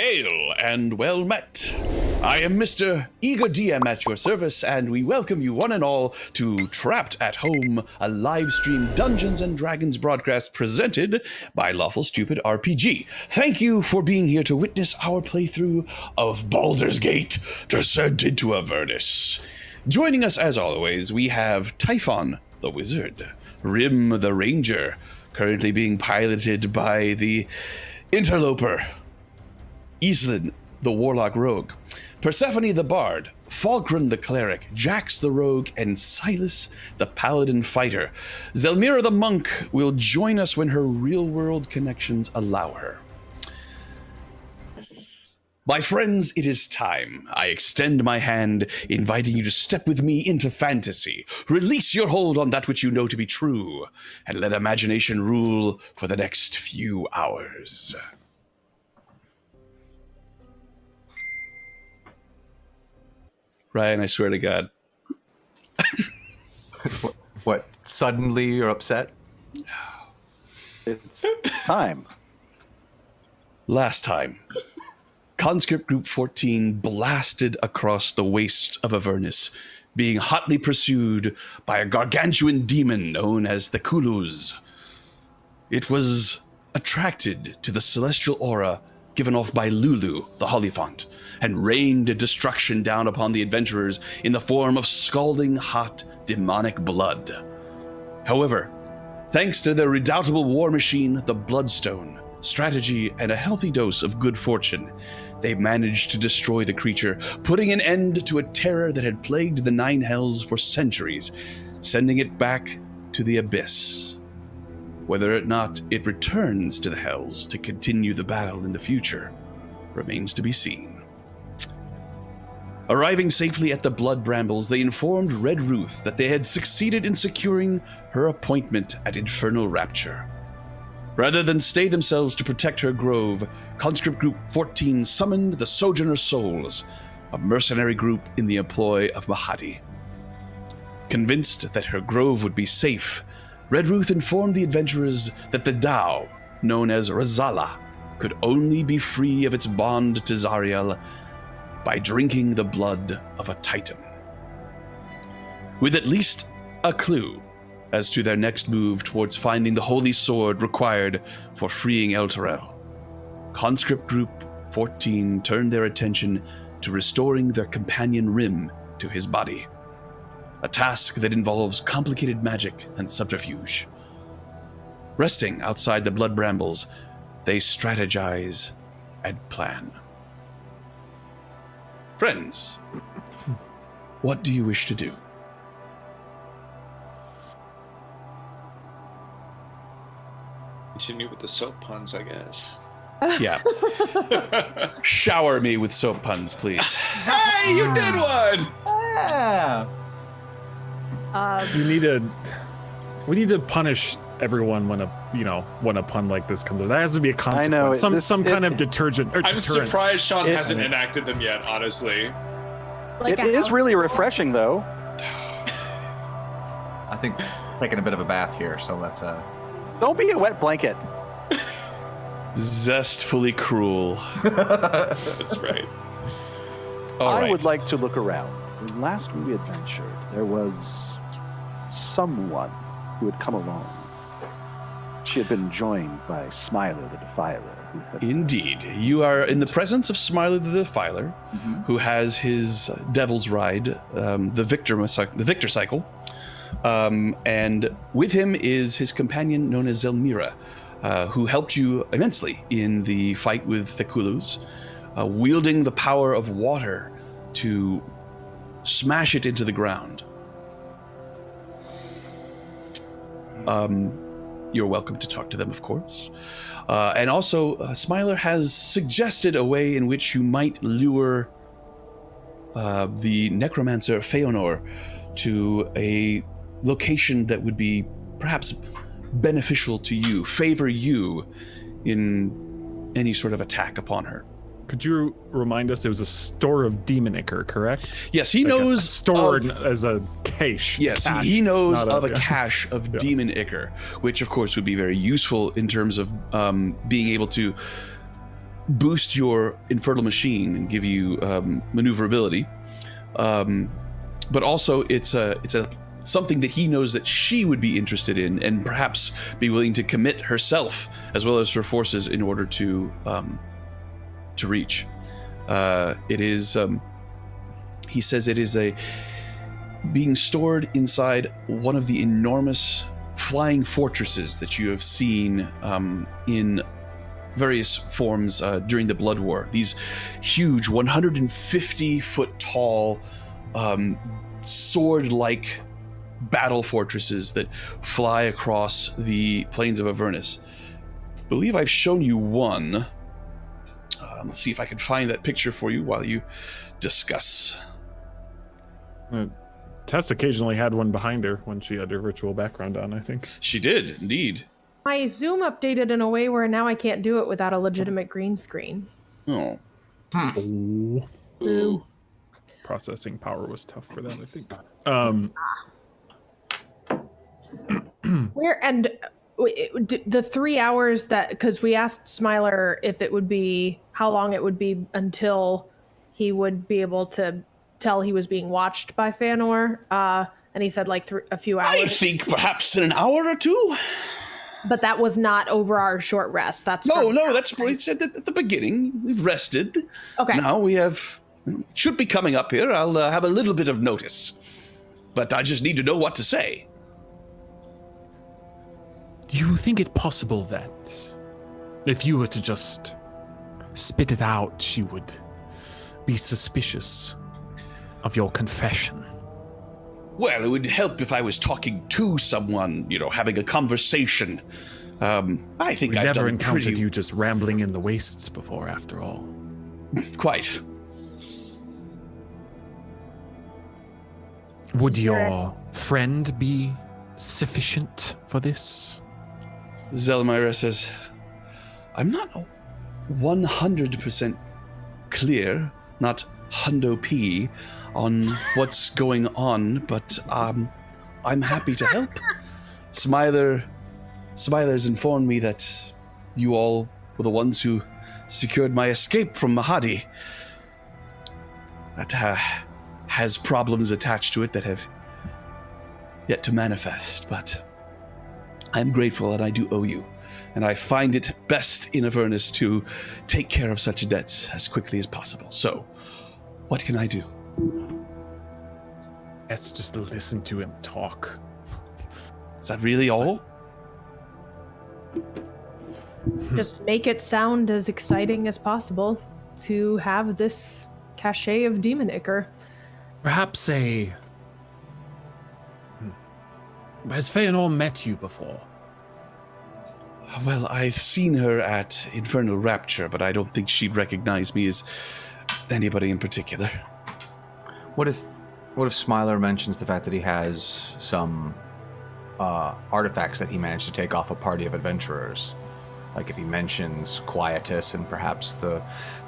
Hail and well met. I am Mr. Eager DM at your service, and we welcome you one and all to Trapped at Home, a live stream Dungeons and Dragons broadcast presented by Lawful Stupid RPG. Thank you for being here to witness our playthrough of Baldur's Gate: Descent into Avernus. Joining us as always, we have Typhon the Wizard, Rhimb the Ranger, currently being piloted by the Interloper, Islin the Warlock Rogue, Persephone the Bard, Falkrunn the Cleric, Jax the Rogue, and Silas the Paladin Fighter. Zelmira the Monk will join us when her real-world connections allow her. My friends, it is time. I extend my hand, inviting you to step with me into fantasy. Release your hold on that which you know to be true, and let imagination rule for the next few hours. Ryan, I swear to God. What? Suddenly you're upset? It's time. Last time, Conscript Group 14 blasted across the wastes of Avernus, being hotly pursued by a gargantuan demon known as the Kulus. It was attracted to the celestial aura given off by Lulu, the Hollyphant, and rained destruction down upon the adventurers in the form of scalding hot demonic blood. However, thanks to their redoubtable war machine, the Bloodstone, strategy, and a healthy dose of good fortune, they managed to destroy the creature, putting an end to a terror that had plagued the Nine Hells for centuries, sending it back to the abyss. Whether or not it returns to the Hells to continue the battle in the future remains to be seen. Arriving safely at the Blood Brambles, they informed Red Ruth that they had succeeded in securing her appointment at Infernal Rapture. Rather than stay themselves to protect her grove, Conscript Group 14 summoned the Sojourner Souls, a mercenary group in the employ of Mahadi. Convinced that her grove would be safe, Red Ruth informed the adventurers that the Tao, known as Razala, could only be free of its bond to Zariel by drinking the blood of a Titan. With at least a clue as to their next move towards finding the holy sword required for freeing Elturel, Conscript Group 14 turned their attention to restoring their companion Rhimb to his body, a task that involves complicated magic and subterfuge. Resting outside the Blood Brambles, they strategize and plan. Friends, what do you wish to do? Continue with the soap puns, I guess. Yeah. Shower me with soap puns, please. Hey, you did one! Yeah. We need to punish everyone when a pun like this comes up. There has to be a consequence. I know, some kind of deterrent. Or I'm deterrence. surprised Sean hasn't enacted them yet, honestly. It is really refreshing, though. I think taking a bit of a bath here, so let's Don't be a wet blanket. Zestfully cruel. That's right. I would like to look around. When last we adventured, there was someone who had come along. She had been joined by Smiler the Defiler. Indeed. You are in the presence of Smiler the Defiler, who has his Devil's Ride, the Victor Cycle. And with him is his companion known as Zelmira, who helped you immensely in the fight with the Kulus, wielding the power of water to smash it into the ground. You're welcome to talk to them, of course. And also, Smiler has suggested a way in which you might lure the necromancer Feonor to a location that would be perhaps beneficial to you, favor you in any sort of attack upon her. Could you remind us? It was a store of demon ichor, correct? Yes, he knows. Stored as a cache. Yes, cache, he knows of a yeah. cache of demon ichor, which of course would be very useful in terms of being able to boost your infernal machine and give you maneuverability. But also, it's something that he knows that she would be interested in, and perhaps be willing to commit herself as well as her forces in order to reach. It is. He says it is being stored inside one of the enormous flying fortresses that you have seen in various forms during the Blood War. These huge 150-foot tall sword-like battle fortresses that fly across the plains of Avernus. I believe I've shown you one. Let's see if I can find that picture for you while you discuss. Tess occasionally had one behind her when she had her virtual background on, I think. She did, indeed. My Zoom updated in a way where now I can't do it without a legitimate green screen. Oh. Ooh. Processing power was tough for that, I think. The 3 hours that, because we asked Smiler if it would be, how long it would be until he would be able to tell he was being watched by Fëanor, and he said like a few hours. I think perhaps in an hour or two. But that was not over our short rest. That's that's what he said at the beginning. We've rested. Okay. Now we should be coming up here. I'll have a little bit of notice, but I just need to know what to say. Do you think it possible that if you were to just spit it out, she would be suspicious of your confession? Well, it would help if I was talking to someone, having a conversation. I think We've I've never done encountered you just rambling in the wastes before, after all. Quite. Would your friend be sufficient for this? Zelmyra says, I'm not 100% clear, not hundo P, on what's going on, but I'm happy to help. Smiler's informed me that you all were the ones who secured my escape from Mahadi. That has problems attached to it that have yet to manifest, but I'm grateful and I do owe you. And I find it best in Avernus to take care of such debts as quickly as possible. So, what can I do? Let's just listen to him talk. Is that really all? Just make it sound as exciting as possible to have this cachet of demon ichor. Perhaps has Fëanor met you before? Well, I've seen her at Infernal Rapture, but I don't think she'd recognize me as anybody in particular. What if Smiler mentions the fact that he has some artifacts that he managed to take off a party of adventurers? Like if he mentions Quietus and perhaps the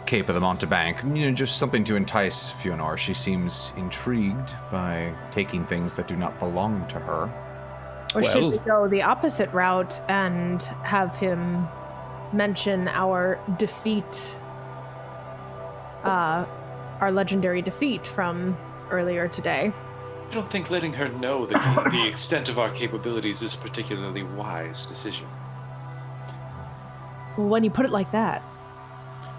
Cape of the Montebank, just something to entice Fëanor. She seems intrigued by taking things that do not belong to her. Or should we go the opposite route and have him mention our defeat, our legendary defeat from earlier today? I don't think letting her know the extent of our capabilities is a particularly wise decision. Well, when you put it like that.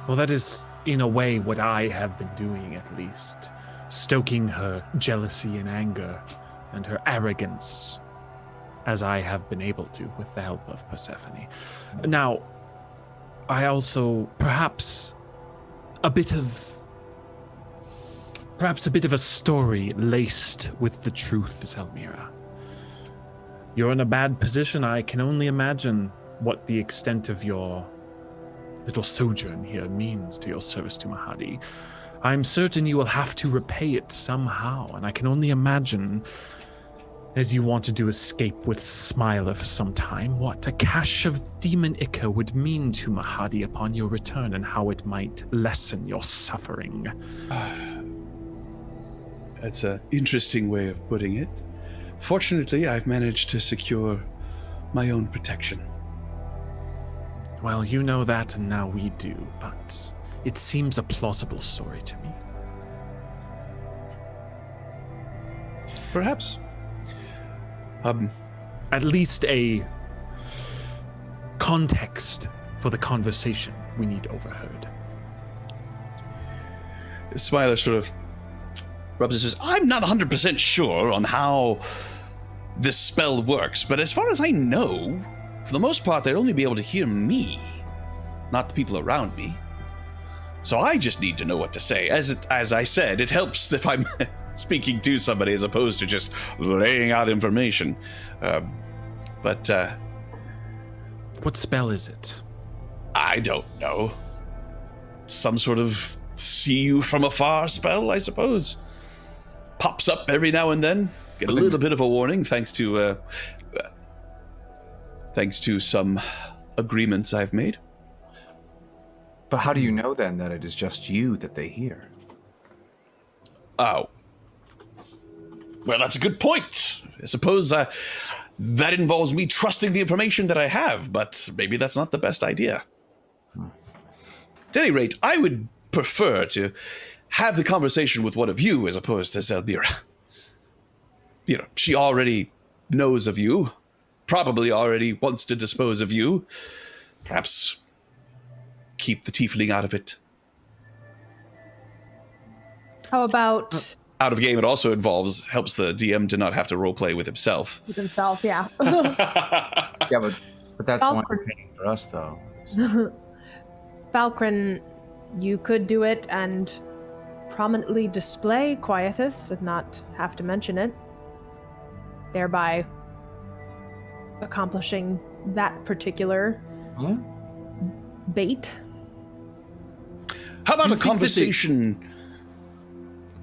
Well, that is, in a way, what I have been doing, at least. Stoking her jealousy and anger and her arrogance, as I have been able to with the help of Persephone. Now, I also, perhaps a bit of a story laced with the truth, Zelmyra. You're in a bad position. I can only imagine what the extent of your little sojourn here means to your service to Mahadi. I'm certain you will have to repay it somehow, and I can only imagine, as you wanted to escape with Smiler for some time, what a cache of demon ichor would mean to Mahadi upon your return, and how it might lessen your suffering. That's an interesting way of putting it. Fortunately, I've managed to secure my own protection. Well, you know that, and now we do, but it seems a plausible story to me. Perhaps. At least a context for the conversation we need overheard. Smiler sort of rubs his face. I'm not 100% sure on how this spell works, but as far as I know, for the most part, they'd only be able to hear me, not the people around me. So I just need to know what to say. As I said, it helps if I'm speaking to somebody as opposed to just laying out information. But what spell is it? I don't know. Some sort of see you from afar spell, I suppose. Pops up every now and then. Get a little bit of a warning thanks to some agreements I've made. But how do you know then that it is just you that they hear? Oh. Well, that's a good point. I suppose that involves me trusting the information that I have, but maybe that's not the best idea. At any rate, I would prefer to have the conversation with one of you as opposed to Zelmira. You know, she already knows of you, probably already wants to dispose of you. Perhaps keep the tiefling out of it. How about Out of game, it also helps the DM to not have to roleplay with himself. with himself? Yeah. Yeah, but that's one Falkrunn. thing for us, though. Falkrunn, you could do it and prominently display Quietus and not have to mention it, thereby accomplishing that particular bait. How about a conversation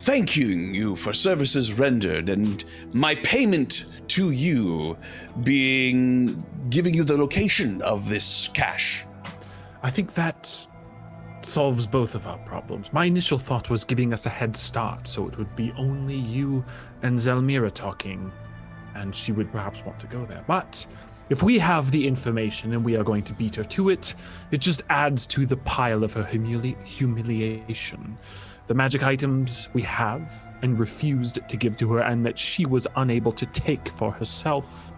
thanking you for services rendered and my payment to you being giving you the location of this cache? I think that solves both of our problems. My initial thought was giving us a head start, so it would be only you and Zelmira talking, and she would perhaps want to go there. But if we have the information and we are going to beat her to it, it just adds to the pile of her humiliation. The magic items we have and refused to give to her and that she was unable to take for herself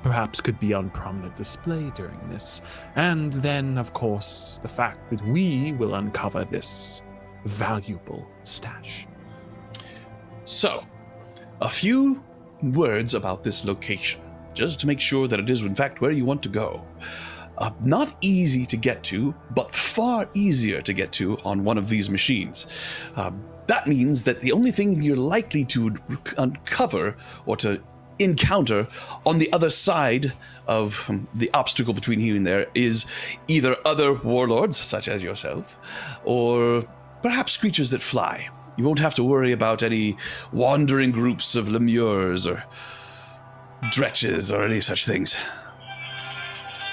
perhaps could be on prominent display during this. And then, of course, the fact that we will uncover this valuable stash. So, a few words about this location, just to make sure that it is in fact where you want to go. Not easy to get to, but far easier to get to on one of these machines. That means that the only thing you're likely to uncover or to encounter on the other side of the obstacle between here and there is either other warlords, such as yourself, or perhaps creatures that fly. You won't have to worry about any wandering groups of lemures or dretches or any such things.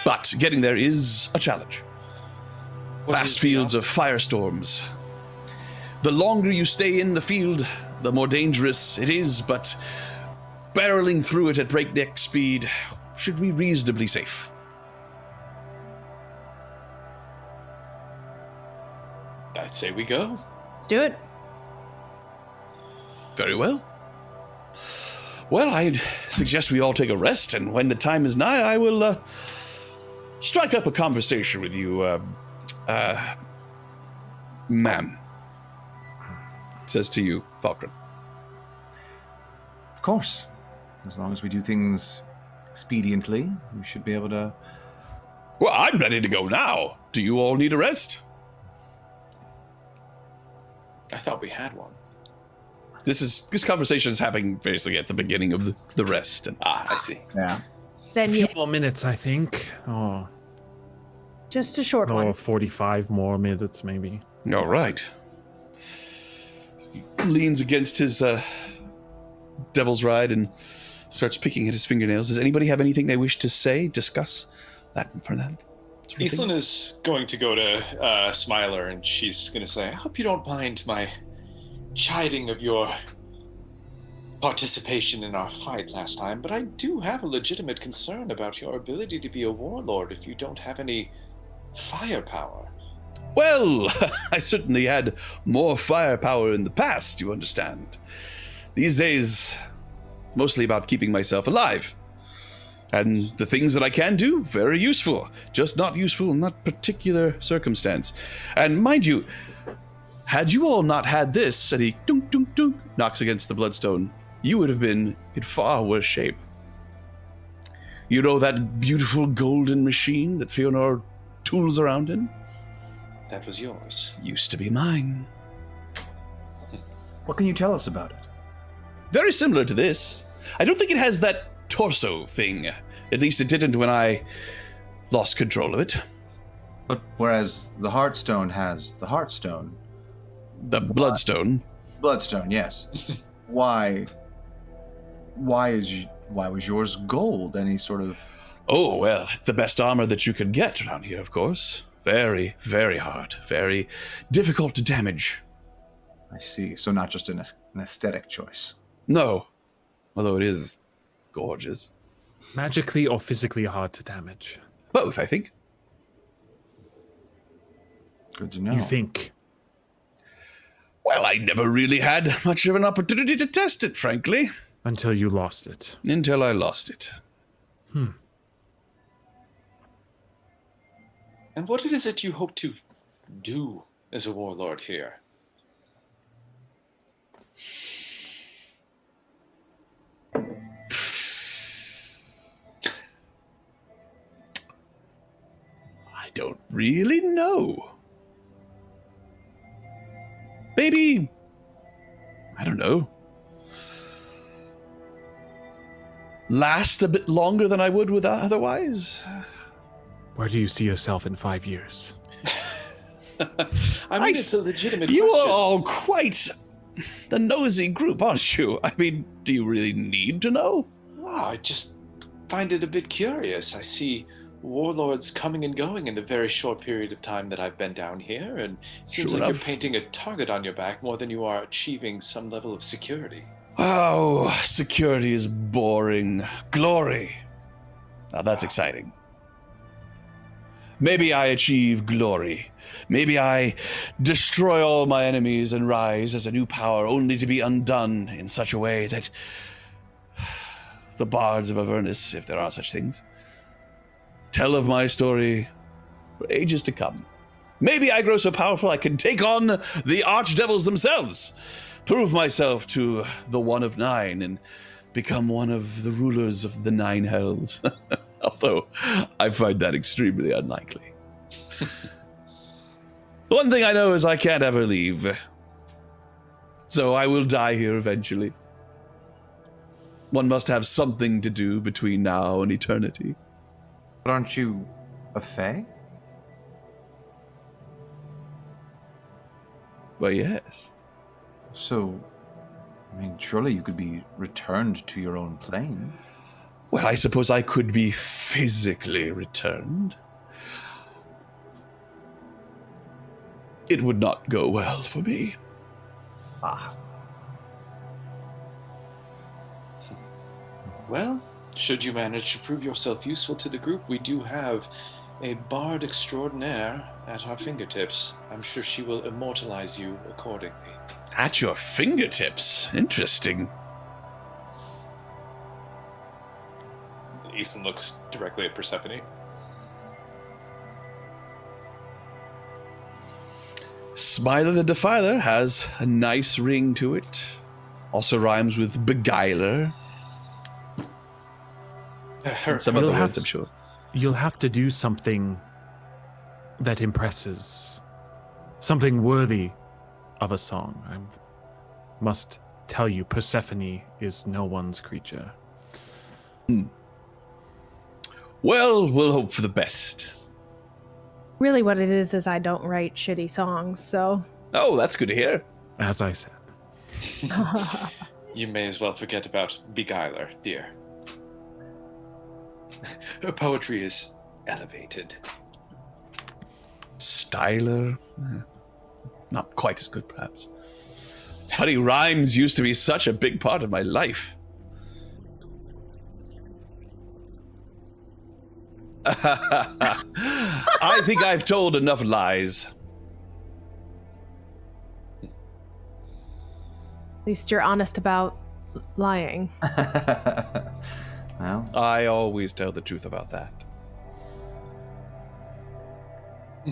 But getting there is a challenge. Vast fields of firestorms. The longer you stay in the field, the more dangerous it is, but barreling through it at breakneck speed should be reasonably safe. I'd say we go. Let's do it. Very well. Well, I'd suggest we all take a rest, and when the time is nigh, I will strike up a conversation with you, ma'am. It says to you, Falkrunn. Of course. As long as we do things expediently, we should be able to... Well, I'm ready to go now. Do you all need a rest? I thought we had one. This conversation is happening basically at the beginning of the rest. And I see. Yeah. A Then few yeah, more minutes, I think. Oh, just a short or one. 45 more minutes, maybe. all right. He leans against his devil's ride and starts picking at his fingernails. Does anybody have anything they wish to say, discuss? That for that. sort of thing? Eastland is going to go to Smiler, and she's going to say, I hope you don't mind my chiding of your participation in our fight last time, but I do have a legitimate concern about your ability to be a warlord if you don't have any firepower. Well, I certainly had more firepower in the past, you understand. These days, mostly about keeping myself alive. And the things that I can do, very useful. Just not useful in that particular circumstance. And mind you, had you all not had this, and he dunk, dunk, dunk, knocks against the bloodstone, you would have been in far worse shape. You know that beautiful golden machine that Fiona tools around in? That was yours. Used to be mine. What can you tell us about it? Very similar to this. I don't think it has that torso thing. At least it didn't when I lost control of it. But whereas the Heartstone has the Heartstone. The Bloodstone. Bloodstone, yes. Why was yours gold? Any sort of... Oh, well, the best armor that you could get around here, of course. Very, very hard. Very difficult to damage. I see. So not just an aesthetic choice. No. Although it is gorgeous. Magically or physically hard to damage? Both, I think. Good to know. You think? Well, I never really had much of an opportunity to test it, frankly. Until you lost it. Until I lost it. And what is it you hope to do as a warlord here? I don't really know. Maybe, I don't know, last a bit longer than I would without otherwise. Where do you see yourself in 5 years? I mean, it's a legitimate You question. are all quite the nosy group, aren't you? I mean, do you really need to know? Oh, I just find it a bit curious. I see warlords coming and going in the very short period of time that I've been down here, and it seems True like enough. you're painting a target on your back more than you are achieving some level of security. Oh, security is boring. Glory. Now that's exciting. Maybe I achieve glory. Maybe I destroy all my enemies and rise as a new power, only to be undone in such a way that the bards of Avernus, if there are such things, tell of my story for ages to come. Maybe I grow so powerful I can take on the archdevils themselves, prove myself to the One of Nine, and become one of the rulers of the Nine Hells. Although I find that extremely unlikely. The one thing I know is I can't ever leave. So I will die here eventually. One must have something to do between now and eternity. But aren't you a fae? Well, yes. So, I mean, surely you could be returned to your own plane. Well, I suppose I could be physically returned. It would not go well for me. Well, should you manage to prove yourself useful to the group, we do have a bard extraordinaire at our fingertips. I'm sure she will immortalize you accordingly. At your fingertips. Interesting. Ethan looks directly at Persephone. Smiler the Defiler has a nice ring to it. Also rhymes with beguiler. And some You'll other have words, I'm sure. You'll have to do something that impresses. Something worthy of a song. I must tell you, Persephone is no one's creature. Well, we'll hope for the best. Really what it is I don't write shitty songs, so... Oh, that's good to hear. As I said. You may as well forget about Beguiler, dear. Her poetry is elevated. Styler? Not quite as good, perhaps. It's funny, rhymes used to be such a big part of my life. I think I've told enough lies. At least you're honest about lying. Well, I always tell the truth about that. I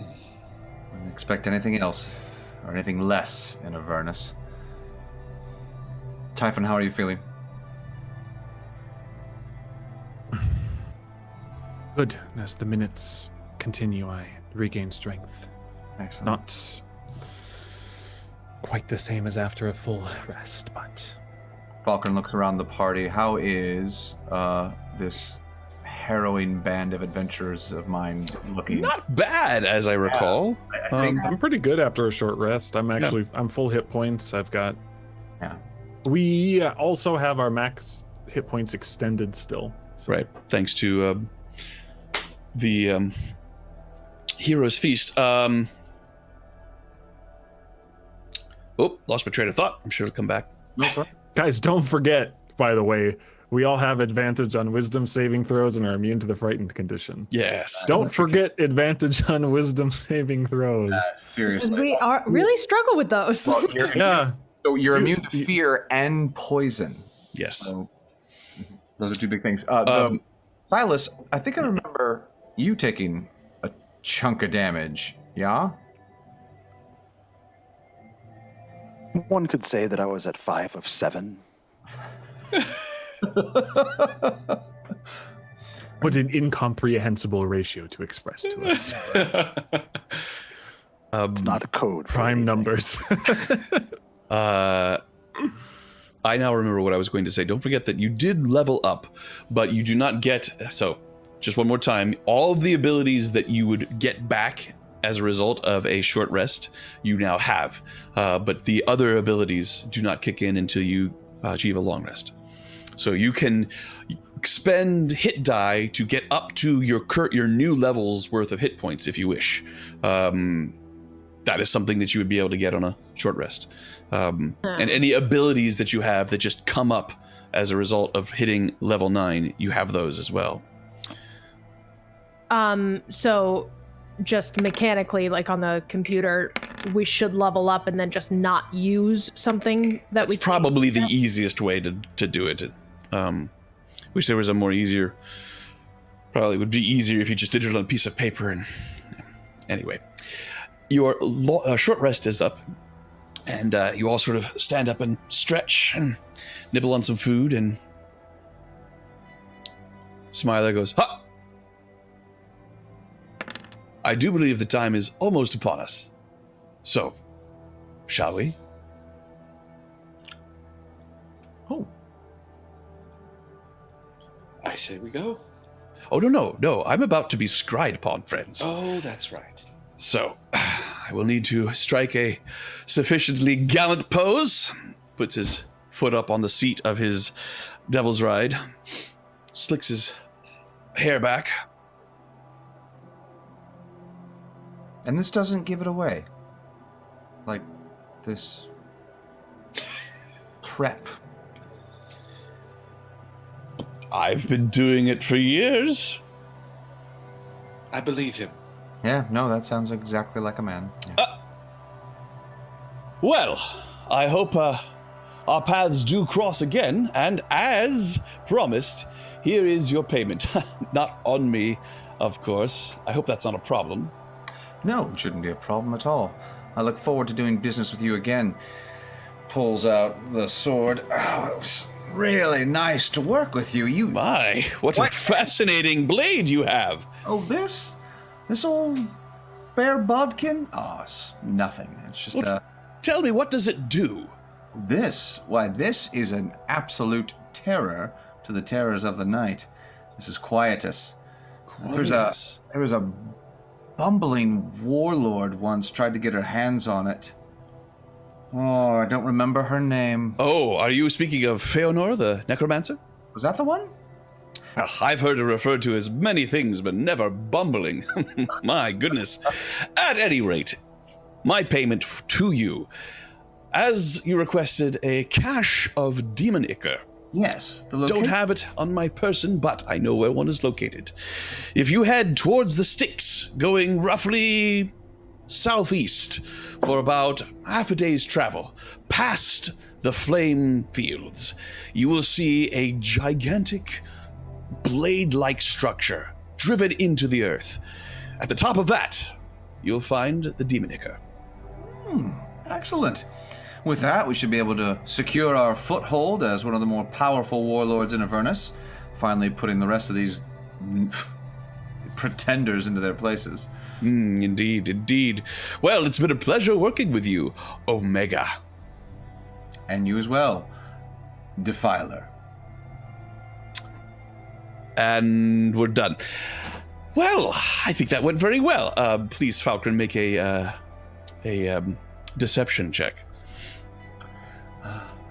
don't expect anything else, or anything less in Avernus. Typhon, how are you feeling? Good. As the minutes continue, I regain strength. Excellent. Not quite the same as after a full rest, but Falkrunn looks around the party. How is this harrowing band of adventurers of mine looking? Not bad, as I recall. I think I'm pretty good after a short rest. I'm full hit points. I've got. Yeah. We also have our max hit points extended still. So. Right. Thanks to the Hero's Feast. Oh, lost my train of thought. I'm sure it'll come back. No, sorry. Guys, don't forget, by the way, we all have advantage on wisdom saving throws and are immune to the frightened condition. Yes. Don't forget advantage on wisdom saving throws. Because Seriously. we are really struggle with those. Well, Yeah. So you're immune to fear and poison. Yes. So those are two big things. Silas, I think I remember you taking a chunk of damage. Yeah? One could say that I was at 5 of 7. What an incomprehensible ratio to express to us. It's not a code. For Prime anything. numbers. I now remember what I was going to say. Don't forget that you did level up, but you do not get... So, just one more time. All of the abilities that you would get back as a result of a short rest, you now have. But the other abilities do not kick in until you achieve a long rest. So you can spend hit die to get up to your new level's worth of hit points if you wish. That is something that you would be able to get on a short rest. And any abilities that you have that just come up as a result of hitting level 9, you have those as well. So just mechanically, like on the computer, we should level up and then just not use something that That's probably the easiest way to do it. Wish there was a more easier... Probably would be easier if you just did it on a piece of paper. And anyway, your short rest is up, and you all sort of stand up and stretch and nibble on some food, and Smiler goes, "Ha! I do believe the time is almost upon us. So, shall we?" Oh. I say we go. Oh, no. I'm about to be scried upon, friends. Oh, that's right. So, I will need to strike a sufficiently gallant pose. Puts his foot up on the seat of his devil's ride. Slicks his hair back. And this doesn't give it away. Like, this prep. I've been doing it for years. I believe him. Yeah, no, that sounds exactly like a man. Yeah. Well, I hope our paths do cross again, and as promised, here is your payment. Not on me, of course. I hope that's not a problem. No, it shouldn't be a problem at all. I look forward to doing business with you again. Pulls out the sword. Oh, it was really nice to work with you. My, what a fascinating blade you have. Oh, this old bear bodkin? Oh, it's nothing. It's just Tell me, what does it do? This is an absolute terror to the terrors of the night. This is Quietus. There was a bumbling warlord once tried to get her hands on it. Oh, I don't remember her name. Oh, are you speaking of Feonor, the necromancer? Was that the one? I've heard her referred to as many things, but never bumbling. My goodness. At any rate, my payment to you, as you requested a cache of demon ichor, Yes, the location. Don't have it on my person, but I know where one is located. If you head towards the Styx, going roughly southeast for about half a day's travel, past the flame fields, you will see a gigantic blade-like structure driven into the earth. At the top of that, you'll find the Demonicker. Excellent. With that, we should be able to secure our foothold as one of the more powerful warlords in Avernus, finally putting the rest of these pretenders into their places. Indeed. Well, it's been a pleasure working with you, Omega. And you as well, Defiler. And we're done. Well, I think that went very well. Please, Falkrunn, make a deception check.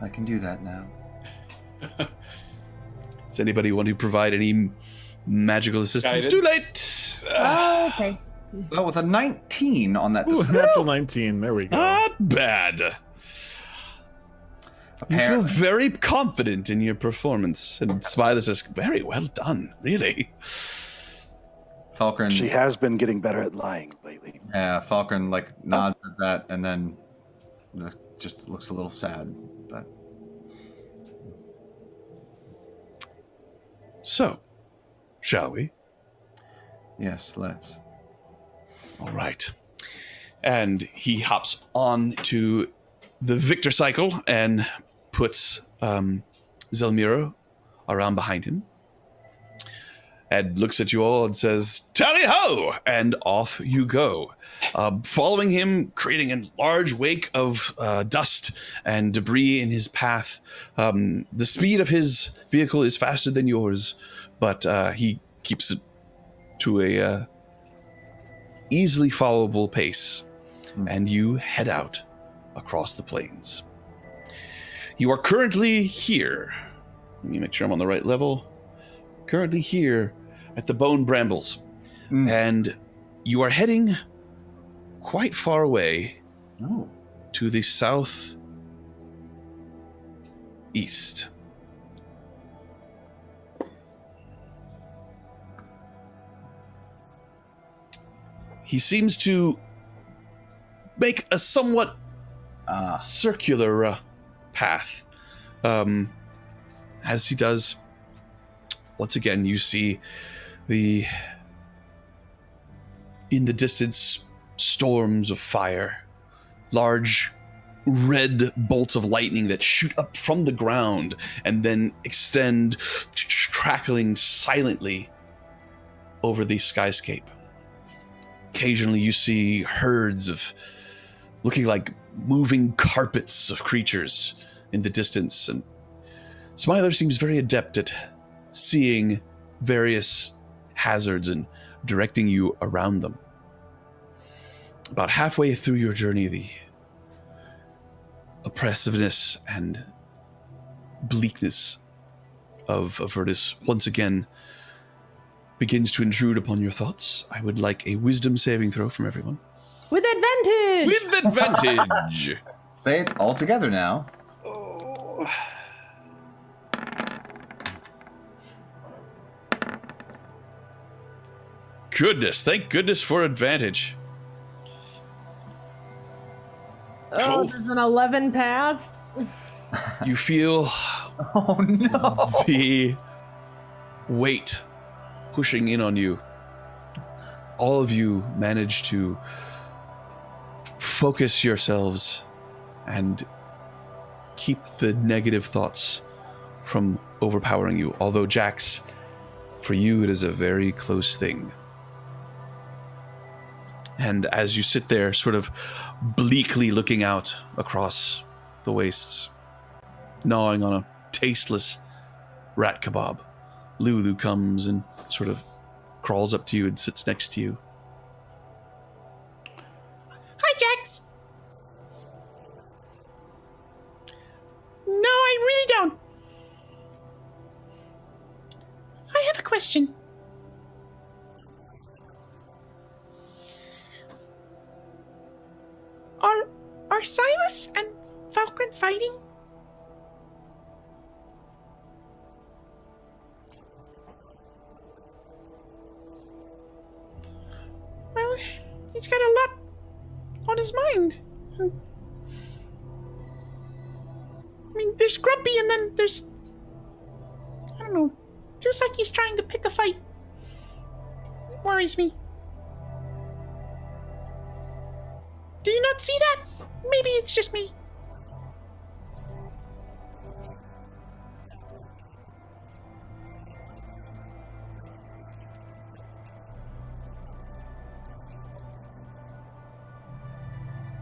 I can do that now. Does anybody want to provide any magical assistance? Guidance. Too late. Okay. Well, with a 19 on that Ooh, deception. natural 19. There we go. Not bad. You feel Apparently. very confident in your performance. And Silas says, very well done, really. Falkrunn. She has been getting better at lying lately. Yeah, Falkrunn nods at that and then just looks a little sad. But So, shall we? yes, let's. All right. And he hops on to the Victor cycle and puts Zelmira around behind him. And looks at you all and says, "Tally ho!" And off you go. Following him, creating a large wake of dust and debris in his path. The speed of his vehicle is faster than yours, but he keeps it to a easily followable pace. And you head out across the plains. You are currently here. Let me make sure I'm on the right level. Currently here at the Bone Brambles. And you are heading quite far away to the south east. He seems to make a somewhat circular path. As he does, once again, you see in the distance, storms of fire, large red bolts of lightning that shoot up from the ground and then extend, crackling silently over the skyscape. Occasionally you see herds of looking like moving carpets of creatures in the distance, and Smiler seems very adept at seeing various hazards and directing you around them. About halfway through your journey, the oppressiveness and bleakness of Avernus once again begins to intrude upon your thoughts. I would like a wisdom saving throw from everyone. With advantage! With advantage! Say it all together now. Goodness, thank goodness for advantage. Oh, there's an 11 pass. You feel Oh no! the weight pushing in on you. All of you manage to focus yourselves and keep the negative thoughts from overpowering you. Although, Jax, for you, it is a very close thing. And as you sit there, sort of bleakly looking out across the wastes, gnawing on a tasteless rat kebab, Lulu comes and sort of crawls up to you and sits next to you. Hi, Jax. No, I really don't. I have a question. Are Silas and Falkrunn fighting? he's got a lot on his mind. I mean, there's Grumpy, and then there's... I don't know. Feels like he's trying to pick a fight. It worries me. Do you not see that? Maybe it's just me.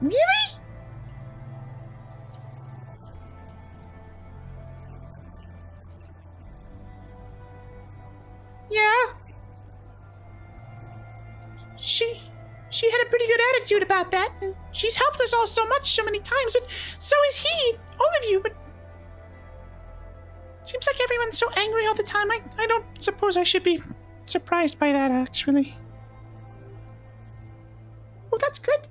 Really? Yeah. She had a pretty good attitude about that, and she's helped us all so much, so many times, and so is he, all of you, but it seems like everyone's so angry all the time. I don't suppose I should be surprised by that, actually. Well, that's good.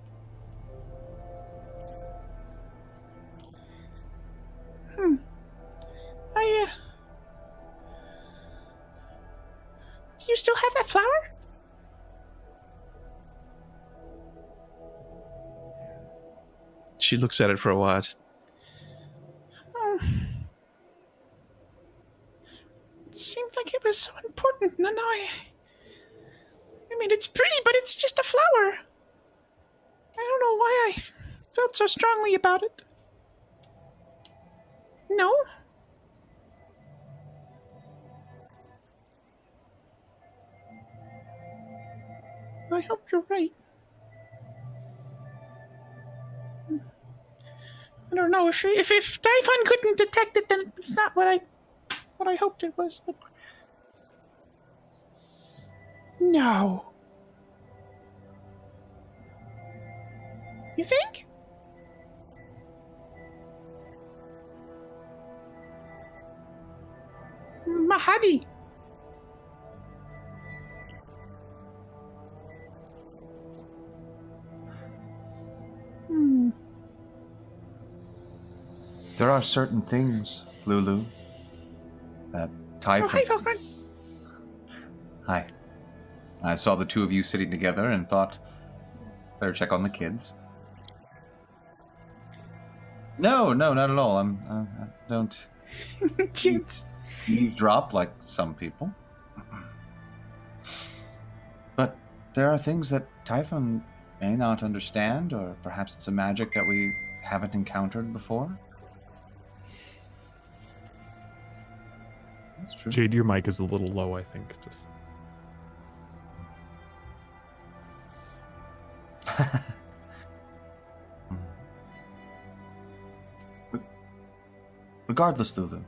Do you still have that flower? She looks at it for a while. Oh. It seemed like it was so important. No, I mean, it's pretty, but it's just a flower. I don't know why I felt so strongly about it. No? I hope you're right. I don't know if Typhon couldn't detect it, then it's not what I hoped it was. But no. You think? Mahadi. There are certain things, Lulu, that Typhon... Oh, hi, Falkrunn. Hi. I saw the two of you sitting together and thought, better check on the kids. No, not at all. I don't Kids. eavesdrop like some people. But there are things that Typhon may not understand, or perhaps it's a magic that we haven't encountered before. That's true. Jade, your mic is a little low, I think. Just Regardless, Lulu,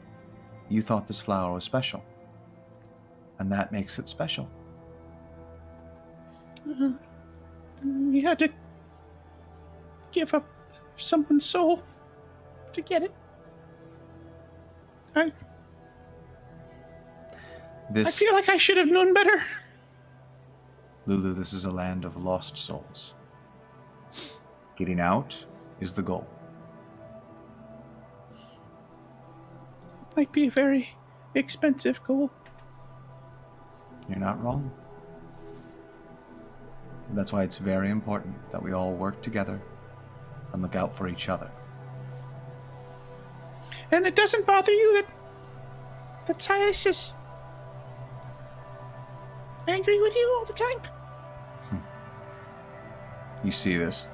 you thought this flower was special. And that makes it special. You had to give up someone's soul to get it. I feel like I should have known better. Lulu, this is a land of lost souls. Getting out is the goal. Might be a very expensive goal. You're not wrong. That's why it's very important that we all work together and look out for each other. And it doesn't bother you that Silas is angry with you all the time? You see this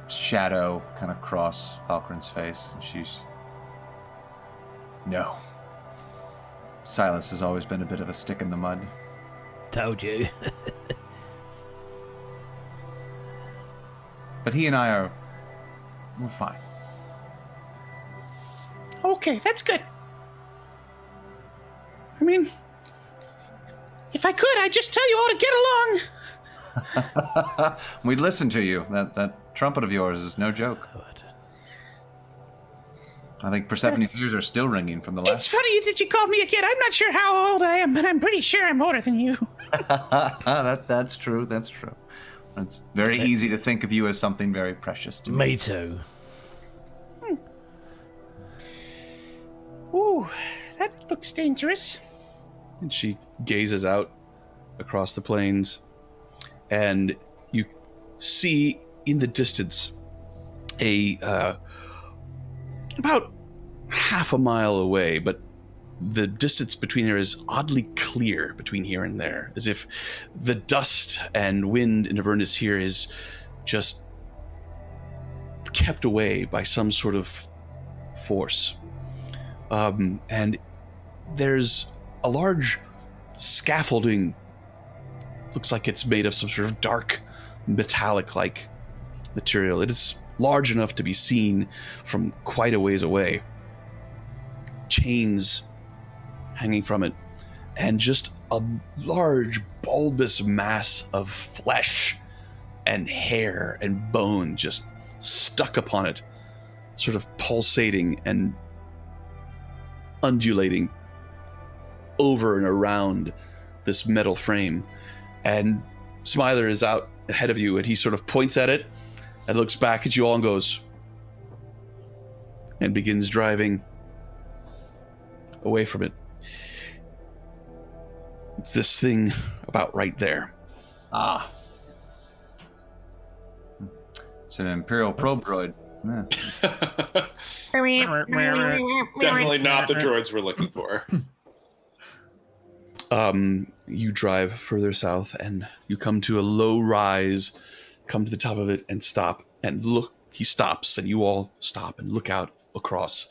shadow kind of cross Falkrunn's face, and she's... No. Silas has always been a bit of a stick in the mud. Told you. But he and I we're fine. Okay, that's good. I mean, if I could, I'd just tell you all to get along. We'd listen to you. That trumpet of yours is no joke. God. I think Persephone's ears are still ringing from the last... It's funny that you called me a kid. I'm not sure how old I am, but I'm pretty sure I'm older than you. That's true. That's true. It's very easy to think of you as something very precious to me. Me too. Ooh, that looks dangerous. And she gazes out across the plains. and you see in the distance about half a mile away, but the distance between here is oddly clear between here and there, as if the dust and wind in Avernus here is just kept away by some sort of force. And there's a large scaffolding, looks like it's made of some sort of dark metallic-like material. It is large enough to be seen from quite a ways away. Chains hanging from it, and just a large bulbous mass of flesh and hair and bone just stuck upon it, sort of pulsating and undulating over and around this metal frame. And Smiler is out ahead of you, and he sort of points at it and looks back at you all and goes, and begins driving away from it. It's this thing about right there. Ah. It's an Imperial probe droid. Yeah. Definitely not the droids we're looking for. You drive further south, and you come to a low rise, come to the top of it, and stop, and look. He stops, and you all stop and look out across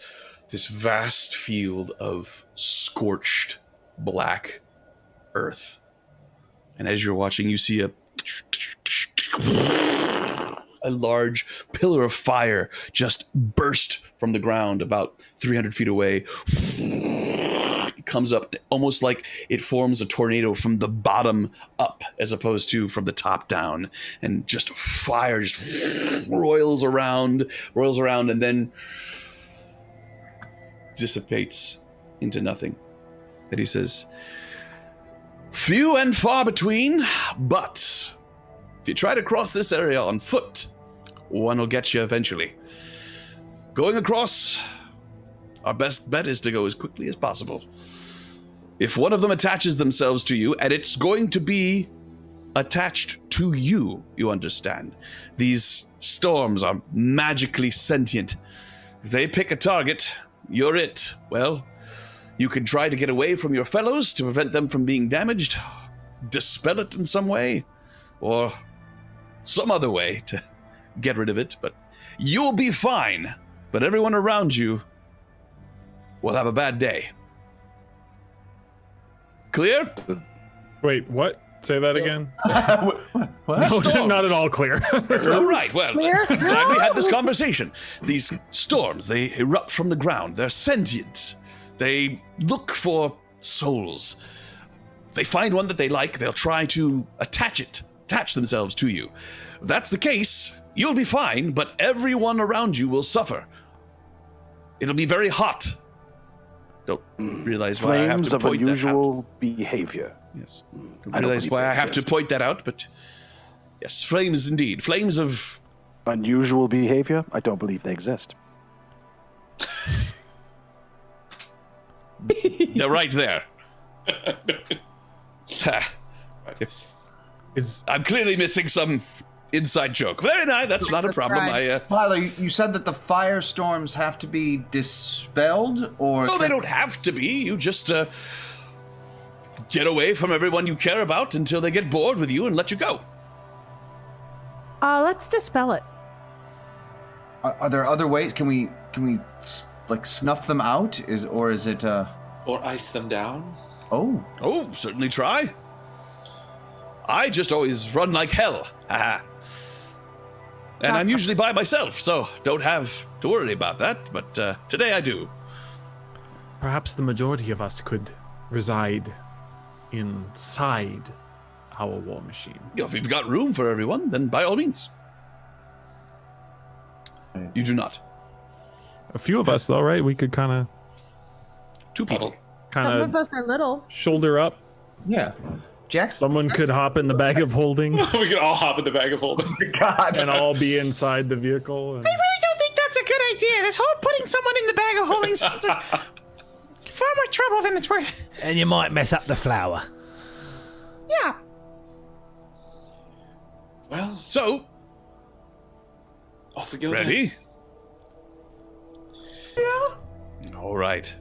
this vast field of scorched black earth. And as you're watching, you see a large pillar of fire just burst from the ground about 300 feet away. It comes up almost like it forms a tornado from the bottom up as opposed to from the top down, and just fire just roils around, and then dissipates into nothing. And he says, "Few and far between, but if you try to cross this area on foot, one will get you eventually. Going across, our best bet is to go as quickly as possible. If one of them attaches themselves to you, and it's going to be attached to you, you understand. These storms are magically sentient. If they pick a target, you're it. Well, you can try to get away from your fellows to prevent them from being damaged, dispel it in some way, or some other way to get rid of it, but you'll be fine. But everyone around you will have a bad day. Clear?" Wait, what? Say that again. What? No, not at all clear. All right, well, glad we had this conversation. These storms, they erupt from the ground. They're sentient. They look for souls. They find one that they like, they'll try to attach themselves to you. If that's the case, you'll be fine, but everyone around you will suffer. It'll be very hot. Don't realize why I have Flames to of point that out. unusual behavior. Yes. I realize why I have to point that out, but yes, flames indeed. Flames of Unusual behavior? I don't believe they exist. They're right there. I'm clearly missing some inside joke. Very nice, that's not a problem. Tyler, you said that the firestorms have to be dispelled, or... No, they don't have to be. You just get away from everyone you care about until they get bored with you and let you go. Let's dispel it. Are there other ways? Can we like snuff them out? Or is it Or ice them down? Oh, certainly try. I just always run like hell. Haha. And I'm usually by myself, so don't have to worry about that, but today I do. Perhaps the majority of us could reside inside our war machine. If you've got room for everyone, then by all means. You do not. A few of us, though, right? We could kind of... Two people. Some of us are little. Shoulder up. Yeah. Jax? Someone could hop in the bag of holding. We could all hop in the bag of holding. God. And all be inside the vehicle. And... I really don't think that's a good idea. This whole putting someone in the bag of holding sounds like far more trouble than it's worth. And you might mess up the flower. Yeah. So, Off we go. ready? Yeah. All right.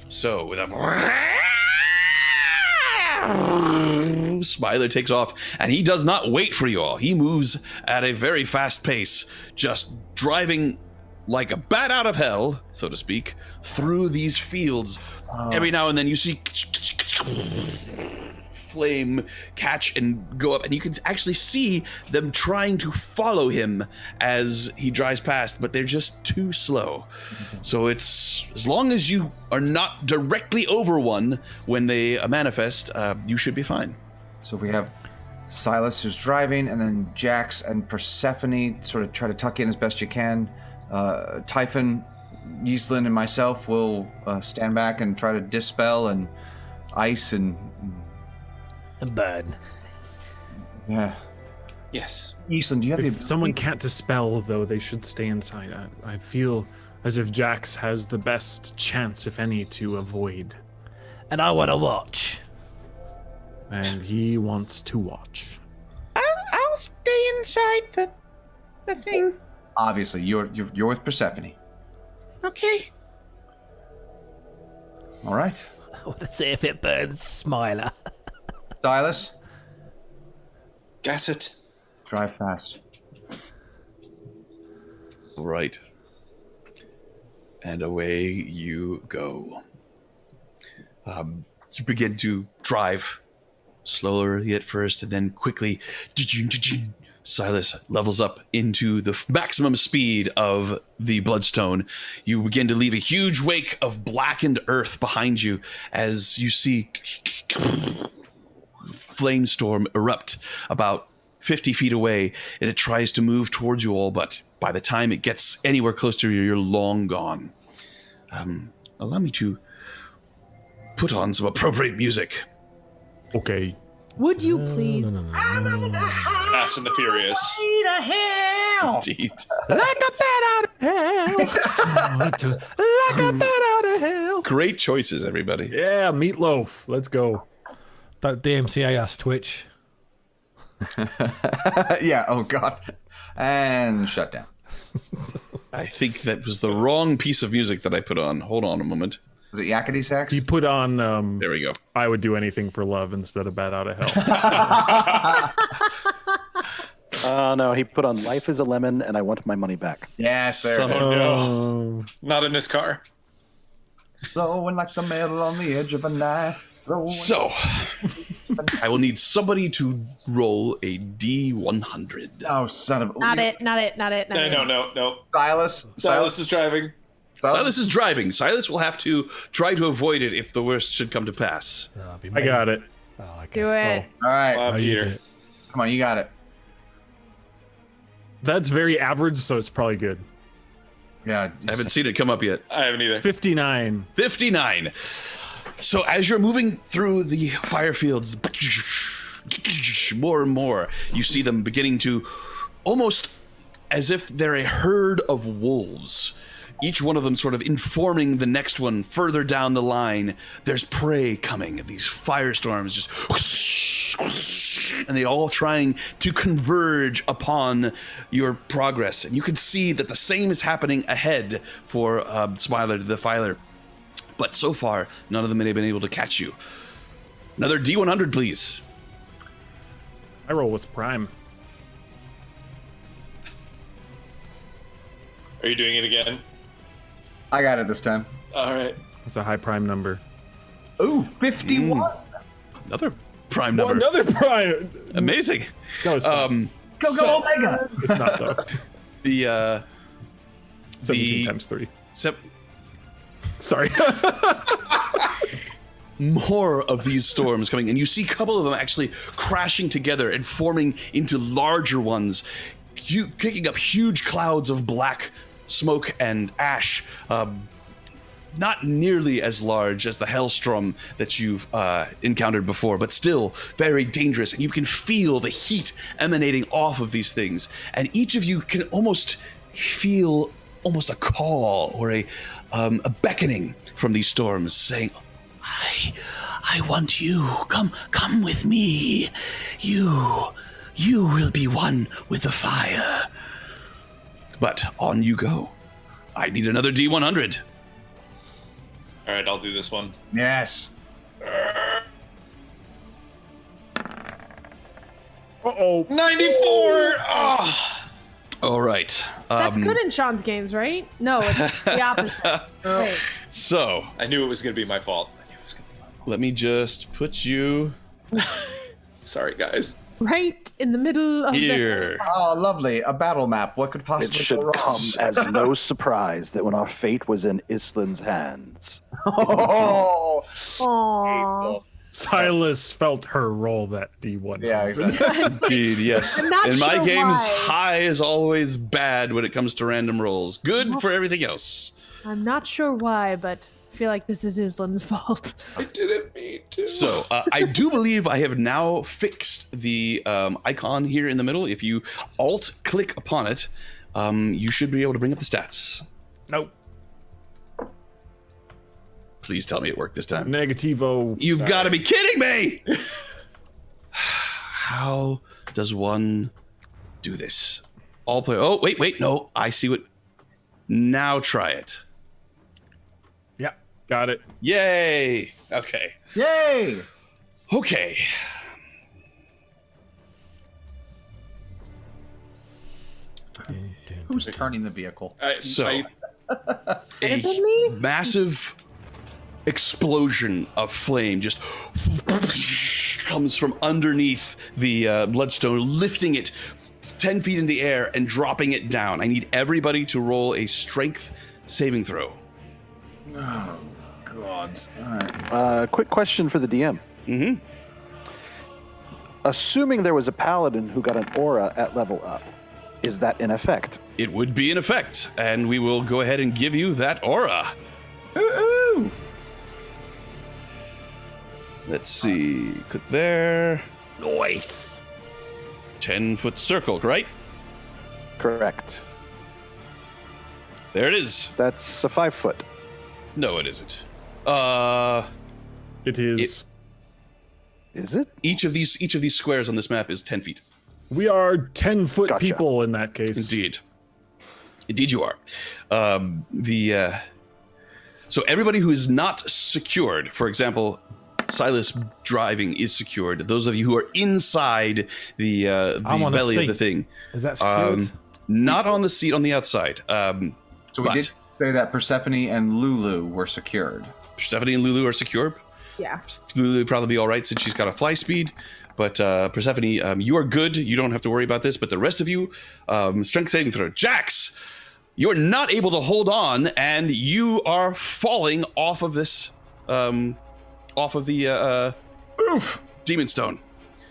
So, with a Smiler takes off, and he does not wait for you all. He moves at a very fast pace, just driving like a bat out of hell, so to speak, through these fields. Every now and then you see flame catch and go up, and you can actually see them trying to follow him as he drives past, but they're just too slow. So it's, as long as you are not directly over one when they manifest, you should be fine. So we have Silas who's driving, and then Jax and Persephone sort of try to tuck in as best you can. Typhon, Yislin, and myself will stand back and try to dispel and ice and burn. Yeah. Yes. Yislin, do you have If someone can't dispel, though, they should stay inside. I feel as if Jax has the best chance, if any, to avoid. And I want to watch. And he wants to watch. I'll stay inside the thing. Obviously, you're with Persephone. Okay. All right. I want to see if it burns Smiler. Silas, Gas it. drive fast. Right. And away you go. You begin to drive slowly at first, and then quickly, Silas levels up into the maximum speed of the Bloodstone. You begin to leave a huge wake of blackened earth behind you as you see Flamestorm erupt about 50 feet away, and it tries to move towards you all, but by the time it gets anywhere close to you, you're long gone. Allow me to put on some appropriate music. Okay. Would you please? Fast and the Furious. Indeed. Like a bat out of hell. Like a bat out of hell. Great choices, everybody. Yeah, Meatloaf. Let's go. Don't DMCA us, Twitch. Yeah, oh god. And shut down. I think that was the wrong piece of music that I put on. Hold on a moment. Is it Yakety Sax? He put on, There we go. I Would Do Anything for Love instead of Bat Out of Hell. No, he put on Life is a Lemon and I Want My Money Back. Yes, there it is. No. Not in this car. Flowing like the metal on the edge of a knife. So, I will need somebody to roll a D100. Oh, son of a... Not it. No. Silas is driving. Silas is driving. Silas will have to try to avoid it if the worst should come to pass. I got it. Oh, okay. Do it. All right. Oh, you Peter. did it. Come on, you got it. That's very average, so it's probably good. Yeah. I haven't seen it come up yet. I haven't either. 59. 59. So as you're moving through the fire fields, more and more, you see them beginning to, almost as if they're a herd of wolves. Each one of them sort of informing the next one further down the line. There's prey coming, these firestorms just, and they all trying to converge upon your progress. And you can see that the same is happening ahead for Smiler the Filer. But so far, none of them have been able to catch you. Another D100, please. I roll with Prime. Are you doing it again? I got it this time. All right. That's a high Prime number. Ooh, 51. Another prime number. Another Prime. Amazing. No, it's not. Go, Omega. It's not, though. The 17 times 3. Sorry. More of these storms coming, and you see a couple of them actually crashing together and forming into larger ones, kicking up huge clouds of black smoke and ash. Not nearly as large as the Hellstrom that you've encountered before, but still very dangerous. And you can feel the heat emanating off of these things. And each of you can almost feel a call or a beckoning from these storms, saying, "I want you. Come with me. You you will be one with the fire. But on you go. I need another D100. All right, I'll do this one. Yes. Uh-oh. 94! Oh! All right. That's good in Sean's games, right? No, it's the opposite. Wait. So, I knew it was going to be my fault. let me just put you Sorry, guys. Right in the middle of here. Oh, lovely. A battle map. What could It possibly should go come wrong? as no surprise that when our fate was in Islin's hands, Oh, Aww. Silas felt her roll that D1. yeah, exactly. Indeed, yes. I'm not In my sure games, why. high is always bad when it comes to random rolls. Good for everything else. I'm not sure why, but I feel like this is Islin's fault. I didn't mean to. So, I do believe I have now fixed the icon here in the middle. If you alt-click upon it, you should be able to bring up the stats. Nope. Please tell me it worked this time. Negativo. You've got to be kidding me! How does one do this? All play. Oh, wait, no. I see what. Now try it. Yeah, got it. Yay! Okay. Yay! Okay. Who's turning the vehicle? So, Could have been me? massive explosion of flame just comes from underneath the bloodstone, lifting it 10 feet in the air and dropping it down. I need everybody to roll a strength saving throw. Oh, God. All right. quick question for the DM. Mm-hmm. Assuming there was a paladin who got an aura at level up, is that in effect? It would be in effect, and we will go ahead and give you that aura. Ooh. Let's see. Click there. Nice. 10-foot circle, right? Correct. There it is. That's a 5 foot. No, it isn't. It is. Is it? Each of these squares on this map is 10 feet. We are 10-foot Gotcha. people in that case. Indeed you are. So everybody who is not secured, for example, Silas driving is secured. Those of you who are inside the I'm on a belly of the seat. thing, Is that secured? not on the seat on the outside. So we did say that Persephone and Lulu were secured. Persephone and Lulu are secure. Yeah. Lulu would probably be all right since she's got a fly speed. But Persephone, you are good. You don't have to worry about this. But the rest of you, strength saving throw. Jax, you're not able to hold on, and you are falling off of this, off of the demon stone.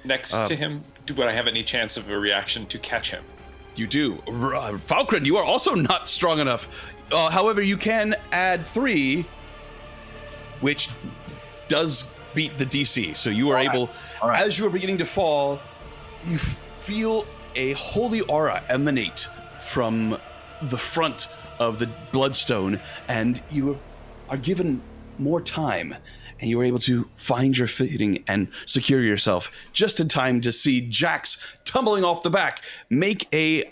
Next to him, would I have any chance of a reaction to catch him? You do. Falkrunn, you are also not strong enough. However, you can add 3, which does beat the DC. So you are able, as you are beginning to fall, you feel a holy aura emanate from the front of the bloodstone, and you are given more time, and you are able to find your footing and secure yourself just in time to see Jax tumbling off the back. Make a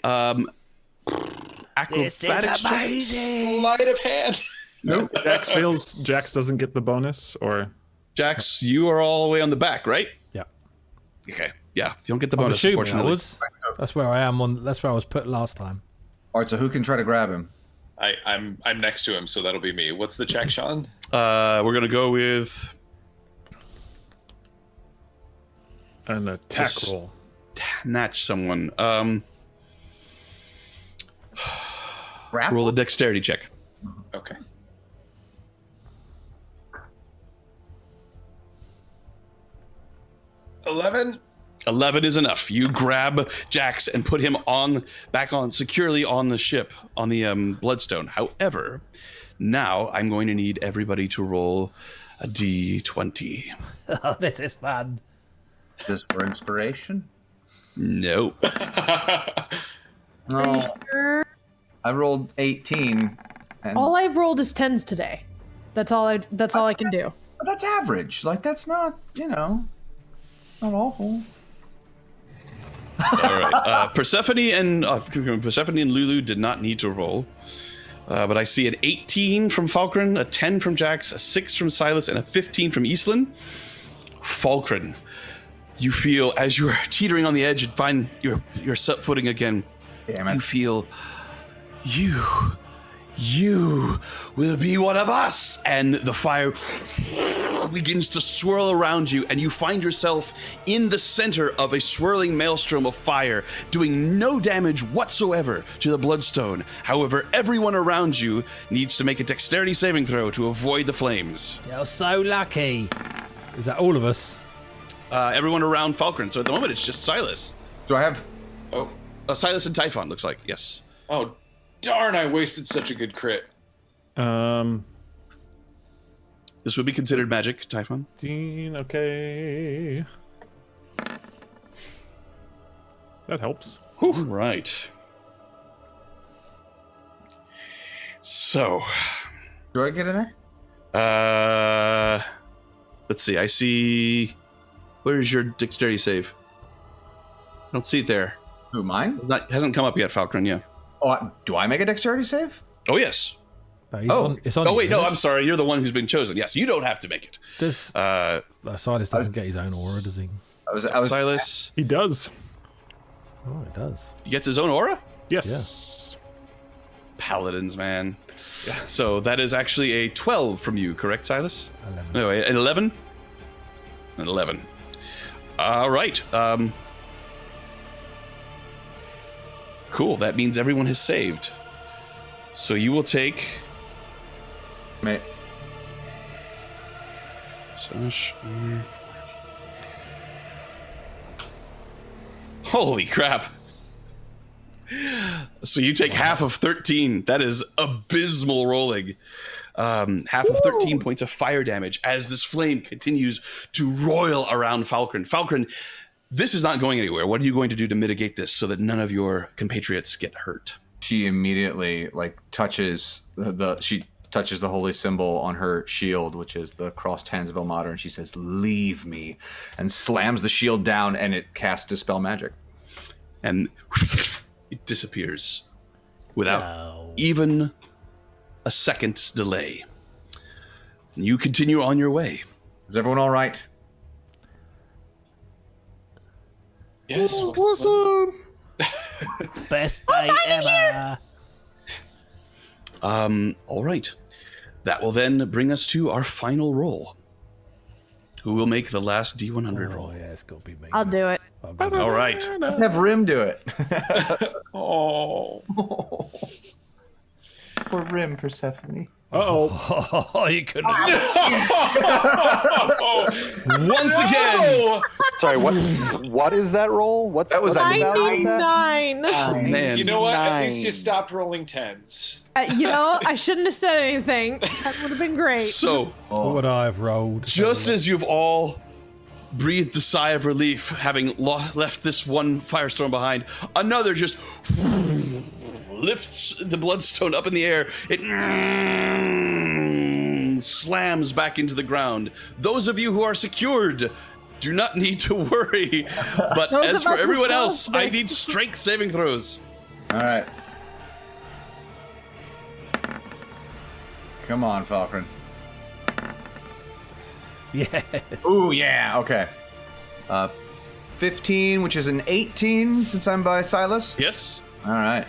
acrobatics check. Sleight of hand. Nope. Jax fails. Jax doesn't get the bonus, or Jax, you are all the way on the back, right? Yeah. Okay. Yeah, you don't get the I'm bonus, assuming I unfortunately. was. That's where I am on. That's where I was put last time. All right, so who can try to grab him? I'm next to him, so that'll be me. What's the check, Sean? We're gonna go with an attack Just- roll. Natch someone. Grapple? Roll a dexterity check. Okay. $11. 11 is enough. You grab Jax and put him back on securely on the ship on the bloodstone. However, now I'm going to need everybody to roll a d20. Oh, this is fun. Is this for inspiration? Nope. No. I rolled 18. And All I've rolled is 10s today. That's all I can do. But that's average. Like, that's not, it's not awful. All right. Persephone and Lulu did not need to roll. But I see an 18 from Falkrunn, a 10 from Jax, a 6 from Silas, and a 15 from Iselin. Falkrunn, you feel as you are teetering on the edge and find your set footing again. Damn it. You feel you will be one of us, and the fire begins to swirl around you, and you find yourself in the center of a swirling maelstrom of fire, doing no damage whatsoever to the bloodstone. However, everyone around you needs to make a dexterity saving throw to avoid the flames. You're so lucky. Is that all of us? Everyone around Falkrunn. So at the moment, it's just Silas. Do I have? Oh, Silas and Typhon, looks like. Yes. oh, darn! I wasted such a good crit. This would be considered magic, Typhon. Okay. That helps. All right. So, Do I get in there? let's see. I see. Where's your dexterity save? I don't see it there. Who, mine? Hasn't come up yet, Falkrunn. Yeah. Oh, do I make a dexterity save? Oh yes. No, it's on Oh you, wait, no. isn't it? I'm sorry. You're the one who's been chosen. Yes, you don't have to make it. This Silas doesn't get his own aura, does he? I was Silas. He does. Oh, it does. He gets his own aura. Yes. Paladins, man. Yeah. So that is actually a 12 from you, correct, Silas? 11. No, an 11. An 11. All right. Cool. That means everyone has saved. So you will take. Mate. Holy crap. So you take half of 13. That is abysmal rolling. Half of 13 points of fire damage as this flame continues to roil around Falkrunn. Falkrunn, this is not going anywhere. What are you going to do to mitigate this so that none of your compatriots get hurt? She immediately touches the holy symbol on her shield, which is the crossed hands of Ilmater, and she says, "Leave me," and slams the shield down, and it casts Dispel Magic. And it disappears without even a second's delay. And you continue on your way. Is everyone all right? Yes. Best day ever. All right. That will then bring us to our final roll. Who will make the last D100 roll? Oh yeah, it's got to be me. I'll do it. All right. Let's have Rhimb do it. Oh. For Rhimb, Persephone. Uh-oh. Oh, you couldn't. Once again. Sorry, what is that roll? That was a 99. Man. You know what? At 9. least you stopped rolling tens. I shouldn't have said anything. That would have been great. So, What would I have rolled? just as you've all breathed a sigh of relief, having left this one firestorm behind, another just lifts the bloodstone up in the air. It slams back into the ground. Those of you who are secured do not need to worry. But Those as of for us who everyone close, else, I need strength saving throws. All right. Come on, Falkrunn. Yes. Ooh, yeah. Okay. 15, which is an 18 since I'm by Silas. Yes. All right.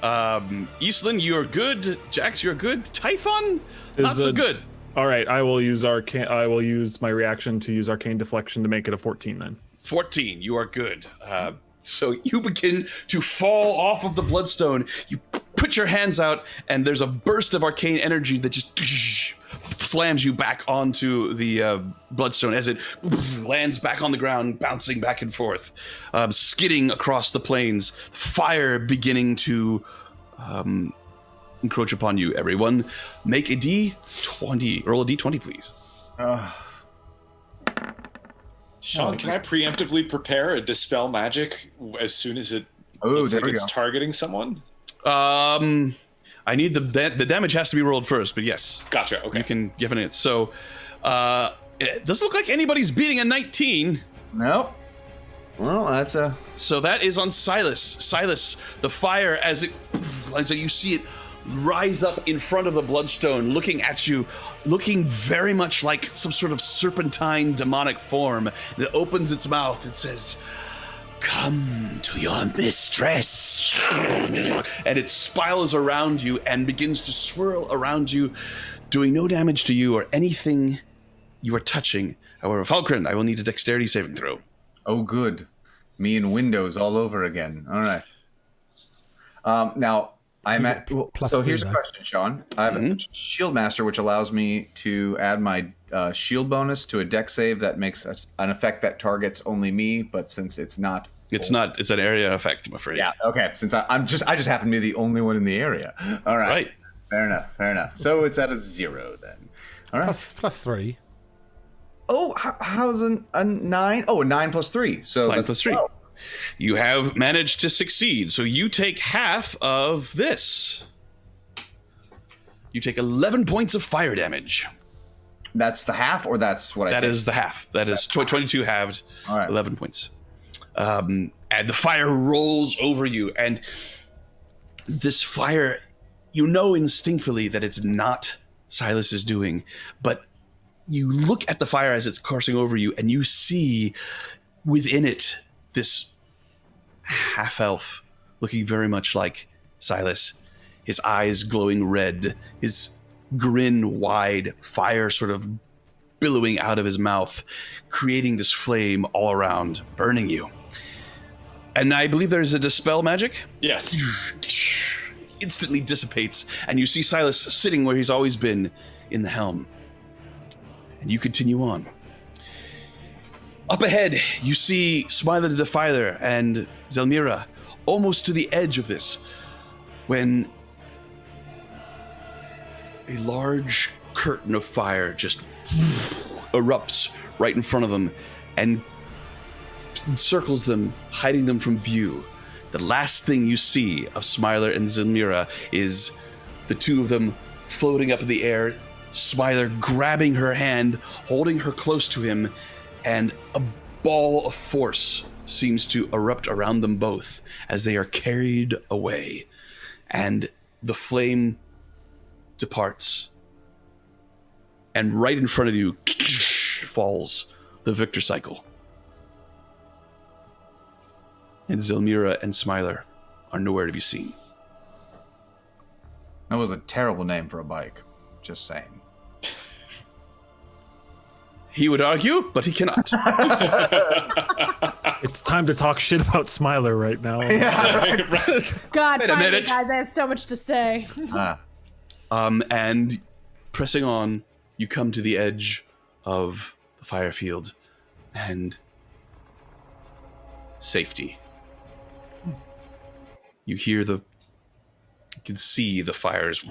Iselin, you're good. Jax, you're good. Typhon, not Is so a- good. All right, I will use my reaction to use arcane deflection to make it a 14 then. 14, you are good. So you begin to fall off of the bloodstone. You put your hands out, and there's a burst of arcane energy that just slams you back onto the bloodstone as it lands back on the ground, bouncing back and forth, skidding across the plains, fire beginning to encroach upon you. Everyone, make a D20. Roll a D20, please. Sean, can I preemptively prepare a Dispel Magic as soon as it looks there like we it's go. targeting someone? I need the damage has to be rolled first, but yes. Gotcha, okay. You can give it. So, it doesn't look like anybody's beating a 19. Nope. Well, that's a... So that is on Silas. Silas, the fire, as you see it rise up in front of the bloodstone, looking at you, looking very much like some sort of serpentine demonic form. And it opens its mouth. It says, "Come to your mistress." And it spirals around you and begins to swirl around you, doing no damage to you or anything you are touching. However, Falkrunn, I will need a dexterity saving throw. Oh, good. Me and Windows all over again. All right. Now, I'm at... So here's a question, Sean. I have a Shield Master, which allows me to add my shield bonus to a dex save that makes an effect that targets only me, but since it's not... It's an area effect, I'm afraid. Yeah, okay. Since I just happen to be the only one in the area. All right. Right. Fair enough. So it's at a 0 then. All right. Plus 3. Oh, how's a 9? Oh, a 9 plus 3. So 9 plus 3. 12. You have managed to succeed. So you take half of this. You take 11 points of fire damage. That's the half, or that's what I take? That is the half. That is 22 halved, all right. 11 points. And the fire rolls over you. And this fire, you know instinctively that it's not Silas is doing, but you look at the fire as it's coursing over you, and you see within it this half-elf looking very much like Silas, his eyes glowing red, his grin wide, fire sort of billowing out of his mouth, creating this flame all around, burning you. And I believe there's a dispel magic? Yes. Instantly dissipates, and you see Silas sitting where he's always been, in the helm. And you continue on. Up ahead, you see Smiler the Defiler and Zelmira almost to the edge of this, when a large curtain of fire just erupts right in front of them and encircles them, hiding them from view. The last thing you see of Smiler and Zelmira is the two of them floating up in the air, Smiler grabbing her hand, holding her close to him, and a ball of force seems to erupt around them both as they are carried away. And the flame departs. And right in front of you falls the Victor Cycle. And Zelmira and Smiler are nowhere to be seen. That was a terrible name for a bike. Just saying. He would argue, but he cannot. It's time to talk shit about Smiler right now. God, Wait a finally, minute. guys, I have so much to say. And pressing on, you come to the edge of the fire field and safety. You can see the fires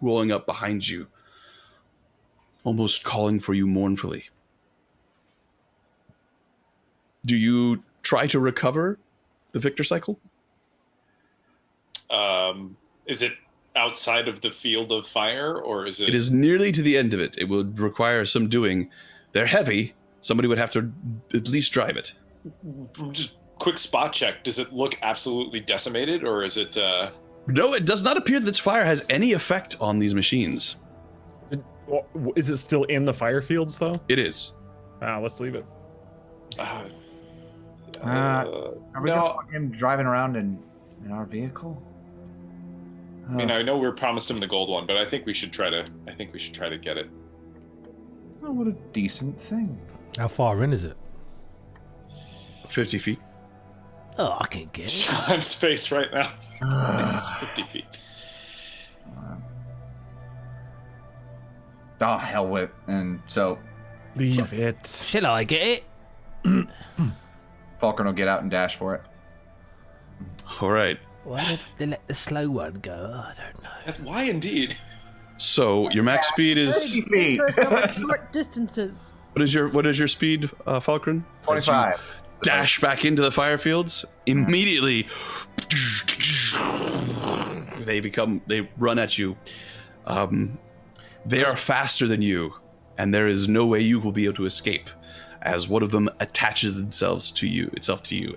rolling up behind you, almost calling for you mournfully. Do you try to recover the Victor Cycle? Is it outside of the field of fire, or is it... It is nearly to the end of it. It would require some doing. They're heavy. Somebody would have to at least drive it. Just quick spot check. Does it look absolutely decimated, or is it... No, it does not appear that this fire has any effect on these machines. Is it still in the fire fields, though? It is. Let's leave it. Are we gonna want him driving around in our vehicle? I mean, I know we promised him the gold one, but I think we should try to get it. Oh, what a decent thing. How far in is it? 50 feet. Oh, I can get it. I'm space right now. I think it's 50 feet. Oh, hell with it. And so... Leave it. Shall I get it? Falkrunn will get out and dash for it. All right. Why did they let the slow one go? I don't know. Why indeed? So your max speed is... For so much short distances. What is your speed, Falkrunn? 25. Dash back into the fire fields. Immediately, they run at you. They are faster than you, and there is no way you will be able to escape. as one of them attaches itself to you,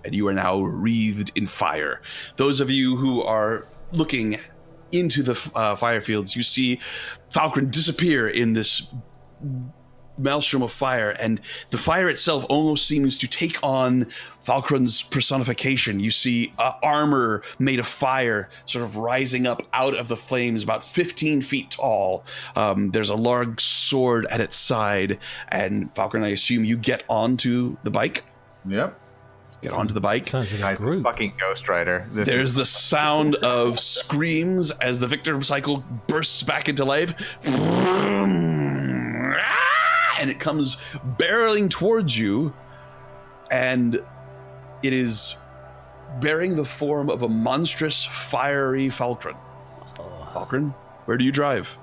and you are now wreathed in fire. Those of you who are looking into the fire fields, you see Falkrunn disappear in this maelstrom of fire, and the fire itself almost seems to take on Falkrunn's personification. You see armor made of fire sort of rising up out of the flames, about 15 feet tall. There's a large sword at its side, and Falkrunn, I assume you get onto the bike? Yep. Get onto the bike. Sounds like a Guy's group. fucking Ghost Rider. There's the sound of screams as the Victor cycle bursts back into life. And it comes barreling towards you, and it is bearing the form of a monstrous, fiery Falkrunn. Falkrunn, where do you drive?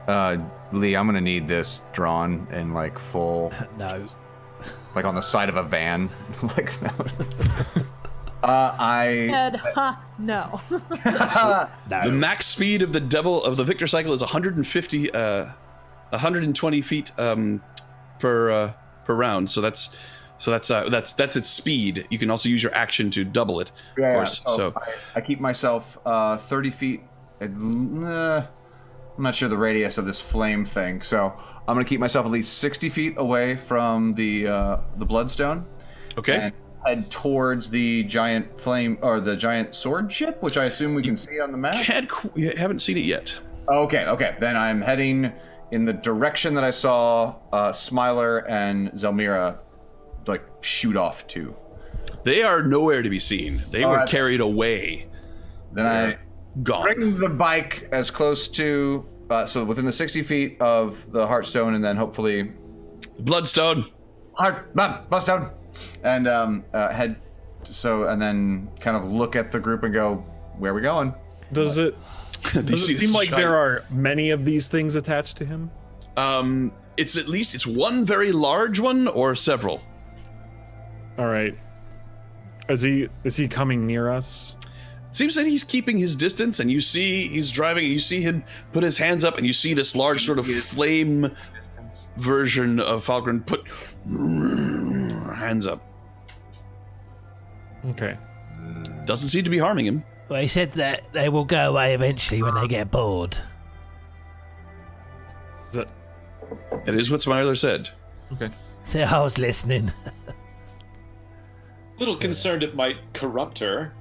Lee, I'm gonna need this drawn in like full, No. like on the side of a van, like that. Ed, no. The max speed of the Victor cycle is 120 feet per round. So that's its speed. You can also use your action to double it, of course. So I keep myself 30 feet. I'm not sure the radius of this flame thing, so I'm gonna keep myself at least 60 feet away from the Bloodstone. Okay. And head towards the giant flame or the giant sword ship, which I assume we can see on the map. You haven't seen it yet. Okay. Then I'm heading in the direction that I saw Smiler and Zelmira like shoot off to. They are nowhere to be seen. They were carried away. Then I gone. bring the bike as close to so within the 60 feet of the Heartstone, and then hopefully Bloodstone. Bloodstone, and head. And then kind of look at the group and go, "Where are we going?" Does it seem like there are many of these things attached to him? It's one very large one or several. All right. Is he coming near us? It seems that he's keeping his distance, and you see he's driving, and you see him put his hands up, and you see this large sort of flame version of Falkrunn put hands up. Okay. Doesn't seem to be harming him. Well, he said that they will go away eventually when they get bored. That is what Smiler said. Okay. So I was listening. Little concerned it might corrupt her.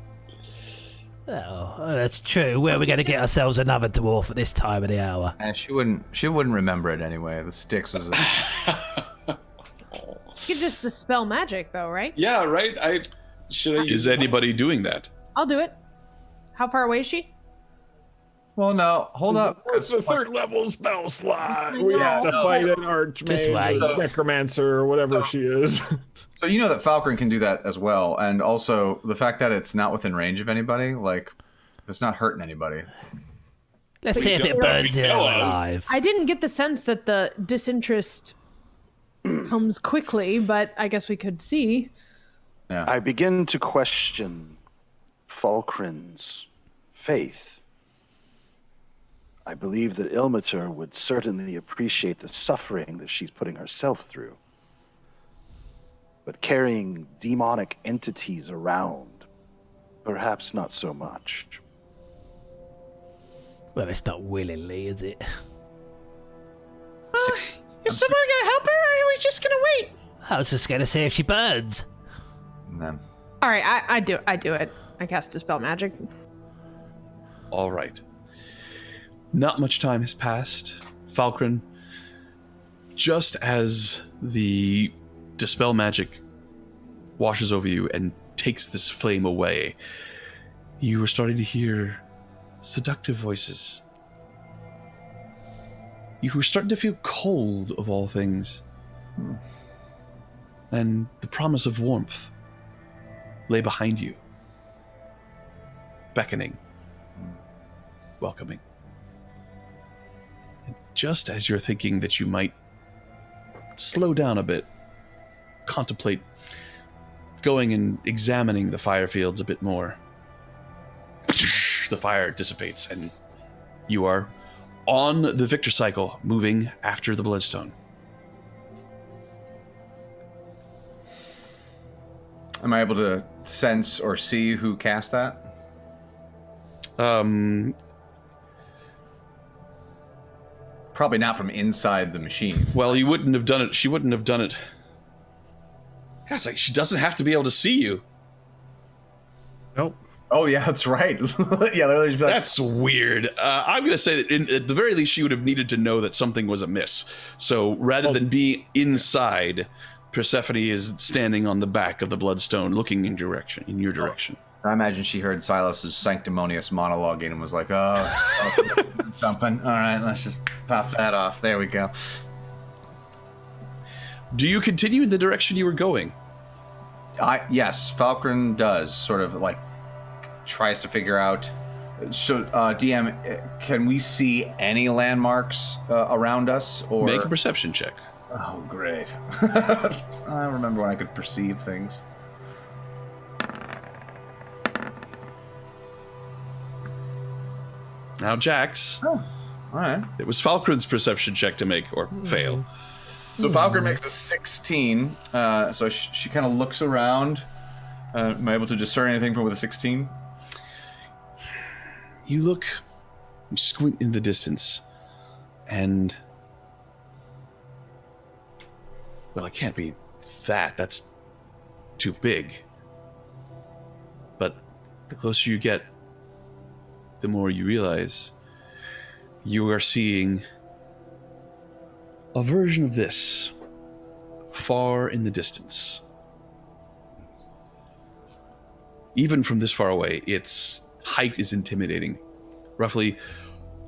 Oh, that's true. Where are we going to get ourselves another dwarf at this time of the hour? She wouldn't remember it anyway. The Styx was. You could just dispel magic, though, right? Yeah, right. Is anybody doing that? I'll do it. How far away is she? Well, no, hold up. It's a third level spell slot. I We know. have to fight an This way. archmage or necromancer or whatever she is. So you know that Falkrunn can do that as well, and also the fact that it's not within range of anybody, like it's not hurting anybody. Let's see if it burns it alive. I didn't get the sense that the disinterest comes quickly, but I guess we could see. Yeah. I begin to question Falkrunn's faith. I believe that Ilmater would certainly appreciate the suffering that she's putting herself through. But carrying demonic entities around, perhaps not so much. Well, it's not willingly, is it? Is someone gonna help her, or are we just gonna wait? I was just going to see if she burns. No. All right, I do it. I cast Dispel Magic. All right. Not much time has passed. Falkrunn, just as the Dispel Magic washes over you and takes this flame away, you are starting to hear seductive voices. You were starting to feel cold, of all things. And the promise of warmth lay behind you, beckoning, welcoming. And just as you're thinking that you might slow down a bit, contemplate going and examining the fire fields a bit more, the fire dissipates and you are on the Victor cycle, moving after the Bloodstone. Am I able to sense or see who cast that? Probably not from inside the machine. Well, you wouldn't have done it. She wouldn't have done it. God, it's like she doesn't have to be able to see you. Nope. Oh, yeah, that's right. Yeah, literally just be like, That's weird. I'm going to say that at the very least, she would have needed to know that something was amiss. So rather than be inside, Persephone is standing on the back of the Bloodstone, looking in your direction. I imagine she heard Silas's sanctimonious monologue and was like, oh, something. All right, let's just pop that off. There we go. Do you continue in the direction you were going? Yes, Falkrunn does, sort of like tries to figure out. So, DM, can we see any landmarks around us? Or Make a perception check. Oh, great. I remember when I could perceive things. Now, Jax. Oh, all right. It was Falkrunn's perception check to make, or fail. So Falkrunn makes a 16. So she kind of looks around. Am I able to discern anything from with a 16? You look, you squint in the distance, and... Well, it can't be that. That's too big. But the closer you get, the more you realize you are seeing a version of this far in the distance. Even from this far away, its height is intimidating. Roughly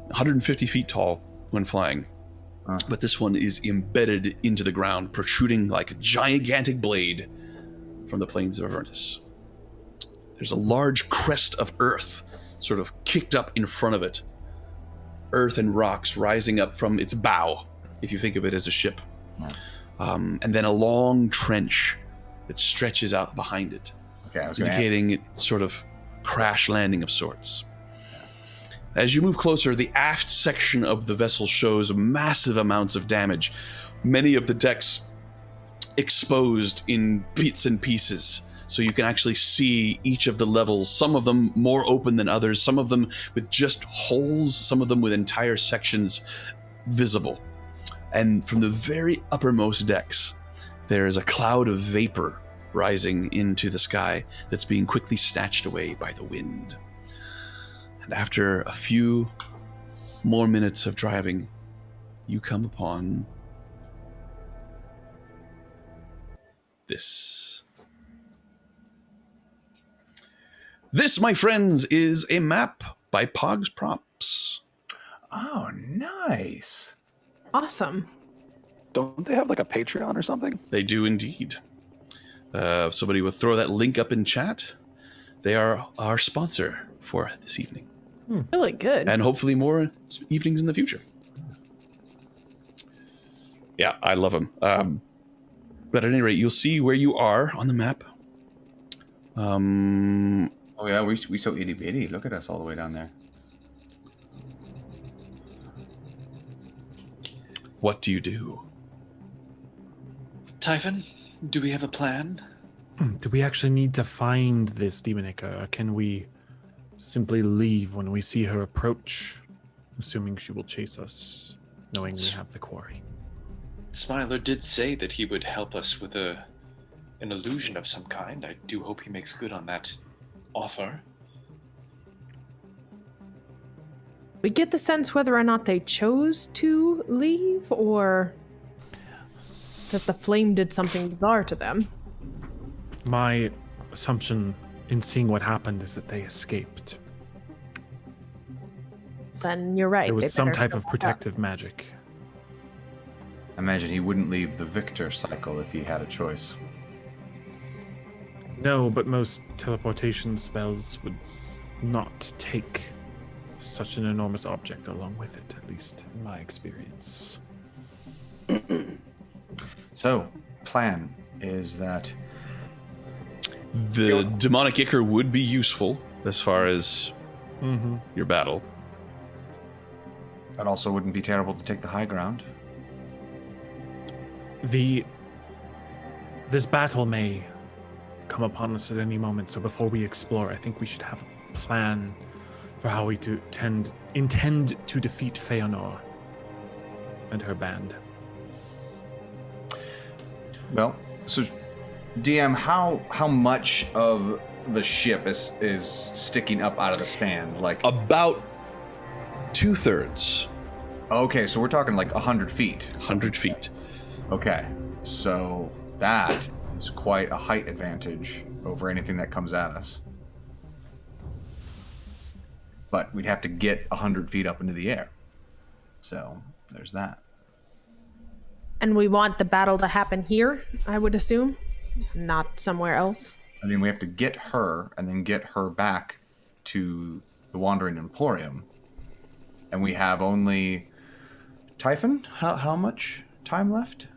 150 feet tall when flying. But this one is embedded into the ground, protruding like a gigantic blade from the plains of Avernus. There's a large crest of earth sort of kicked up in front of it. Earth and rocks rising up from its bow, if you think of it as a ship. And then a long trench that stretches out behind it, indicating it sort of crash landing of sorts. As you move closer, the aft section of the vessel shows massive amounts of damage. Many of the decks exposed in bits and pieces, so you can actually see each of the levels, some of them more open than others, some of them with just holes, some of them with entire sections visible. And from the very uppermost decks, there is a cloud of vapor rising into the sky that's being quickly snatched away by the wind. And after a few more minutes of driving, you come upon this. This, my friends, is a map by Pogs Props. Oh, nice. Awesome. Don't they have like a Patreon or something? They do indeed. If somebody will throw that link up in chat, they are our sponsor for this evening. Really good. And hopefully more evenings in the future. Yeah, I love them. But at any rate, you'll see where you are on the map. Oh yeah, we so itty bitty. Look at us all the way down there. What do you do? Typhon, do we have a plan? Do we actually need to find this demonica, or can we simply leave when we see her approach, assuming she will chase us, knowing we have the quarry? Smiler did say that he would help us with an illusion of some kind. I do hope he makes good on that offer. We get the sense whether or not they chose to leave, or that the flame did something bizarre to them. My assumption in seeing what happened is that they escaped. Then you're right. There they was some better type go of back up. protective magic. I imagine he wouldn't leave the victor cycle if he had a choice. No, but most teleportation spells would not take such an enormous object along with it, at least in my experience. So, plan is that The demonic ichor would be useful as far as your battle. that also wouldn't be terrible to take the high ground. This battle may come upon us at any moment. So before we explore, I think we should have a plan for how we intend to defeat Feanor and her band. Well, so DM, how much of the ship is sticking up out of the sand? Like About 2/3. Okay, so we're talking like 100 feet. 100 feet. Okay, so that is quite a height advantage over anything that comes at us. But we'd have to get 100 feet up into the air. So there's that. And we want the battle to happen here, I would assume, not somewhere else. I mean, we have to get her and then get her back to the Wandering Emporium. And we have only... Typhon? How much time left?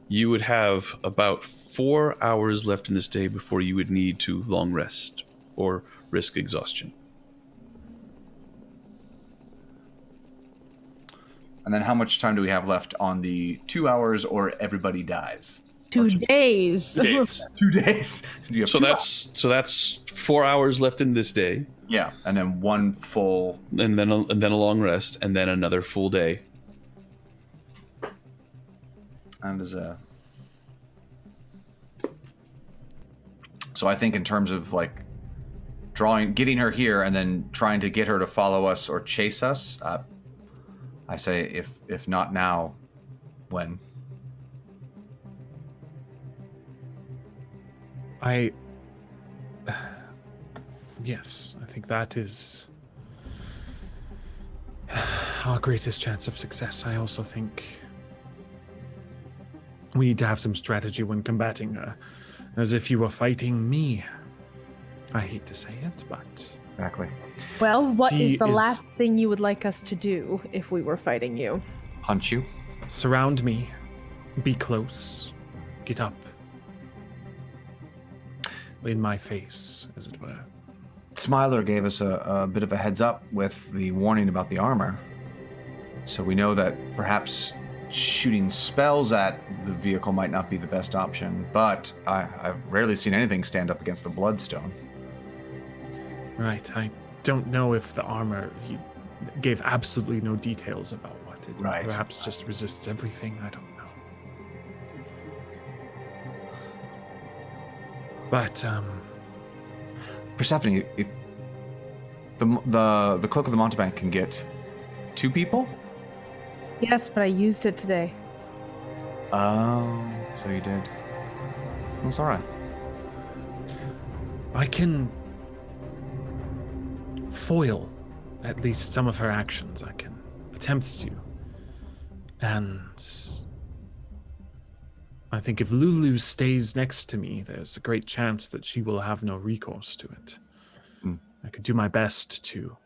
You would have about 4 hours left in this day before you would need to long rest or risk exhaustion. And then how much time do we have left on the 2 hours or everybody dies? 2 days. 2 days. 2 days. You have So 2 that's 4 hours left in this day, Yeah, and then one full... and then a long rest, and then another full day. And as a... So I think in terms of like getting her here and then trying to get her to follow us or chase us, I say if not now, when? Yes, I think that is our greatest chance of success. I also think we need to have some strategy when combating her, as if you were fighting me. I hate to say it, but... Exactly. Well, what He is the is- last thing you would like us to do if we were fighting you? Punch you? Surround me, be close, get up. In my face, as it were. Smiler gave us a bit of a heads up with the warning about the armor. So we know that perhaps shooting spells at the vehicle might not be the best option, but I've rarely seen anything stand up against the Bloodstone. Right, I don't know if the armor, he gave absolutely no details about what it Right. perhaps just resists everything, I don't know. But, Persephone, if the Cloak of the Mountebank can get 2 people? Yes, but I used it today. Oh, so you did. That's all right. I can foil at least some of her actions. I can attempt to. And I think if Lulu stays next to me, there's a great chance that she will have no recourse to it. I could do my best to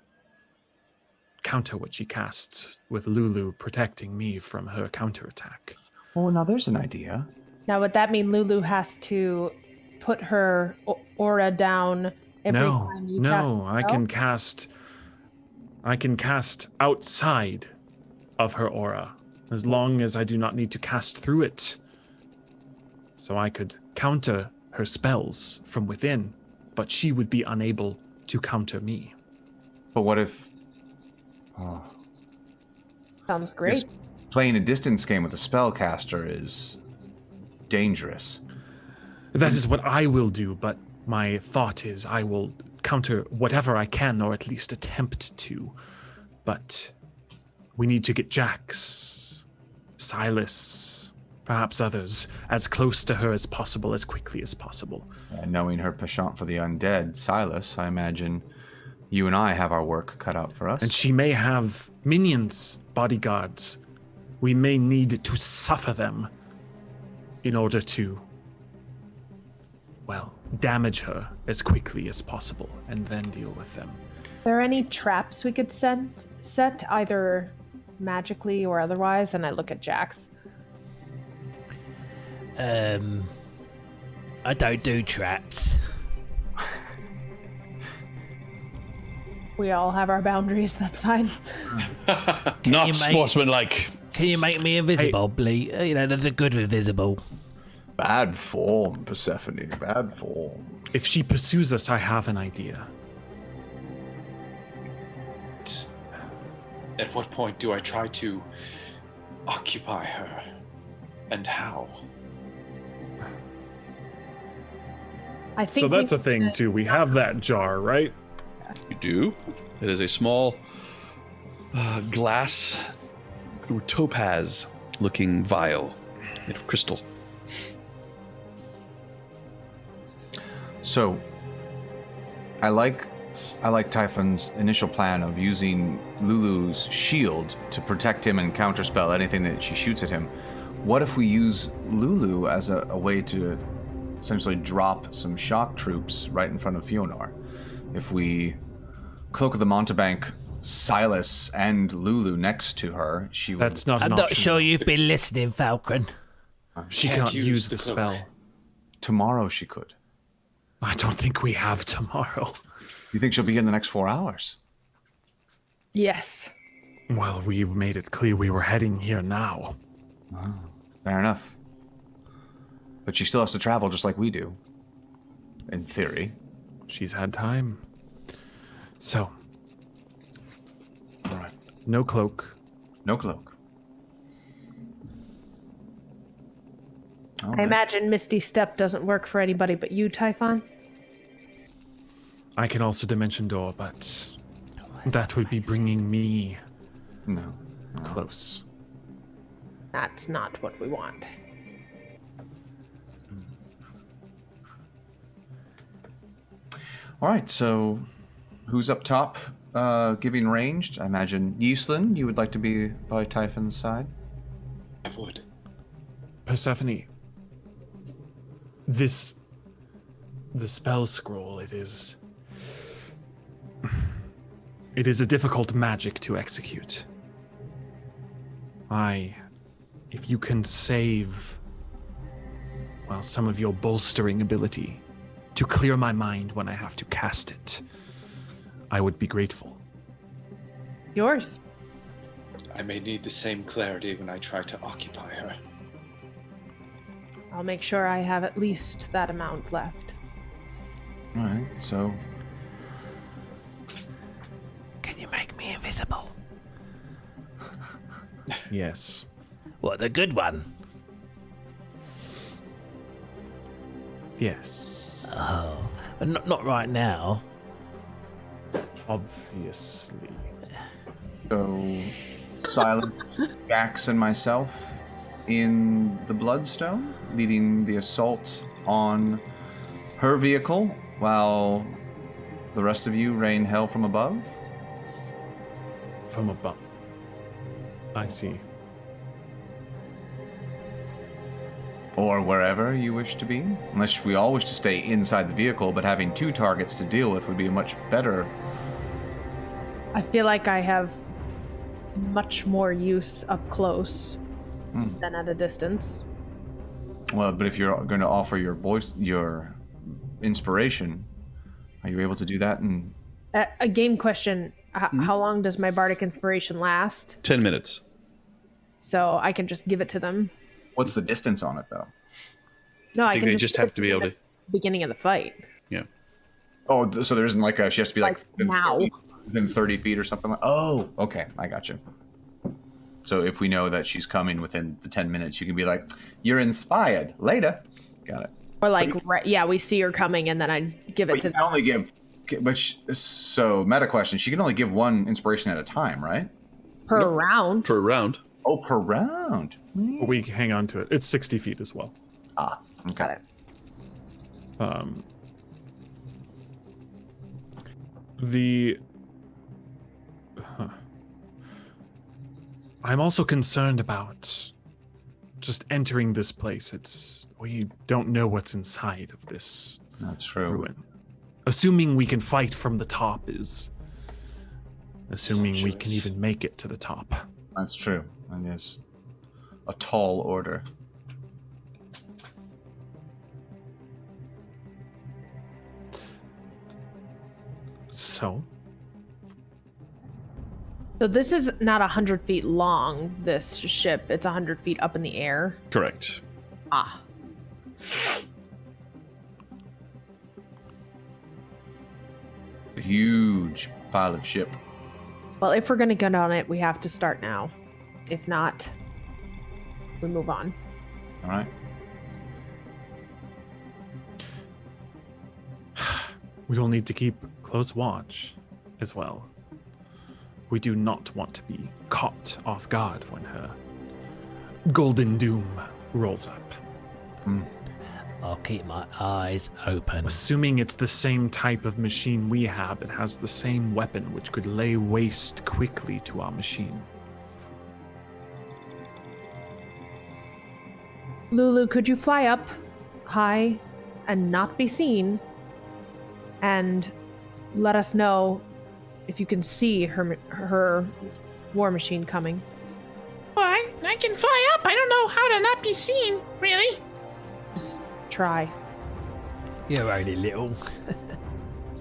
counter what she casts, with Lulu protecting me from her counterattack. Oh, now there's an idea. Now, would that mean Lulu has to put her aura down every time you cast a spell? I can cast outside of her aura, as long as I do not need to cast through it. So I could counter her spells from within, but she would be unable to counter me. But what if... Sounds great. Playing a distance game with a spellcaster is dangerous. That is what I will do, but my thought is I will counter whatever I can, or at least attempt to. But we need to get Jax, Silas, perhaps others, as close to her as possible, as quickly as possible. And knowing her penchant for the undead, Silas, I imagine you and I have our work cut out for us. And she may have minions, bodyguards. We may need to suffer them in order to, well, damage her as quickly as possible and then deal with them. Are there any traps we could set, either magically or otherwise? And I look at Jax. I don't do traps. We all have our boundaries, that's fine. Not you make- sportsmanlike. Can you make me invisible, please? You know, the good invisible. Bad form, Persephone. Bad form. If she pursues us, I have an idea. At what point do I try to occupy her? And how? I think So that's a thing too. We have that jar, right? You do. It is a small glass or topaz-looking vial made of crystal. So, I like Typhon's initial plan of using Lulu's shield to protect him and counterspell anything that she shoots at him. What if we use Lulu as a way to essentially drop some shock troops right in front of Fionor? If we Cloak of the Mountebank Silas and Lulu next to her, she would... That's not I'm an not option. sure you've been listening, Falkrunn. She Can't cannot use use the the cloak. spell. Tomorrow she could. I don't think we have tomorrow. You think she'll be here in the next 4 hours? Yes. Well, we made it clear we were heading here now. Fair enough. But she still has to travel just like we do. In theory. She's had time. So, All right. no cloak. No cloak. All I right. imagine Misty Step doesn't work for anybody but you, Typhon. I can also dimension door, but that would be bringing me No. close. That's not what we want. All right, so who's up top giving ranged? I imagine Yislin, you would like to be by Typhon's side? I would. Persephone, the spell scroll, it is a difficult magic to execute. If you can save, well, some of your bolstering ability to clear my mind when I have to cast it, I would be grateful. Yours. I may need the same clarity when I try to occupy her. I'll make sure I have at least that amount left. All right, so Can you make me invisible? Yes. What, the good one? Yes. Oh, but not right now. Obviously. so Silas, Jax, and myself in the Bloodstone, leading the assault on her vehicle, while the rest of you rain hell from above. From above. I see. Or wherever you wish to be. Unless we all wish to stay inside the vehicle, but having two targets to deal with would be a much better... I feel like I have much more use up close than at a distance. Well, but if you're going to offer your inspiration, are you able to do that? And A game question. How long does my bardic inspiration last? 10 minutes. So I can just give it to them. what's the distance on it, though? No, I think they just have to be able to. Beginning of the fight. Yeah. Oh, so there isn't like a... She has to be like now. within 30 feet or something like... Oh, okay. I got you. So if we know that she's coming within the 10 minutes, you can be like, you're inspired. Later. Got it. Or like, yeah, we see her coming and then I give it But to you can only give... But so, meta question, she can only give one inspiration at a time, right? per round. Per round. Oh, per round. But we hang on to it. It's 60 feet as well. Ah, okay. Got it. I'm also concerned about just entering this place. We don't know what's inside of this That's true. ruin. Assuming we can fight from the top is assuming we can Sumptuous. even make it to the top. That's true. I guess a tall order. So, So this is not 100 feet long, this ship. It's 100 feet up in the air. Correct. Ah. A huge pile of ship. Well, if we're going to get on it, we have to start now. If not, we move on. All right. We will need to keep close watch as well. We do not want to be caught off guard when her golden doom rolls up. I'll keep my eyes open. Assuming it's the same type of machine we have, it has the same weapon which could lay waste quickly to our machine. Lulu, could you fly up high and not be seen? And let us know if you can see her war machine coming. Well, I can fly up. I don't know how to not be seen, really. Just try. You're only little.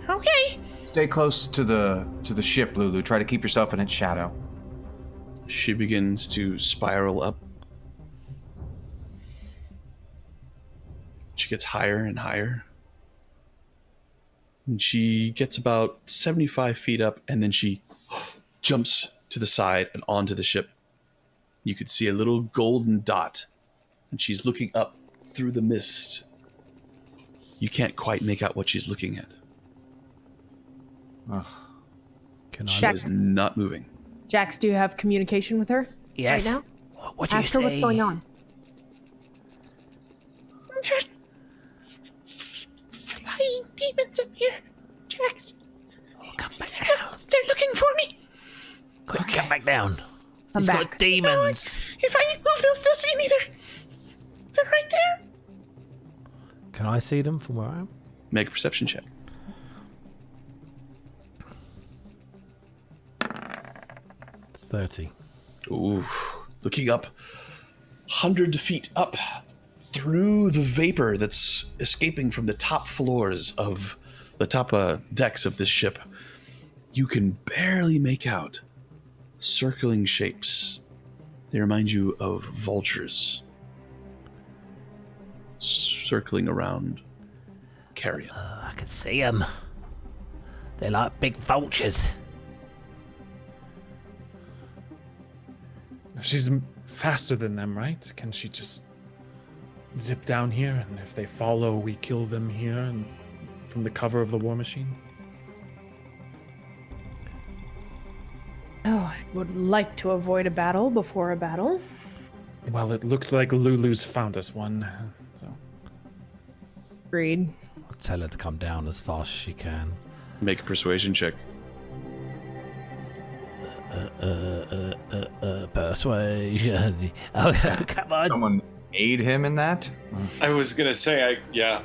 Okay. Stay close to the ship, Lulu. Try to keep yourself in its shadow. She begins to spiral up. She gets higher and higher. And she gets about 75 feet up, and then she jumps to the side and onto the ship. You could see a little golden dot, and she's looking up through the mist. You can't quite make out what she's looking at. She is not moving. Jax, do you have communication with her? Yes. Right now? What do you Ask her say? what's going on. There's flying demons up here, Jax. Oh, come back down. They're looking for me. Quick, come back down. I'm He's back. got demons. If I move, they'll still see me. They're right there. Can I see them from where I am? Make a perception check. 30. Ooh, looking up, 100 feet up through the vapor that's escaping from the top floors of the top decks of this ship. You can barely make out circling shapes. They remind you of vultures circling around carrion. I can see them. They're like big vultures. She's faster than them, right? Can she just zip down here, and if they follow, we kill them here and from the cover of the war machine? Oh, I would like to avoid a battle before a battle. Well, it looks like Lulu's found us one. So. Agreed. I'll tell her to come down as fast as she can. Make a persuasion check. Persuasion. Oh, come on. Someone aid him in that? I was gonna say, yeah.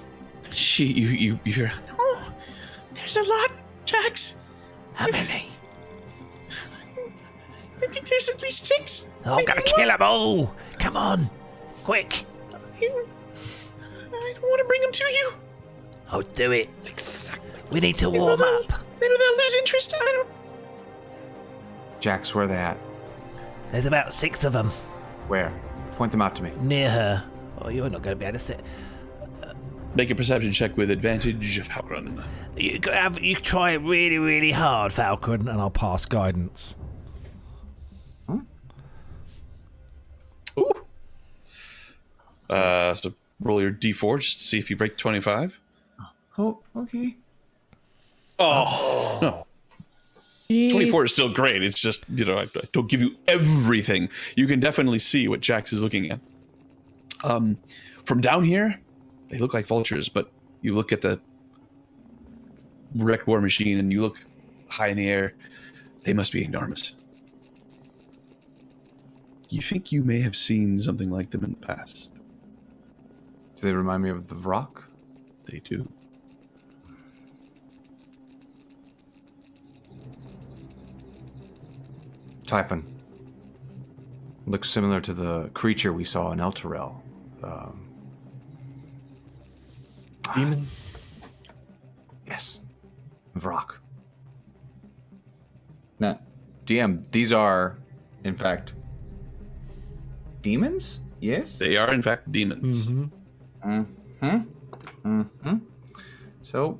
You're Oh, there's a lot, Jax. How many? I think there's at least 6. I'm gonna kill them all. Come on. Quick. I don't want to bring them to you. I'll do it. Exactly. We need to warm up. Maybe they'll lose interest. I don't. Jax, where are they at? There's about 6 of them Where? Point them out to me. near her. Oh, you're not going to be able to sit. make a perception check with advantage, Falkrunn. You try it really, really hard, Falkrunn, and I'll pass guidance. Ooh. So roll your d4 just to see if you break 25. Oh, okay. Oh, no. 24 is still great. It's just, I don't give you everything. You can definitely see what Jax is looking at. From down here, they look like vultures, but you look at the wrecked war machine and you look high in the air, they must be enormous. You think you may have seen something like them in the past. Do they remind me of the Vrock? They do. Typhon. Looks similar to the creature we saw in Elturel. Demon? Yes. Vrock. Not DM, these are, in fact, demons? Yes? They are, in fact, demons. So,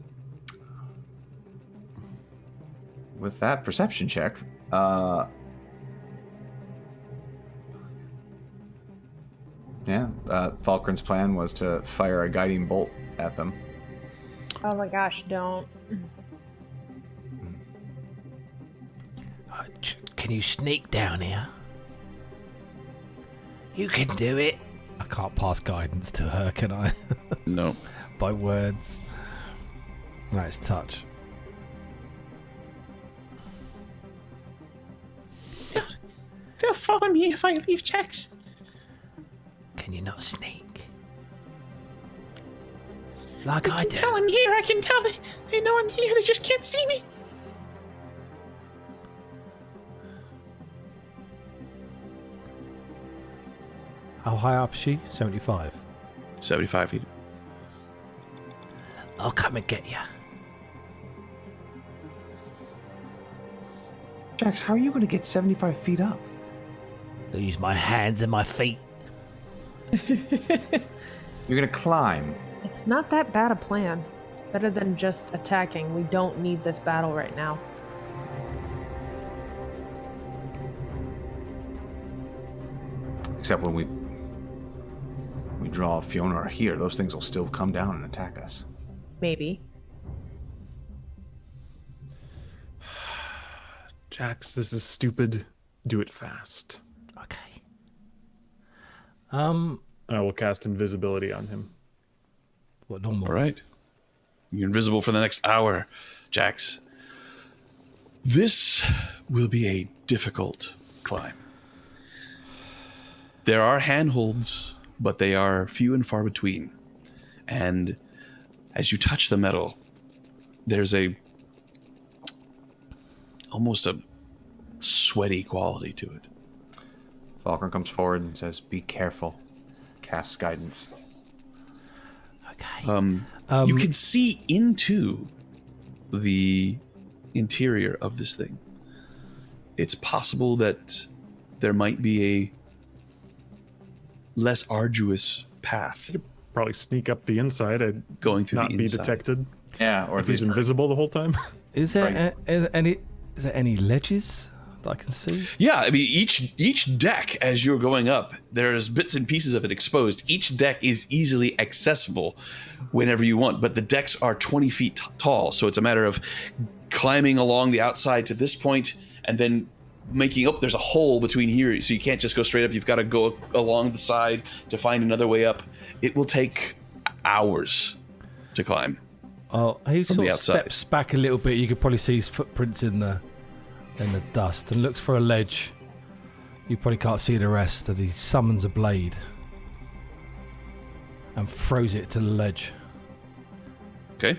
with that perception check, Falkrunn's plan was to fire a guiding bolt at them. Oh my gosh, don't. Can you sneak down here? You can do it. I can't pass guidance to her, can I? No. By words. Nice touch. They'll follow me if I leave Jax. Can you not sneak? Like I I can do. tell I'm here. I can tell they know I'm here. They just can't see me. How high up is she? 75. 75 feet. I'll come and get you. Jax, how are you going to get 75 feet up? I'll use my hands and my feet. You're going to climb. It's not that bad a plan. It's better than just attacking. We don't need this battle right now. Except when we draw Fiona here, those things will still come down and attack us. Maybe. Jax, this is stupid. Do it fast. Okay. I will cast invisibility on him. What normal? All right. You're invisible for the next hour, Jax. This will be a difficult climb. There are handholds, but they are few and far between. And as you touch the metal, there's almost a sweaty quality to it. Falkrunn comes forward and says, "Be careful." Casts guidance. Okay. You can see into the interior of this thing. It's possible that there might be a less arduous path Probably sneak up the inside and going through not the be inside. detected. Yeah, or If he's invisible the whole time. Is there any ledges that I can see? Yeah, I mean, each deck, as you're going up, there's bits and pieces of it exposed. Each deck is easily accessible whenever you want, but the decks are 20 feet tall, so it's a matter of climbing along the outside to this point and then making up. There's a hole between here, so you can't just go straight up. You've got to go along the side to find another way up. It will take hours to climb. Oh, he From sort the of outside. steps back a little bit. You could probably see his footprints in the dust and looks for a ledge. You probably can't see the rest. And he summons a blade and throws it to the ledge. Okay.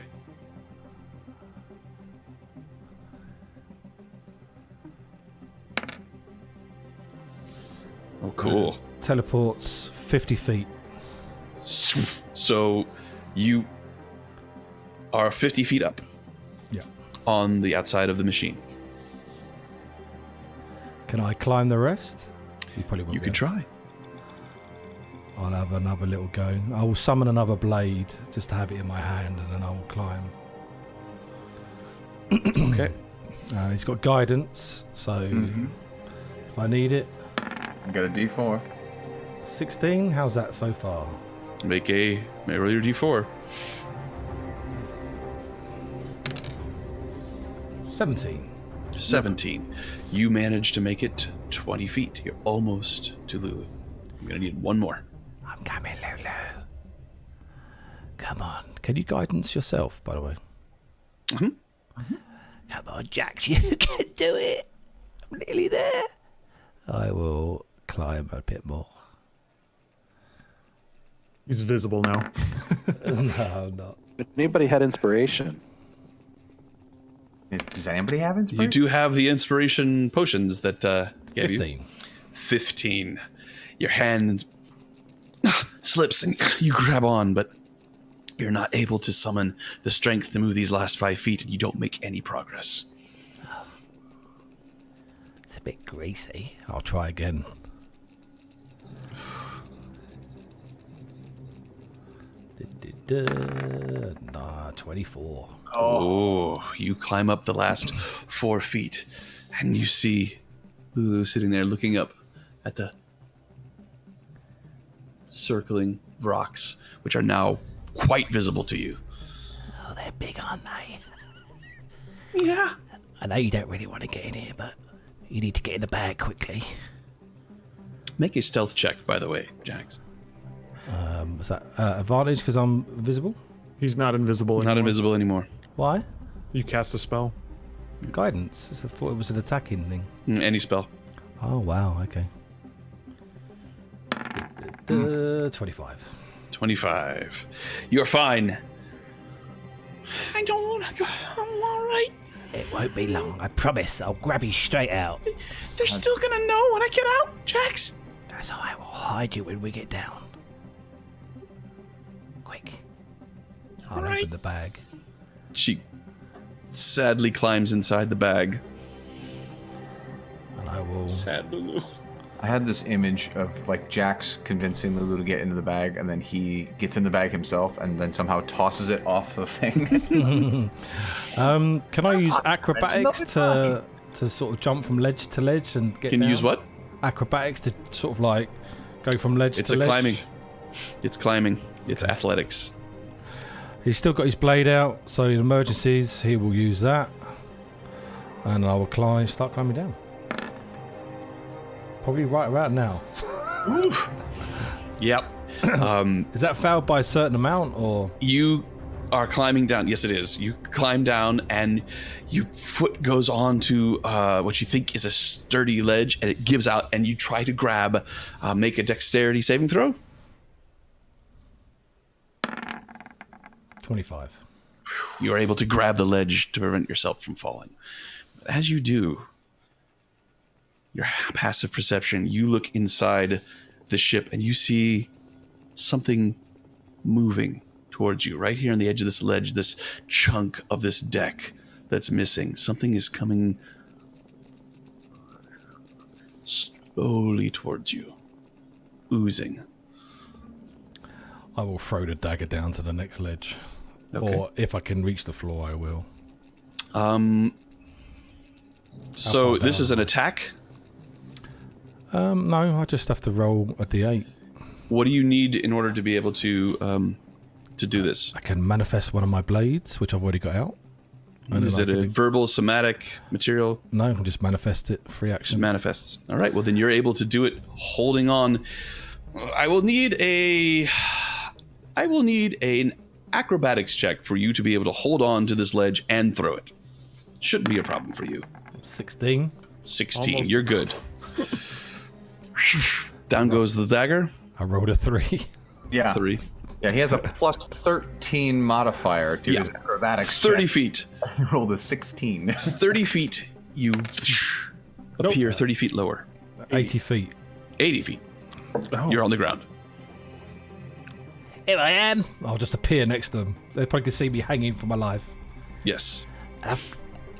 Oh, cool. Teleports 50 feet. So you are 50 feet up. Yeah. On the outside of the machine. Can I climb the rest? You probably won't. You could try. I'll have another little go. I will summon another blade just to have it in my hand, and then I will climb. Okay. He's got guidance, so if I need it. I got a D4. 16. How's that so far? May roll your D4. 17. 17. You manage to make it 20 feet. You're almost to Lulu. I'm going to need one more. I'm coming, Lulu. Come on. Can you guidance yourself, by the way? Come on, Jax. You can do it. I'm nearly there. I will climb a bit more. He's visible now. No, I'm not. If anybody had inspiration, Does anybody have inspiration? You do have the inspiration potions that gave 15. you. 15. Your hand slips and you grab on, but you're not able to summon the strength to move these last 5 feet, and you don't make any progress. It's a bit greasy. I'll try again. Nah, 24. Oh, you climb up the last 4 feet, and you see Lulu sitting there looking up at the circling rocks, which are now quite visible to you. Oh, they're big, aren't they? Yeah. I know you don't really want to get in here, but you need to get in the bag quickly. Make a stealth check, by the way, Jax. Was that advantage because I'm invisible? He's not invisible anymore. Not invisible anymore. Why? You cast a spell. Guidance. I thought it was an attacking thing. Any spell. Oh, wow. Okay. 25. 25. You're fine. I don't want to go. I'm all right. It won't be long. I promise. I'll grab you straight out. They're still going to know when I get out, Jax. That's how I will hide you when we get down. Quick. I'll open the bag. She sadly climbs inside the bag. And I will... Sad Lulu. I had this image of like Jax convincing Lulu to get into the bag, and then he gets in the bag himself, and then somehow tosses it off the thing. Can I use acrobatics to sort of jump from ledge to ledge and get Can you down? use what? Acrobatics to sort of like go from ledge It's to a ledge. climbing. It's climbing. It's athletics. He's still got his blade out, so in emergencies he will use that, and I will start climbing down. Probably right around now. Yep. Is that failed by a certain amount, or You are climbing down. Yes, it is. You climb down, and your foot goes onto what you think is a sturdy ledge, and it gives out, and you try to grab. Make a dexterity saving throw. 25? You are able to grab the ledge to prevent yourself from falling. As you do, your passive perception, you look inside the ship and you see something moving towards you right here on the edge of this ledge, this chunk of this deck that's missing. Something is coming slowly towards you, oozing. I will throw the dagger down to the next ledge. Okay. Or if I can reach the floor, I will. So this is an attack? No, I just have to roll a d8. What do you need in order to be able to do this? I can manifest one of my blades, which I've already got out. And Is it a verbal, somatic material? No, I can just manifest it, free Just action. manifests. All right, well then you're able to do it holding on. I will need an acrobatics check for you to be able to hold on to this ledge and throw it. Shouldn't be a problem for you. 16. 16, Almost. you're good. Down goes the dagger. I rolled a 3. Yeah. 3. Yeah, he has a plus 13 modifier due to acrobatics. 30 check. feet. He rolled a 16. 30 feet, you appear 30 feet lower. 80 feet. 80 feet. Oh. You're on the ground. Here I am. I'll just appear next to them. They probably can see me hanging for my life. Yes.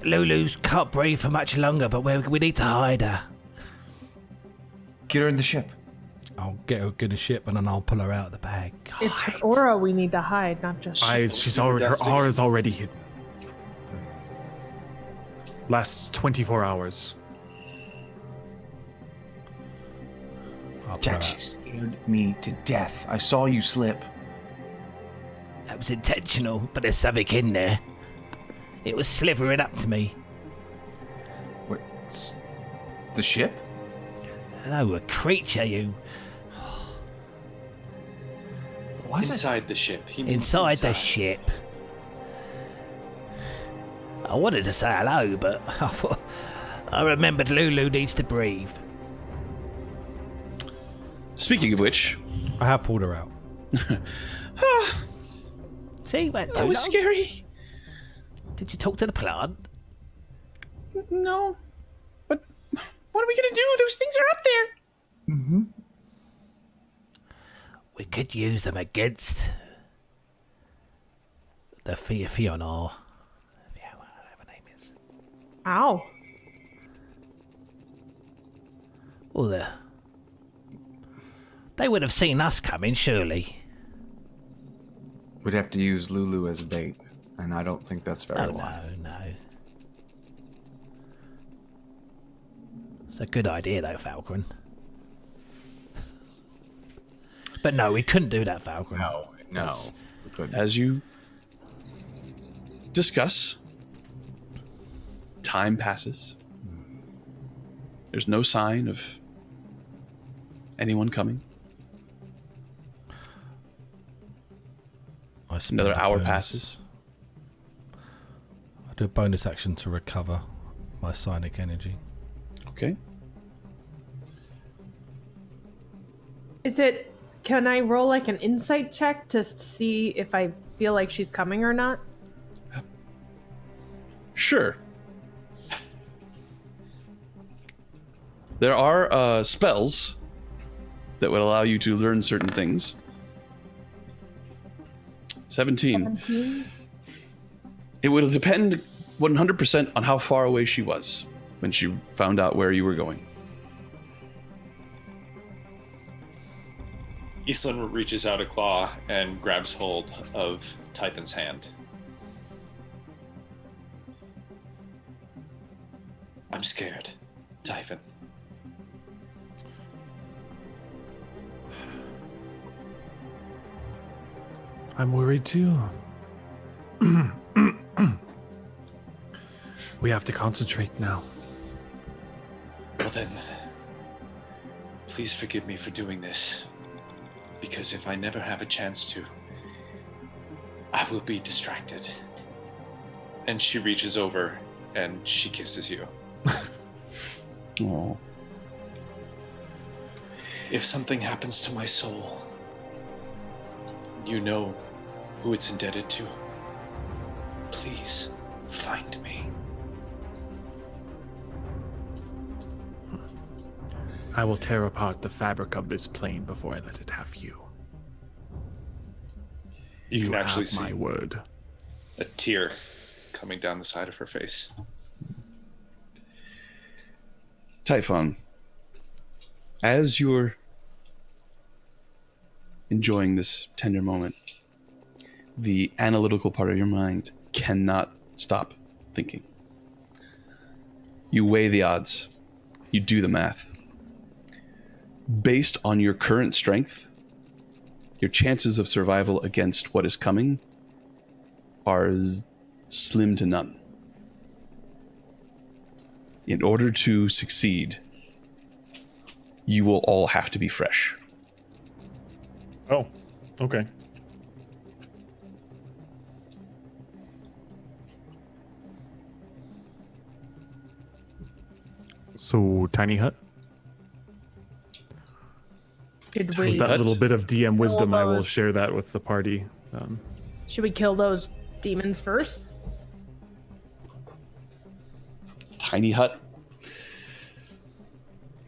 Lulu can't breathe for much longer, but we need to hide her. Get her in the ship. I'll get her in a ship and then I'll pull her out of the bag. It's her aura we need to hide, not just. She's already, her aura's already hidden. Lasts 24 hours. I'll pull her Jax, out. you scared me to death. I saw you slip. That was intentional, but there's something in there. It was slithering up to me. What? The ship? Oh, a creature, you. What was it? Inside the ship. He means Inside the ship. I wanted to say hello, but I thought I remembered Lulu needs to breathe. Speaking of which, I have pulled her out. See, That was scary. Did you talk to the plant? No. But what are we going to do? Those things are up there. Mm-hmm. We could use them against the Fiona, whatever her name is. Ow. Well, they would have seen us coming, surely. We'd have to use Lulu as bait, and I don't think that's very wise. No. It's a good idea, though, Falkrunn. But no, we couldn't do that, Falkrunn. No, we couldn't. As you discuss, time passes. There's no sign of anyone coming. Another hour passes. I do a bonus action to recover my psionic energy. Okay. Can I roll like an insight check to see if I feel like she's coming or not? Sure. There are spells that would allow you to learn certain things. 17. It will depend 100% on how far away she was when she found out where you were going. Islin reaches out a claw and grabs hold of Typhon's hand. I'm scared, Typhon. I'm worried too. We have to concentrate now. Well then, please forgive me for doing this. Because if I never have a chance to, I will be distracted. And she reaches over and she kisses you. Oh. If something happens to my soul, you know who it's indebted to. Please find me. I will tear apart the fabric of this plane before I let it have you. You can actually have see my word. a tear coming down the side of her face. Typhon, as you're enjoying this tender moment, the analytical part of your mind cannot stop thinking. You weigh the odds. You do the math. Based on your current strength, your chances of survival against what is coming are slim to none. In order to succeed, you will all have to be fresh. Oh, okay. So, tiny hut? Should With we that little bit of DM wisdom, I will those- share that with the party. should we kill those demons first? Tiny hut.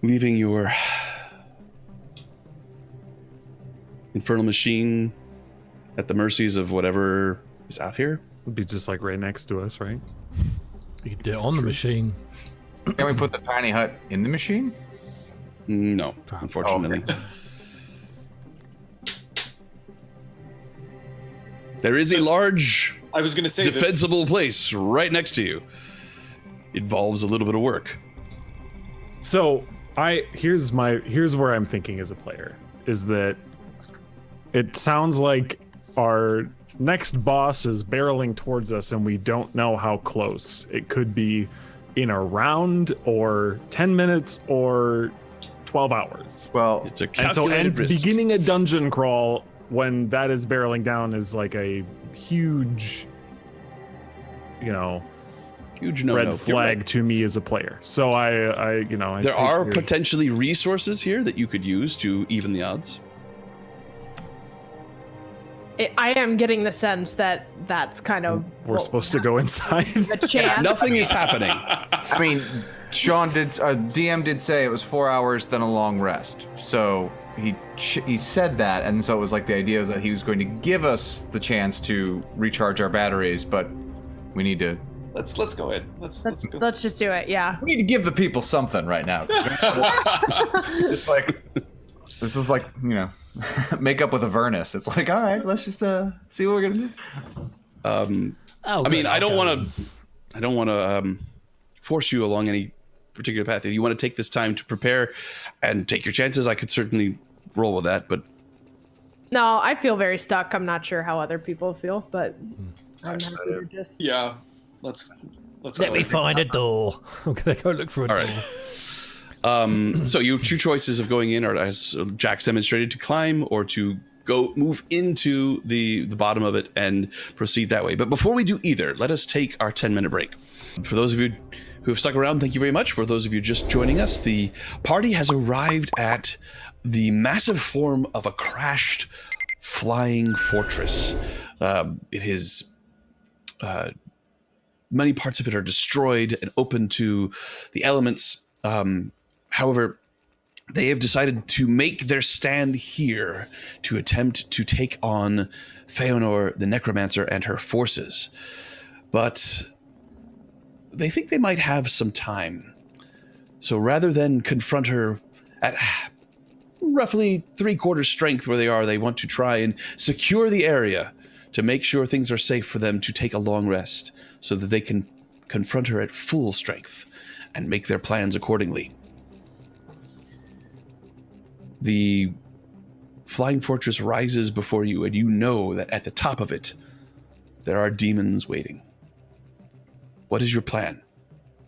Leaving your infernal machine at the mercies of whatever is out here. Would be just like right next to us, right? You could do it on the machine. Can we put the tiny hut in the machine? No, unfortunately. okay. There is a large I was going to say that defensible place right next to you. Involves a little bit of work. So here's where I'm thinking as a player is that it sounds like our next boss is barreling towards us and we don't know how close. It could be in a round or 10 minutes or 12 hours. Well, It's a And so calculated risk. beginning a dungeon crawl when that is barreling down is like a huge, Huge no-no. red You're flag right. to me as a player. So I There take are your- potentially resources here that you could use to even the odds. I am getting the sense that that's kind of we're supposed to go inside. a chance. Nothing is happening. I mean, Sean did, DM did say it was 4 hours, then a long rest. So he said that, and so it was like the idea is that he was going to give us the chance to recharge our batteries, but we need to Let's go in. Let's go. Let's just do it. Yeah. We need to give the people something right now. Just like this is like, you know, make up with Avernus. It's like, all right, let's just see what we're gonna do. I mean, I don't want to force you along any particular path. If you want to take this time to prepare and take your chances, I could certainly roll with that. But No, I feel very stuck. I'm not sure how other people feel, but I'm happy to just. Yeah. Let's Let me find a door. I'm gonna go look for a door. Right. So your two choices of going in are, as Jax demonstrated, to climb or to move into the bottom of it and proceed that way. But before we do either, let us take our 10-minute break. For those of you who have stuck around, thank you very much. For those of you just joining us, the party has arrived at the massive form of a crashed flying fortress. It is many parts of it are destroyed and open to the elements. However, they have decided to make their stand here to attempt to take on Feanor the Necromancer and her forces. But they think they might have some time. So rather than confront her at roughly 3/4 strength where they are, they want to try and secure the area to make sure things are safe for them to take a long rest so that they can confront her at full strength and make their plans accordingly. The flying fortress rises before you, and you know that at the top of it, there are demons waiting. What is your plan?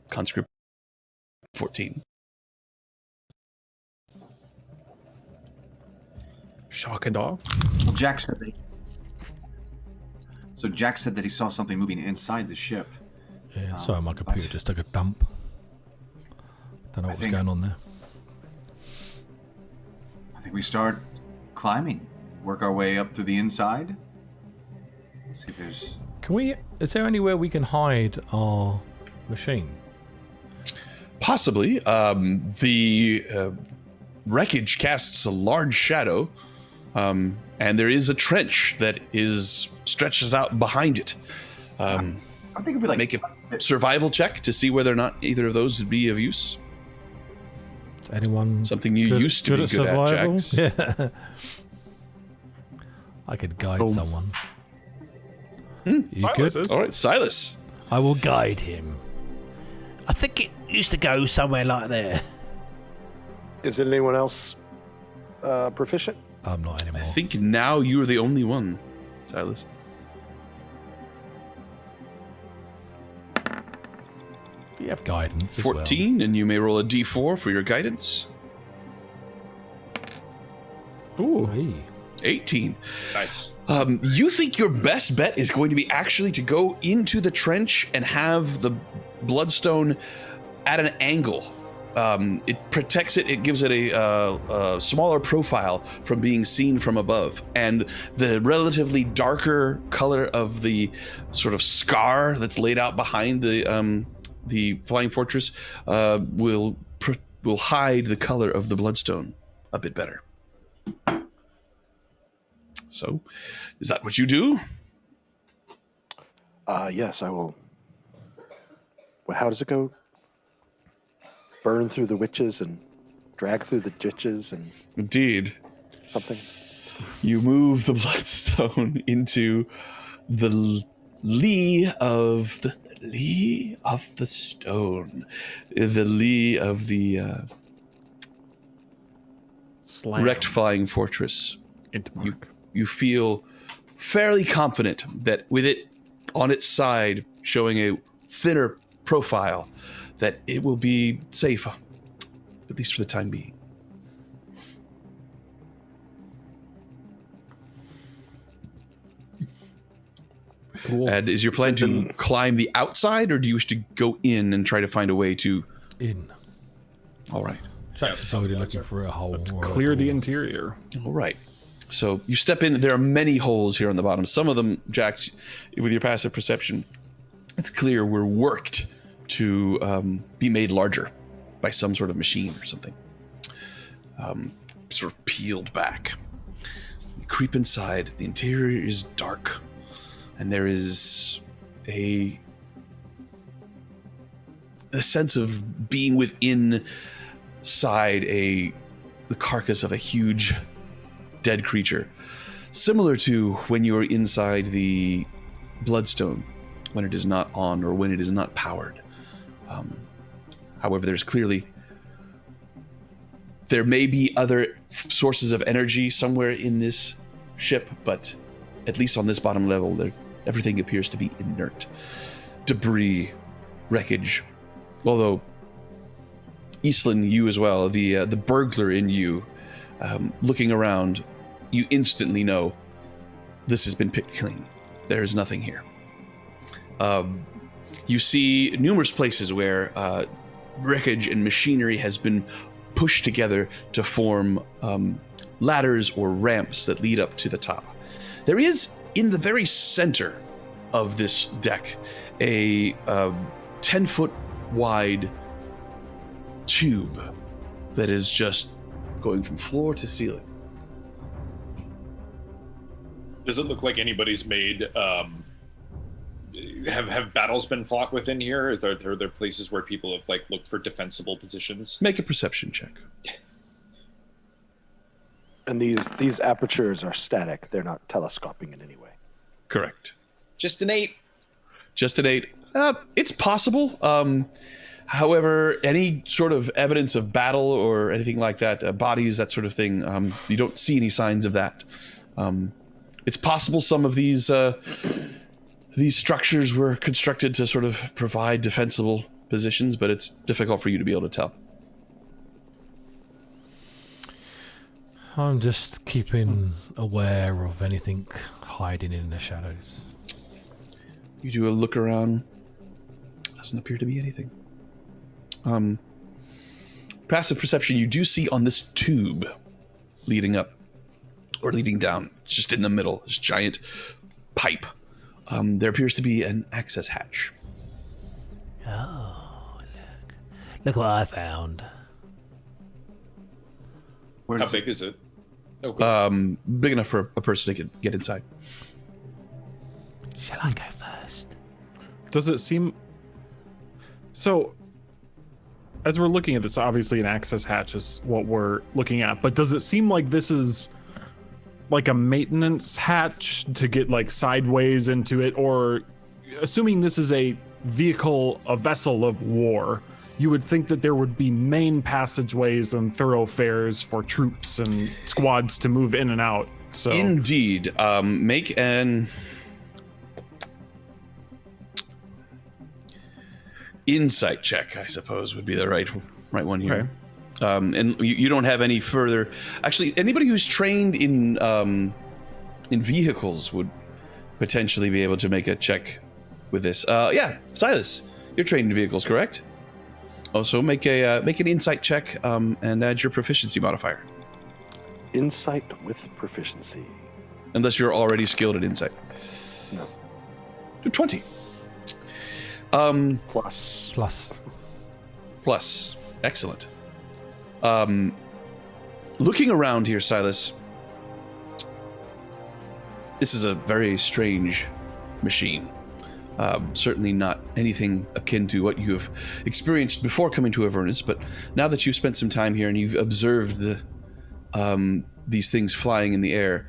Conscript 14. Shock and awe. Well, Jax said that he saw something moving inside the ship. Yeah, sorry, my computer just took a dump. Don't know what was going on there. I think we start climbing, work our way up through the inside. See if there's... Is there anywhere we can hide our machine? Possibly. The wreckage casts a large shadow, and there is a trench that stretches out behind it. I think if we make a survival check to see whether or not either of those would be of use. Is anyone something you used to be good at, Jax? Yeah. I could guide someone. You good? All right, Silas. I will guide him. I think it used to go somewhere like there. Is anyone else proficient? I'm not anymore. I think now you're the only one, Silas. You have guidance as 14, well. And you may roll a d4 for your guidance. Ooh. Hey. 18. Nice. You think your best bet is going to be actually to go into the trench and have the bloodstone at an angle. It protects it. It gives it a smaller profile from being seen from above, and the relatively darker color of the sort of scar that's laid out behind the flying fortress will hide the color of the bloodstone a bit better. So, is that what you do? Yes, I will. Well, how does it go? Burn through the witches and drag through the ditches and... Indeed. Something? You move the bloodstone into the lee of the stone. The lee of the wrecked flying fortress. You feel fairly confident that with it on its side showing a thinner profile, that it will be safe, at least for the time being. Cool. And is your plan to climb the outside, or do you wish to go in and try to find a way to... In. All right. Jax is already looking for a hole. Clear the interior. All right. So you step in. There are many holes here on the bottom. Some of them, Jax, with your passive perception, it's clear were worked to be made larger by some sort of machine or something. Sort of peeled back. You creep inside. The interior is dark. And there is a a sense of being inside the carcass of a huge dead creature, similar to when you are inside the Bloodstone, when it is not on or when it is not powered. However, there may be other sources of energy somewhere in this ship, but at least on this bottom level, everything appears to be inert. Debris, wreckage. Although, Eastlyn, you as well, the burglar in you, looking around, you instantly know this has been picked clean. There is nothing here. You see numerous places where wreckage and machinery has been pushed together to form ladders or ramps that lead up to the top. There is, in the very center of this deck, a 10-foot wide tube that is just going from floor to ceiling. Does it look like anybody's made have battles been fought within here? Are there places where people have like looked for defensible positions? Make a perception check. And these apertures are static. They're not telescoping in any way. Correct. Just an 8. Just an 8. It's possible. However, any sort of evidence of battle or anything like that, bodies, that sort of thing, you don't see any signs of that. It's possible some of these structures were constructed to sort of provide defensible positions, but it's difficult for you to be able to tell. I'm just keeping aware of anything hiding in the shadows. You do a look around. Doesn't appear to be anything. Passive perception, you do see on this tube leading up or leading down, just in the middle, this giant pipe. There appears to be an access hatch. Oh, look what I found. How big is it? Okay. Big enough for a person to get inside. Shall I go first? Does it seem... So, as we're looking at this, obviously an access hatch is what we're looking at, but does it seem like this is like a maintenance hatch to get like sideways into it, or assuming this is a vehicle, a vessel of war, you would think that there would be main passageways and thoroughfares for troops and squads to move in and out. So indeed, make an insight check, I suppose, would be the right one here. Okay. And you don't have any further. Actually, anybody who's trained in vehicles would potentially be able to make a check with this. Yeah, Silas, you're trained in vehicles, correct? Also, make an insight check and add your proficiency modifier. Insight with proficiency. Unless you're already skilled at insight. No. Do 20. Plus. Excellent. Looking around here, Silas, this is a very strange machine. Certainly not anything akin to what you have experienced before coming to Avernus, but now that you've spent some time here and you've observed these things flying in the air,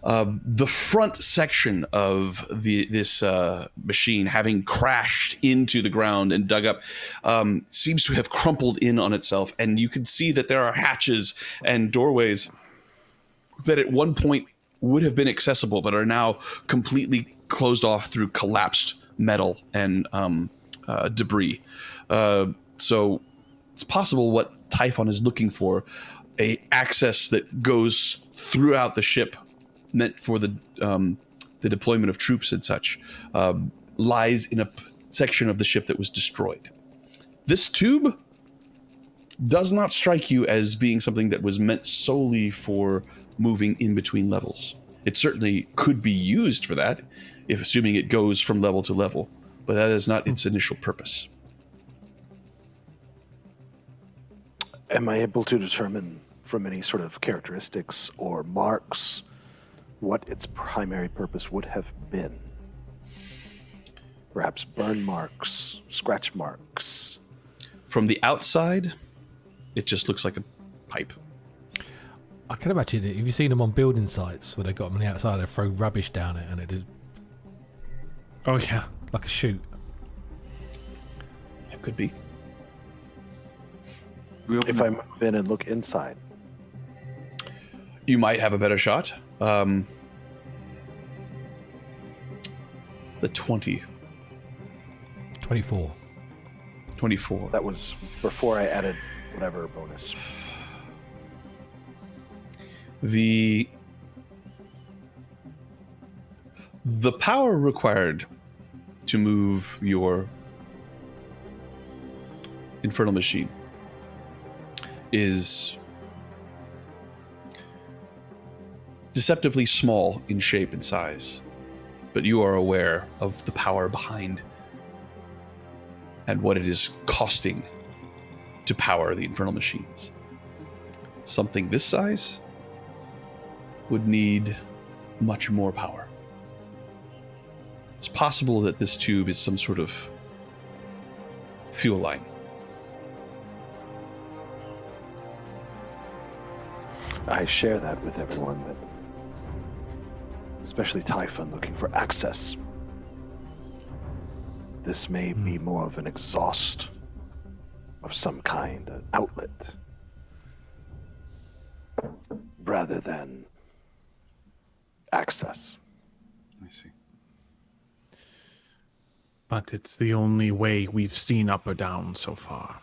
the front section of this machine, having crashed into the ground and dug up, seems to have crumpled in on itself, and you can see that there are hatches and doorways that at one point would have been accessible but are now completely closed off through collapsed metal and debris. So it's possible what Typhon is looking for, a access that goes throughout the ship, meant for the deployment of troops and such, lies in a section of the ship that was destroyed. This tube does not strike you as being something that was meant solely for moving in between levels. It certainly could be used for that, if assuming it goes from level to level, but that is not its initial purpose. Am I able to determine from any sort of characteristics or marks what its primary purpose would have been? Perhaps burn marks, scratch marks, From the outside, it just looks like a pipe. I can imagine it. Have you seen them on building sites where they got them on the outside? They throw rubbish down it, and it is Oh yeah. like a chute. It could be. If I move in and look inside, You might have a better shot. The 20. 24. 24. that was before I added whatever bonus. The power required to move your infernal machine is deceptively small in shape and size, but you are aware of the power behind and what it is costing to power the infernal machines. Something this size would need much more power. It's possible that this tube is some sort of fuel line. I share that with everyone, that especially Typhon looking for access. This may be more of an exhaust of some kind, an outlet, rather than access. I see. But it's the only way we've seen up or down so far.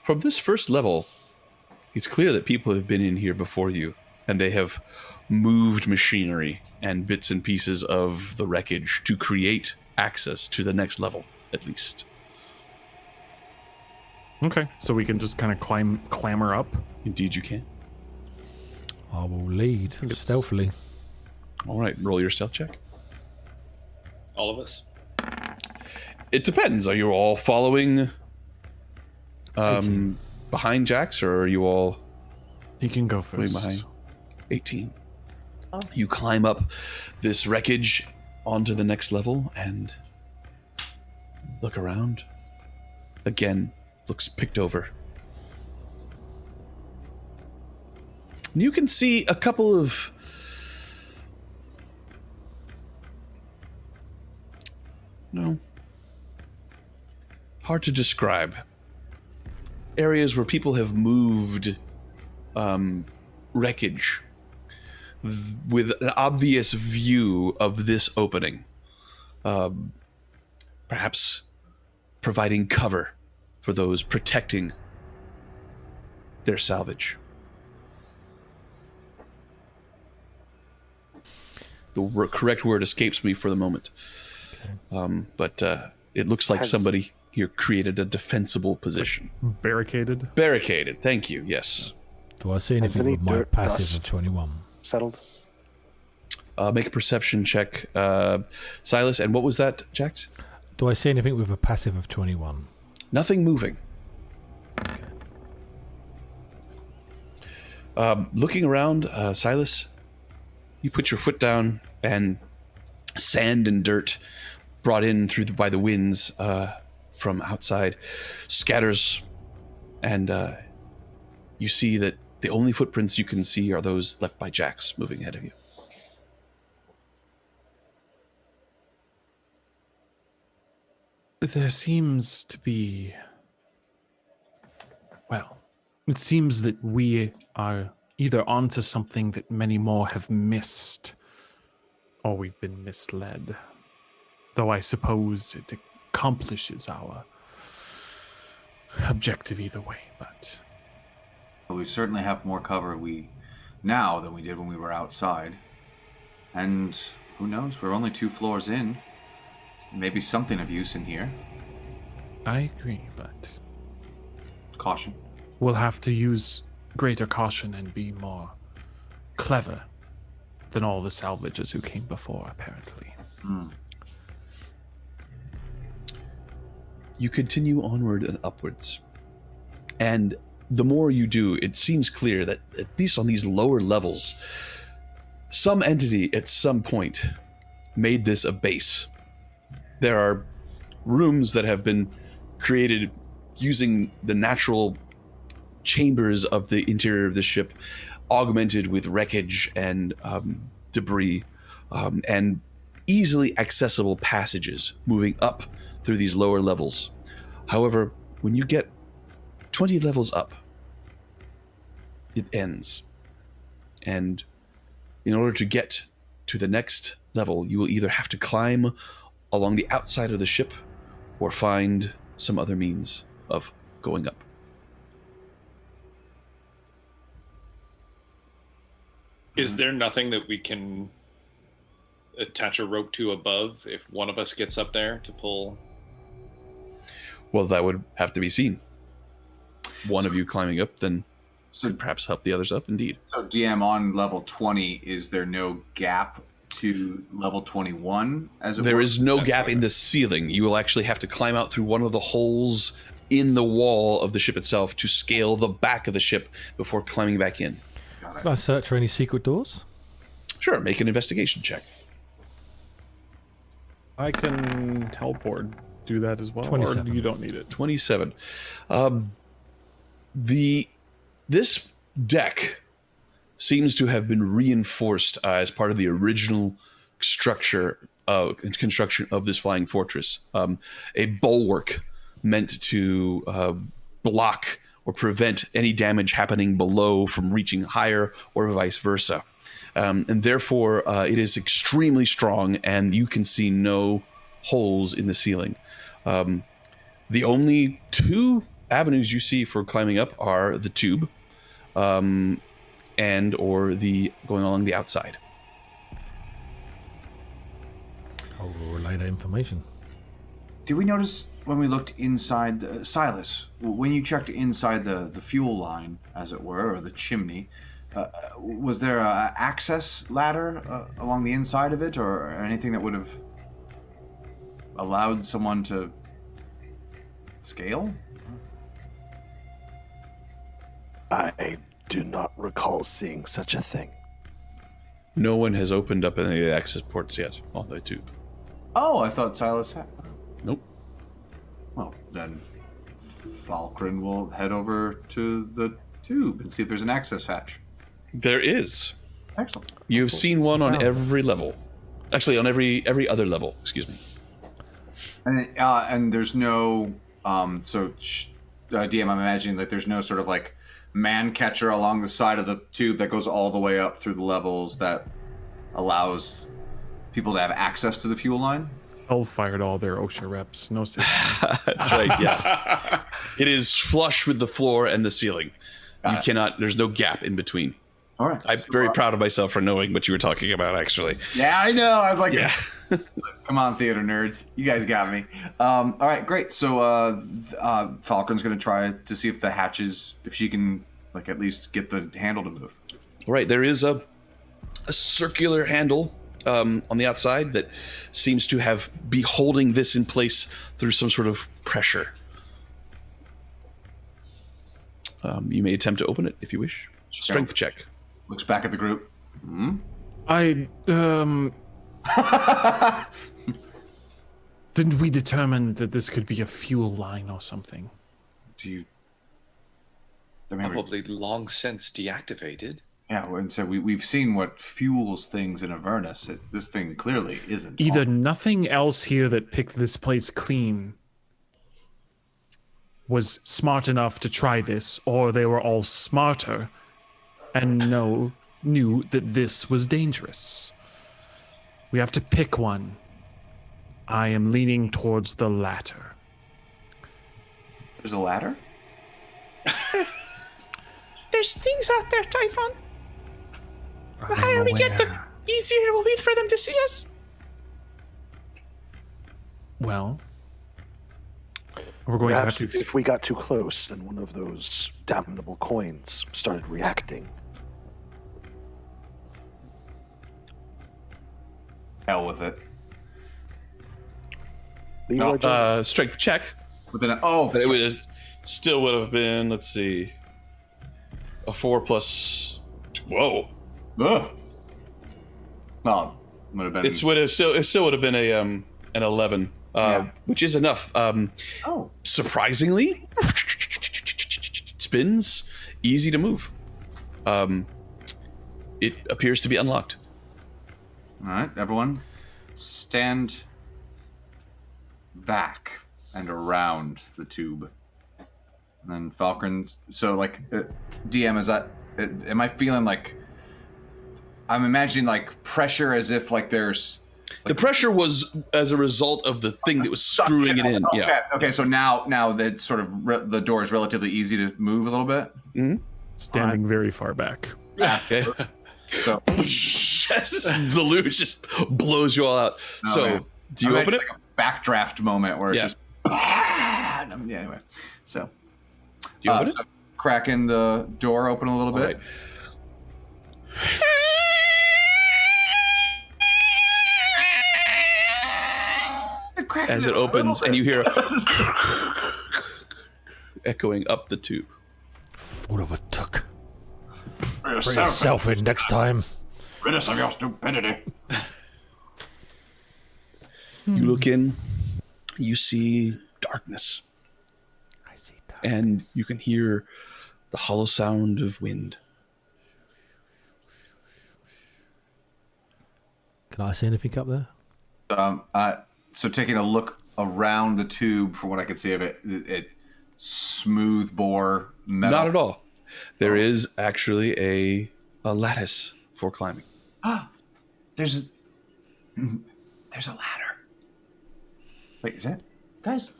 From this first level, it's clear that people have been in here before you, and they have moved machinery and bits and pieces of the wreckage to create access to the next level, at least. Okay, so we can just kind of clamber up. Indeed you can. I will lead stealthily. All right, roll your stealth check. All of us. It depends. Are you all following behind Jax, or are you all You can go following first. behind? 18. You climb up this wreckage onto the next level and look around. Again, looks picked over. You can see a couple of hard to describe areas where people have moved wreckage with an obvious view of this opening, perhaps providing cover for those protecting their salvage. The correct word escapes me for the moment. But it looks like somebody here created a defensible position. Barricaded. Barricaded, thank you, yes. Do I see anything with my passive of 21? Settled? Make a perception check, Silas. And what was that, Jax? Do I see anything with a passive of 21? Nothing moving. Looking around, Silas, you put your foot down, and sand and dirt brought in by the winds from outside scatters, and you see that the only footprints you can see are those left by Jax moving ahead of you. There seems to be... Well, it seems that we are either onto something that many more have missed, or we've been misled. Though I suppose it accomplishes our objective either way, but... Well, we certainly have more cover now than we did when we were outside. And who knows, we're only 2 floors in. Maybe something of use in here. I agree, but... Caution. We'll have to use greater caution and be more clever than all the salvages who came before, apparently. You continue onward and upwards. And the more you do, it seems clear that, at least on these lower levels, some entity at some point made this a base. There are rooms that have been created using the natural chambers of the interior of the ship, augmented with wreckage and debris, and easily accessible passages moving up through these lower levels. However, when you get 20 levels up, it ends. And in order to get to the next level, you will either have to climb along the outside of the ship or find some other means of going up. Is there nothing that we can attach a rope to above if one of us gets up there to pull? Well, that would have to be seen. One of you climbing up, then could perhaps help the others up, indeed. So DM, on level 20, is there no gap to level 21? There is no gap in the ceiling. You will actually have to climb out through one of the holes in the wall of the ship itself to scale the back of the ship before climbing back in. Can I search for any secret doors? Sure, make an investigation check. I can teleport. Do that as well, 27. or you don't need it. 27. This deck seems to have been reinforced as part of the original construction of this flying fortress. A bulwark meant to block or prevent any damage happening below from reaching higher, or vice versa. And therefore, it is extremely strong, and you can see no holes in the ceiling. The only two avenues you see for climbing up are the tube, and or the going along the outside. I'll relay that information. Did we notice when we looked inside, Silas, when you checked inside the fuel line, as it were, or the chimney, was there a access ladder along the inside of it, or anything that would have allowed someone to scale? I do not recall seeing such a thing. No one has opened up any of the access ports yet on the tube. Oh, I thought Silas had. Nope. Well, then Falkrunn will head over to the tube and see if there's an access hatch. There is. Excellent. You've seen one on every level. Actually, on every other level. Excuse me. And there's no DM, I'm imagining that there's no sort of like man catcher along the side of the tube that goes all the way up through the levels that allows people to have access to the fuel line. Fired all their OSHA reps. No safety. That's right, yeah. It is flush with the floor and the ceiling. You cannot, there's no gap in between. All right. I'm very proud of myself for knowing what you were talking about, actually. Yeah, I know. I was like, yeah. Come on, theater nerds. You guys got me. All right, great. So Falkrunn's going to try to see if the hatches, if she can like at least get the handle to move. All right, there is a circular handle on the outside that seems to be holding this in place through some sort of pressure. You may attempt to open it if you wish. Strength check. Looks back at the group. Didn't we determine that this could be a fuel line or something? Probably long since deactivated. Yeah, and so we've seen what fuels things in Avernus. This thing clearly isn't. Either nothing else here that picked this place clean was smart enough to try this, or they were all smarter and knew that this was dangerous. We have to pick one. I am leaning towards the latter. There's a ladder? There's things out there, Typhon. The higher we get, the easier it will be for them to see us. Well, we're going Perhaps to have to... if we got too close and one of those damnable coins started reacting. Hell with it. Strength check. But it would still would have been, let's see, a 4 plus. Whoa. Well, would have been. It still would have been an 11 which is enough. Surprisingly, spins, easy to move. It appears to be unlocked. All right, everyone, stand back and around the tube. And then Falkrunn. So, like, DM, is that? Am I feeling like? I'm imagining like pressure, as if like there's. The pressure was as a result of the thing that was screwing it in. Okay. Yeah. Okay. So now that sort of the door is relatively easy to move a little bit. Mm-hmm. Standing very far back. Okay. So the loot just blows you all out. Do you open it? Like a backdraft moment where it's just. Yeah. Anyway, so. Do you open it? So cracking the door open a little bit. Right. As it opens, and you hear echoing up the tube. Fool of a tuck. Bring yourself in next time. Rid us of your stupidity. You look in, you see darkness. I see darkness. And you can hear the hollow sound of wind. Can I see anything up there? So taking a look around the tube, from what I can see of it, it smooth bore metal. Not at all. There is actually a lattice for climbing. There's a ladder. Wait, is that guys?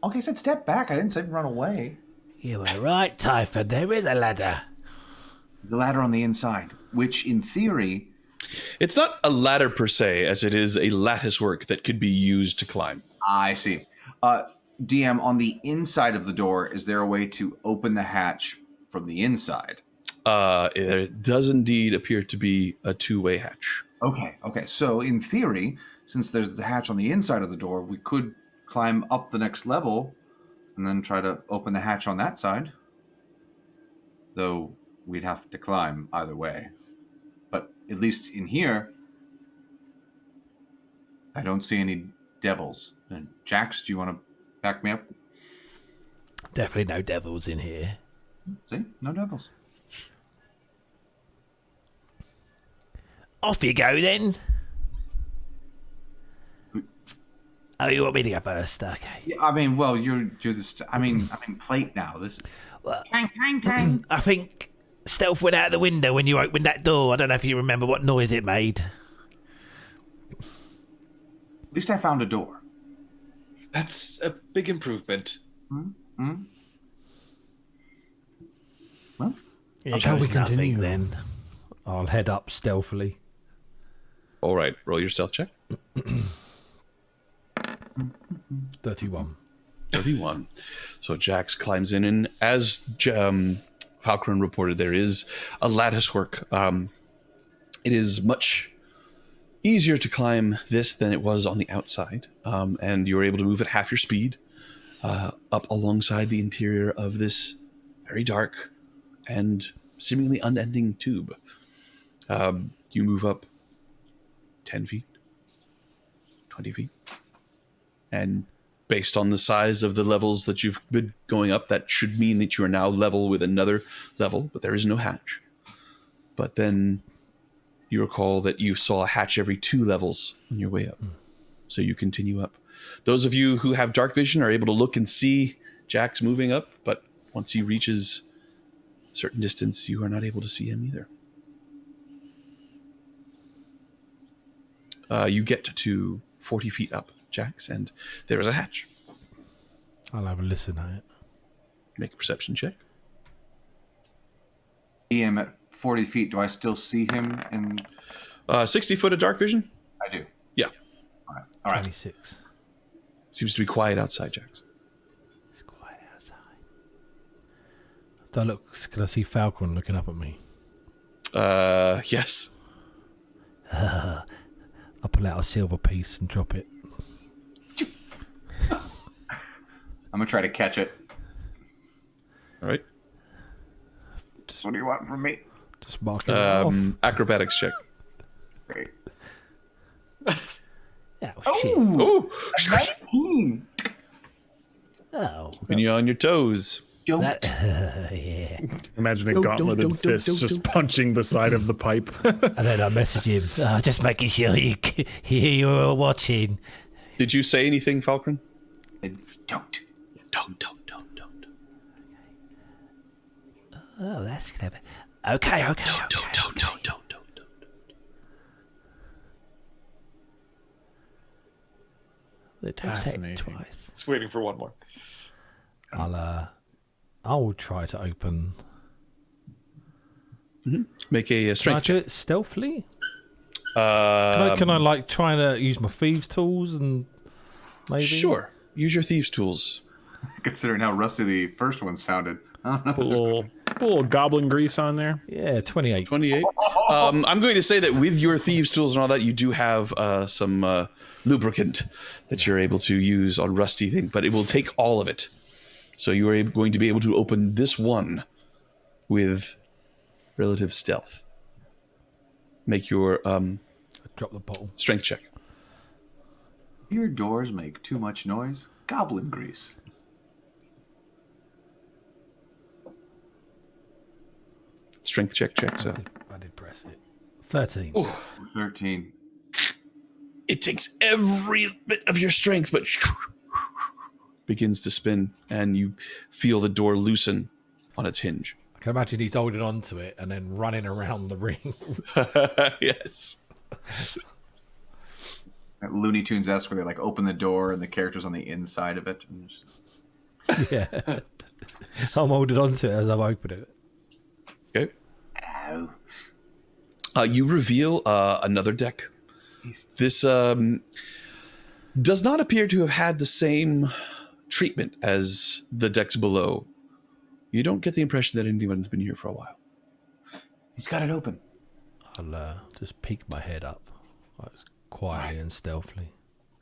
Okay, I said step back. I didn't say run away. You were right, Typhon. There is a ladder. There's a ladder on the inside, which in theory. It's not a ladder per se, as it is a lattice work that could be used to climb. I see. DM, on the inside of the door, is there a way to open the hatch from the inside? It does indeed appear to be a two-way hatch. Okay. So in theory, since there's the hatch on the inside of the door, we could climb up the next level and then try to open the hatch on that side. Though we'd have to climb either way. But at least in here, I don't see any devils. And Jax, do you want to back me up? Definitely no devils in here. See? No devils. Off you go then. Oh, you want me to go first? Okay. Yeah, I mean, well, you're this. I mean, plate now. This. Well, I think stealth went out the window when you opened that door. I don't know if you remember what noise it made. At least I found a door. That's a big improvement. Hmm? Well, Shall we continue then? I'll head up stealthily. All right, roll your stealth check. 31. 31. So Jax climbs in, and as Falkrunn reported, there is a lattice work. It is much easier to climb this than it was on the outside, and you were able to move at half your speed up alongside the interior of this very dark and seemingly unending tube. You move up 10 feet, 20 feet, and based on the size of the levels that you've been going up, that should mean that you are now level with another level, but there is no hatch. But then you recall that you saw a hatch every 2 levels on your way up. So you continue up. Those of you who have dark vision are able to look and see Jax moving up, but once he reaches a certain distance, you are not able to see him either. You get to 40 feet up, Jax, and there is a hatch. I'll have a listen at it. Make a perception check. DM at 40 feet. Do I still see him? In 60 foot of dark vision? I do. Yeah. All right. 26. Seems to be quiet outside, Jax. It's quiet outside. Can I see Falkrunn looking up at me? Yes. I'll pull out a silver piece and drop it. I'm going to try to catch it. All right. What do you want from me? Just mark it off. Acrobatics check. Great. Oh, 19. Oh. keeping you on your toes. Yeah. Imagine a gauntleted fist just punching the side of the pipe. And then I message him, just making sure you're watching. Did you say anything, Falkrunn? Don't. Don't. Oh, that's clever. Okay. Don't. Don't say it Fascinating. twice. Just waiting for one more. I will try to open. Make a Can I strength do check. it stealthily? Can I like try to use my thieves' tools and maybe? Sure. Use your thieves' tools. Considering how rusty the first one sounded. I don't know. Put a little goblin grease on there. Yeah, 28. 28. I'm going to say that with your thieves' tools and all that, you do have some lubricant that you're able to use on rusty things, but it will take all of it. So you are going to be able to open this one with relative stealth. Make your Drop the bottle. strength check. Your doors make too much noise. Goblin grease. Strength check. So I did press it. 13. 13. it takes every bit of your strength, but begins to spin, and you feel the door loosen on its hinge. I can imagine he's holding on to it and then running around the ring. Yes. At Looney Tunes-esque where they like open the door and the character's on the inside of it. And just... Yeah. I'm holding on to it as I'm opening it. Okay. You reveal another deck. This does not appear to have had the same treatment as the decks below. You don't get the impression that anyone's been here for a while. He's got it open. I'll just peek my head up, like, quietly and stealthily.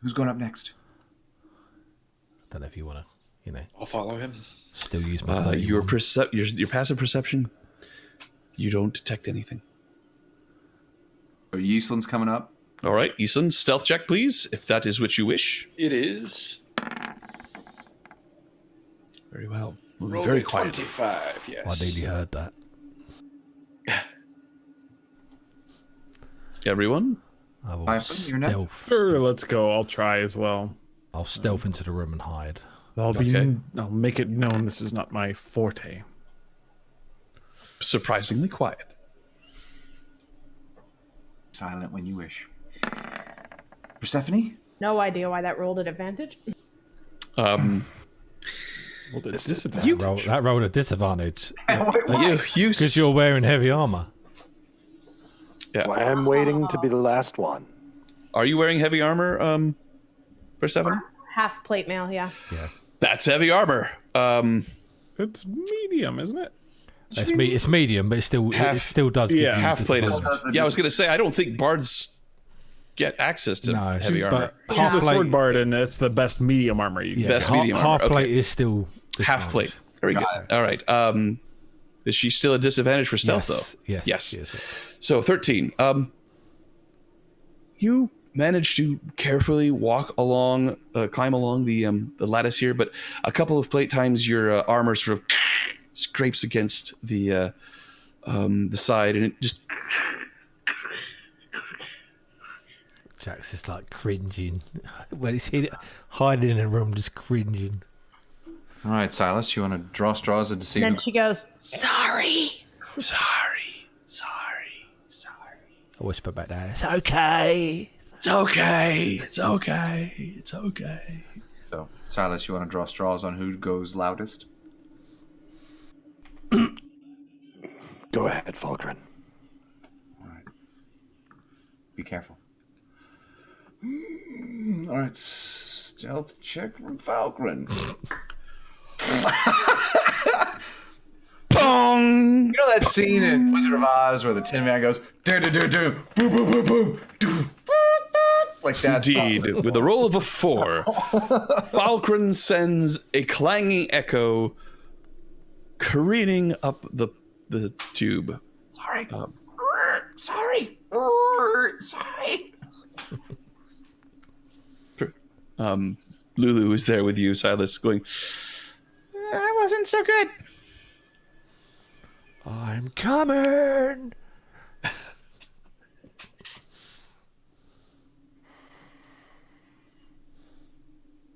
Who's going up next? Don't know if you want to, I'll follow him. still use my 31. Your passive perception, you don't detect anything. So Yeaslin's coming up. All right, Eason, stealth check, please, if that is what you wish. It is. Very well. Moving Roll very a quietly. 25, yes. I nearly heard that. Everyone? I will Typhon, you're next. stealth. Sure, let's go. I'll try as well. I'll stealth into the room and hide. I'll Okay. I'll make it known this is not my forte. Surprisingly quiet. Silent when you wish. Persephone? No idea why that rolled at advantage. Well, the disadvantage. That rolled a disadvantage. You Because you're wearing heavy armor. Yeah. Well, I'm waiting to be the last one. Are you wearing heavy armor, Persephone? Half plate mail, yeah. Yeah. That's heavy armor. It's medium, isn't it? It's medium, but it still does give yeah, you half plate is. disadvantage. Yeah, I was gonna say I don't think bards get access to No, heavy she's armor. like- She's a plate- sword bard, and it's the best medium armor you can Yeah, get. Best medium half armor, plate okay. is still Half plate. Very good. All right. Is she still a disadvantage for stealth though? Yes. Yes. So 13. You managed to carefully walk along, climb along the lattice here, but a couple of plate times your armor sort of scrapes against the side, and it just. Jax is like cringing. When he's hiding in a room, just cringing. All right, Silas, you want to draw straws and see Then who... she goes, sorry. Sorry. I whisper back down. It's okay. It's okay. It's okay. It's okay. So, Silas, you want to draw straws on who goes loudest? Go ahead, Falkrunn. All right. Be careful. All right, stealth check from Falkrunn. Bong! You know that scene in Wizard of Oz where the Tin Man goes, do do do do, boom boom boom boom, do, like that? Indeed, with a roll of a 4, Falkrunn sends a clanging echo careening up the tube. Sorry. Sorry. Sorry. Lulu is there with you, Silas, going, That wasn't so good. I'm coming.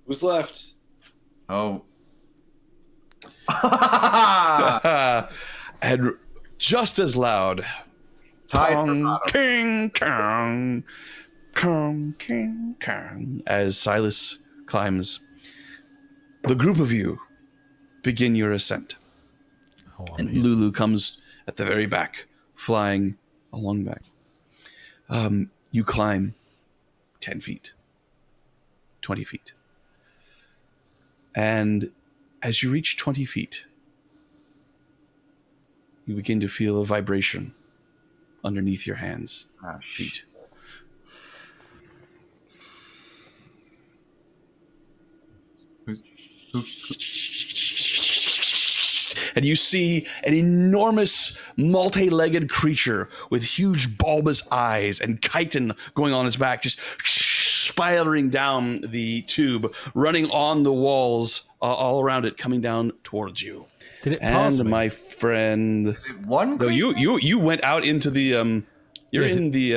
Who's left? Oh. and just as loud, Tied king, kong, kong, king, kong, as Silas climbs. The group of you begin your ascent. And Lulu comes at the very back, flying along back. You climb 10 feet, 20 feet. And as you reach 20 feet, you begin to feel a vibration underneath your hands, feet. And you see an enormous multi-legged creature with huge bulbous eyes and chitin going on its back, just spiraling down the tube, running on the walls all around it, coming down towards you. Did it pass me? My friend, Is it one? no, you went out into the you're in the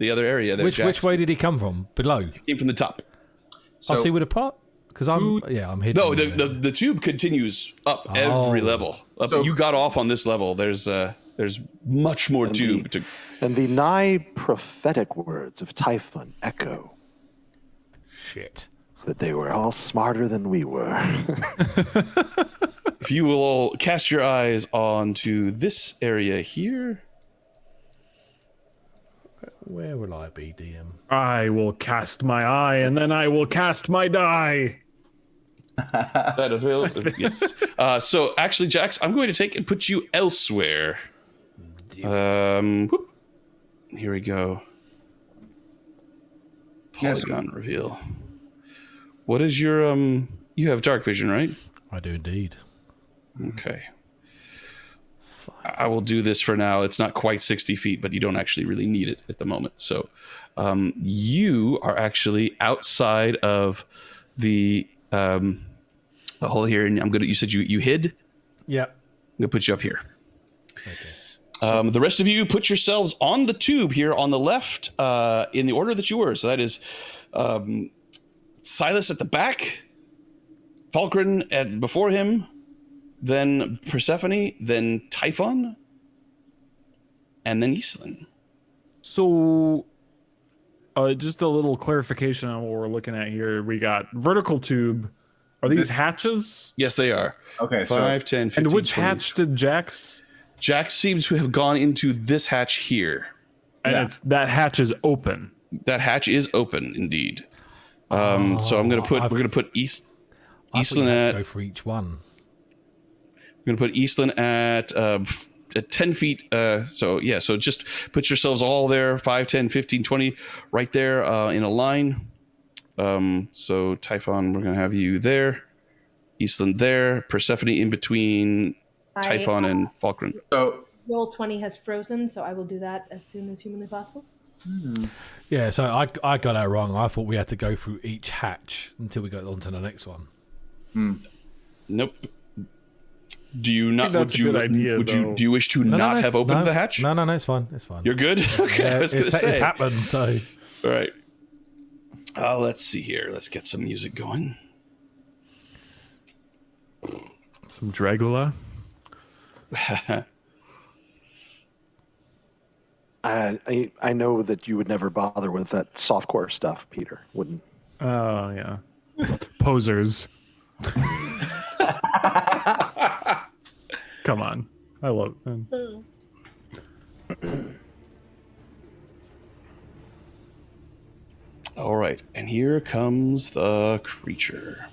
other area there. Which way did he come from? Below? Came from the top. I'll see with a pot. Because I'm hidden. No, the tube continues up every level. You got off on this level. There's much more tube to. And the nigh prophetic words of Typhon echo. Shit. That they were all smarter than we were. If you will all cast your eyes onto this area here. Where will I be, DM? I will cast my eye, and then I will cast my die. That available? Yes. So actually, Jax, I'm going to take and put you elsewhere. Whoop. Here we go. Polygon reveal. What is your you have dark vision, right? I do indeed. Okay. I will do this for now. It's not quite 60 feet, but you don't actually really need it at the moment. So you are actually outside of the hole here, and you said you hid? Yeah. I'm gonna put you up here. Okay. The rest of you put yourselves on the tube here on the left, in the order that you were. So that is Silas at the back, Falkrunn before him, then Persephone, then Typhon, and then Islin. So, just a little clarification on what we're looking at here. We got vertical tube. Are these hatches? Yes, they are. Okay, 5, 10, 15, And which 20. hatch did Jax? Jax seems to have gone into this hatch here. And that hatch is open. That hatch is open, indeed. So we're gonna put Islin at. Go for each one. We're gonna put Islin at 10 feet. So just put yourselves all there, 5, 10, 15, 20, right there in a line. So Typhon, we're gonna have you there. Islin there. Persephone in between Typhon and Falkrunn. So Roll 20 has frozen, so I will do that as soon as humanly possible. Yeah, so I got that wrong. I thought we had to go through each hatch until we got onto the next one. Nope. Do you not? That's a good idea, do you wish to not have opened the hatch? No, it's fine. It's fine. You're good. Okay, I was gonna say it's happened. So all right. Let's see here. Let's get some music going. Some Dragula. I know that you would never bother with that softcore stuff, Peter. Wouldn't. Oh, yeah. Posers. Come on. I love it. All right. And here comes the creature.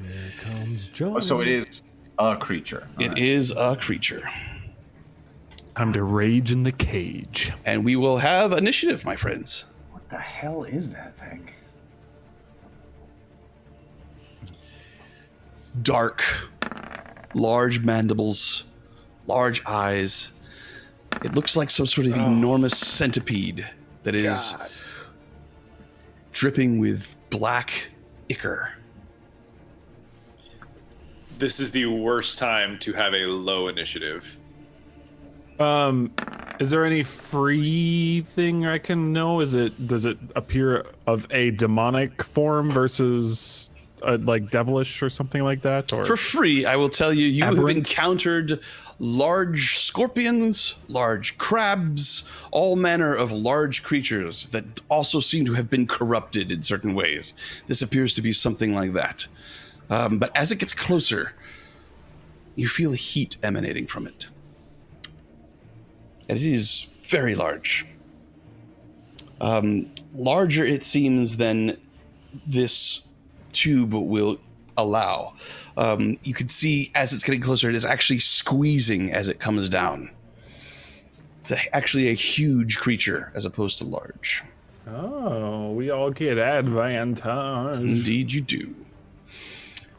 here comes John. so it is a creature. It is a creature. Time to rage in the cage. And we will have initiative, my friends. What the hell is that thing? Dark, large mandibles, large eyes. It looks like some sort of enormous centipede that is dripping with black ichor. This is the worst time to have a low initiative. Is there any free thing I can know? Does it appear of a demonic form versus like devilish or something like that? Or For free, I will tell you, you have Aberrant? encountered large scorpions, large crabs, all manner of large creatures that also seem to have been corrupted in certain ways. This appears to be something like that. But as it gets closer, you feel heat emanating from it. And it is very large. Larger, it seems, than this tube will allow. You can see as it's getting closer, it is actually squeezing as it comes down. It's actually a huge creature as opposed to large. Oh, we all get advantage. Indeed you do.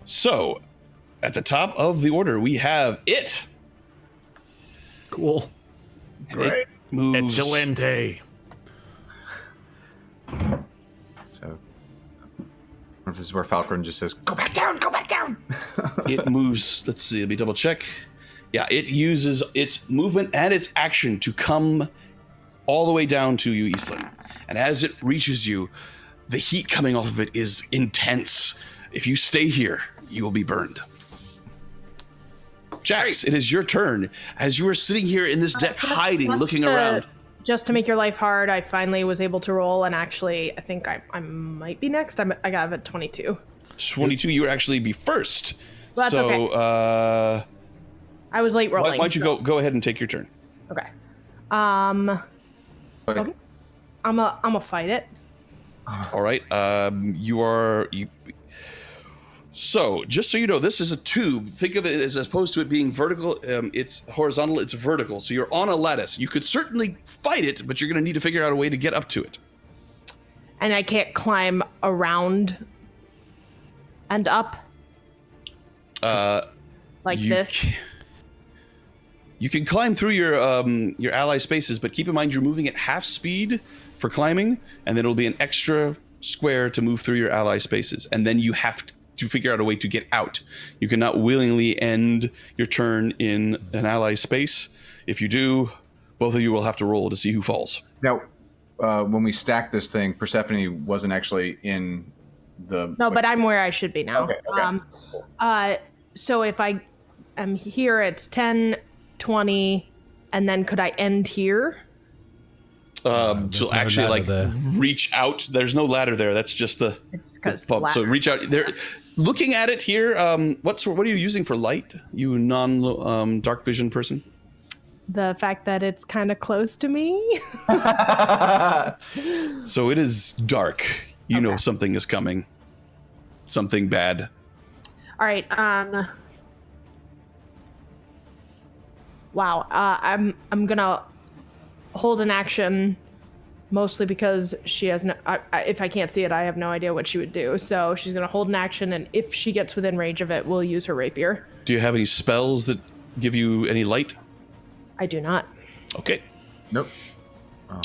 So, at the top of the order, we have it. Cool. Great. It moves. Excelente. So, this is where Falkrunn just says, "Go back down, go back down." It moves. Let's see. Let me double check. Yeah, it uses its movement and its action to come all the way down to you, Eastland. And as it reaches you, the heat coming off of it is intense. If you stay here, you will be burned. Jax, it is your turn. As you are sitting here in this deck, hiding, looking around. Just to make your life hard, I finally was able to roll, and actually, I think I might be next. I got at 22. 22, you would actually be first. Well, that's okay. I was late rolling. Why don't you go ahead and take your turn? Okay. Okay. Okay. I'm a fight it. All right. So, just so you know, this is a tube. Think of it as opposed to it being vertical, it's horizontal, it's vertical. So you're on a lattice. You could certainly fight it, but you're going to need to figure out a way to get up to it. And I can't climb around and up? Like this? You can climb through your ally spaces, but keep in mind you're moving at half speed for climbing, and then it'll be an extra square to move through your ally spaces. And then you have to figure out a way to get out. You cannot willingly end your turn in an ally space. If you do, both of you will have to roll to see who falls. Now, when we stacked this thing, Persephone wasn't actually in the... No, but I'm where I should be now. Okay. So if I am here, it's 10, 20, and then could I end here? So actually, reach out. There's no ladder there. That's just the bump. So reach out there. Looking at it here, what are you using for light? You dark vision person? The fact that it's kind of close to me. So it is dark. You know something is coming. Something bad. All right. Wow. I'm gonna hold an action, mostly because she has no. If I can't see it, I have no idea what she would do. So she's gonna hold an action, and if she gets within range of it, we'll use her rapier. Do you have any spells that give you any light? I do not. Okay. Nope.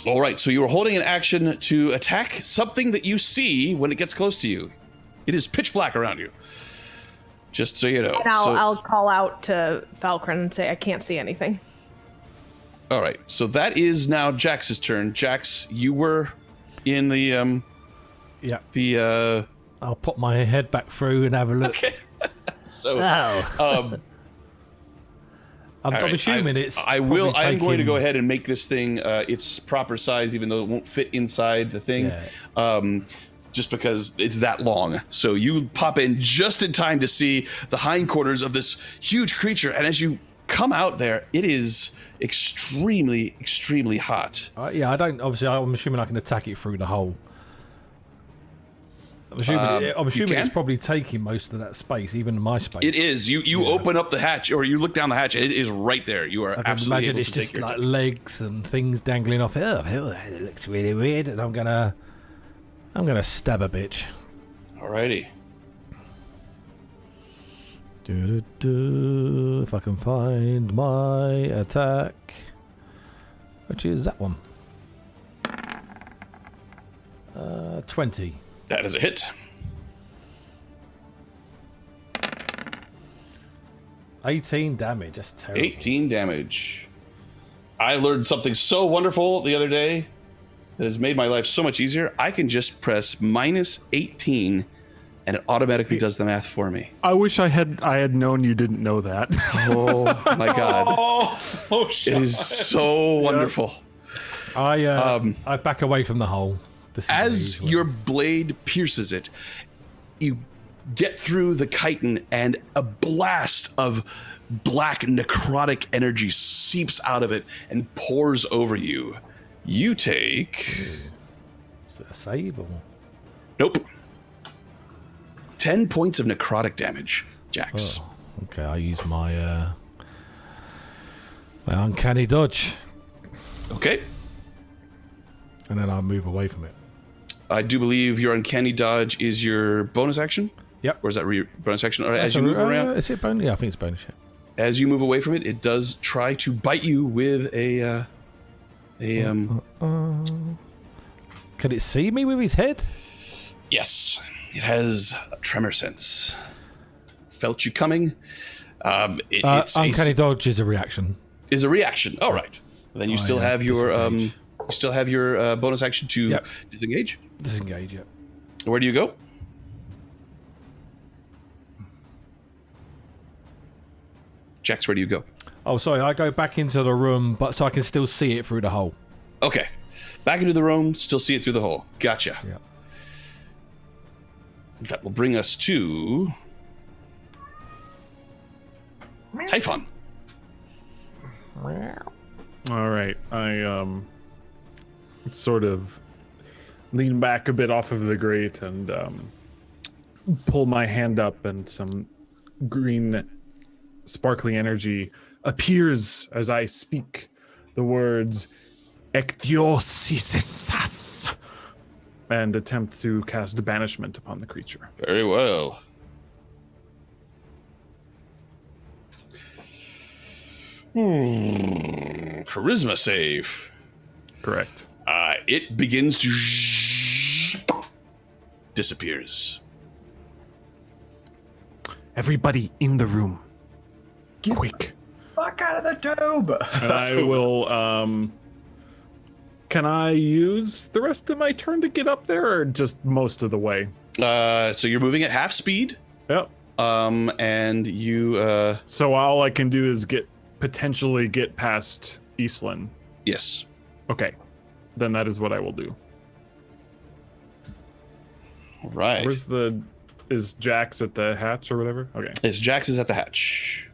All right. So you are holding an action to attack something that you see when it gets close to you. It is pitch black around you. Just so you know. And I'll call out to Falkrunn and say I can't see anything. All right, so that is now Jax's turn. Jax, you were in the I'll pop my head back through and have a look. Okay. So, I'm assuming I'm going to go ahead and make this thing its proper size, even though it won't fit inside the thing. Yeah. Just because it's that long. So you pop in just in time to see the hindquarters of this huge creature, and as you come out there, it is extremely, extremely hot. I'm assuming I can attack it through the hole. I'm assuming it's probably taking most of that space, even my space. It is. You open up the hatch, or you look down the hatch, and it is right there. You are absolutely able to take your time. I can imagine it's just like legs and things dangling off. It looks really weird, and I'm gonna stab a bitch. Alrighty. If I can find my attack, which is that one. 20. That is a hit. 18 damage. That's terrible. 18 damage. I learned something so wonderful the other day that has made my life so much easier. I can just press -18 and it automatically does the math for me. I wish I had known you didn't know that. Oh my god. It is so wonderful. I back away from the hole. As your blade pierces it, you get through the chitin and a blast of black necrotic energy seeps out of it and pours over you. You take... Is it a save or? Nope. 10 points of necrotic damage, Jax. Oh, okay, I use my uncanny dodge. Okay. And then I move away from it. I do believe your uncanny dodge is your bonus action? Yep. Or is that bonus action? Or as you move around? Is it bonus? Yeah, I think it's bonus. Yeah. As you move away from it, it does try to bite you with a Can it see me with his head? Yes. It has a tremor sense. Felt you coming. Uncanny dodge is a reaction. Is a reaction. All right. Then you still have your bonus action to disengage. Disengage. Yeah. Where do you go? Jax, where do you go? Oh, sorry. I go back into the room, but so I can still see it through the hole. Okay. Back into the room, still see it through the hole. Gotcha. Yeah. That will bring us to Typhon. All right, I sort of lean back a bit off of the grate and pull my hand up, and some green sparkly energy appears as I speak the words Ekdiosisesas and attempt to cast banishment upon the creature. Very well. Charisma save. Correct. It begins to disappears. Everybody in the room. Quick. Fuck out of the tube! And I will, can I use the rest of my turn to get up there, or just most of the way? So you're moving at half speed. Yep. And you, So all I can do is potentially get past Eastland. Yes. Okay. Then that is what I will do. All right. Is Jax at the hatch or whatever? Okay. Yes, Jax is at the hatch.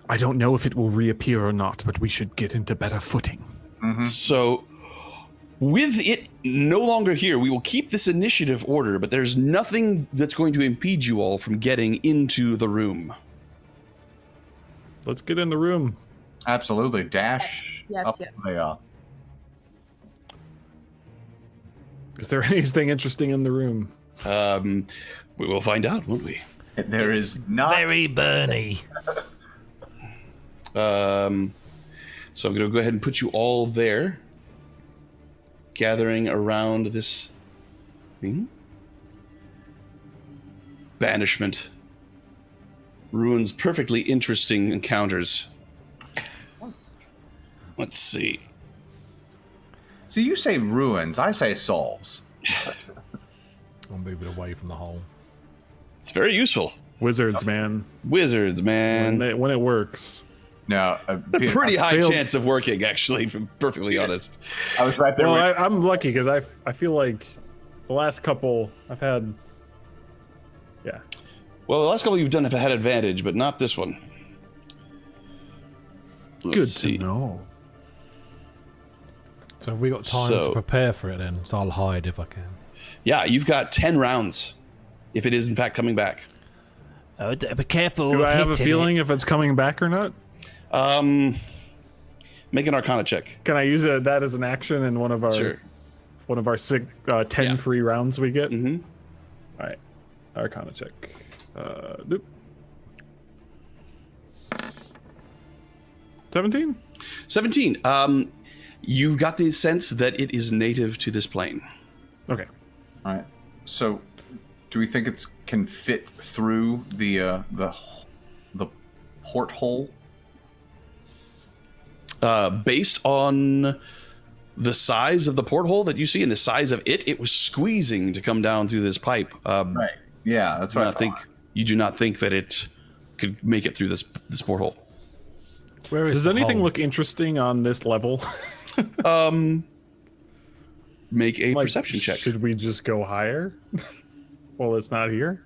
I don't know if it will reappear or not, but we should get into better footing. Mm-hmm. So, with it no longer here, we will keep this initiative order, but there's nothing that's going to impede you all from getting into the room. Let's get in the room. Absolutely. Dash Yes, up yes. there. Is there anything interesting in the room? We will find out, won't we? There is not. Very burny. So I'm going to go ahead and put you all there, gathering around this thing. Banishment. Ruins perfectly interesting encounters. Let's see. So you say ruins, I say solves. I'll move it away from the hole. It's very useful. Wizards, man. Wizards, man. When it works. No, A pretty high failed. chance of working, actually, to be perfectly honest. I was right there. Well, with I'm lucky because I feel like the last couple I've had. Yeah. Well, the last couple you've done have had advantage, but not this one. Good to know. So have we got time to prepare for it then? So I'll hide if I can. Yeah, you've got 10 rounds, if it is in fact coming back. Oh, be careful. Do I have a feeling if it's coming back or not? Make an Arcana check. Can I use that as an action in one of our 10 free rounds we get? Mm-hmm. All right, Arcana check. Nope. 17. 17. You got the sense that it is native to this plane. Okay. All right. So, do we think it can fit through the porthole? Based on the size of the porthole that you see and the size of it was squeezing to come down through this pipe. Right. Yeah, that's what I thought. You do not think that it could make it through this porthole. Where is Does the anything hole? look interesting on this level? Make a perception check. Should we just go higher? Well, it's not here.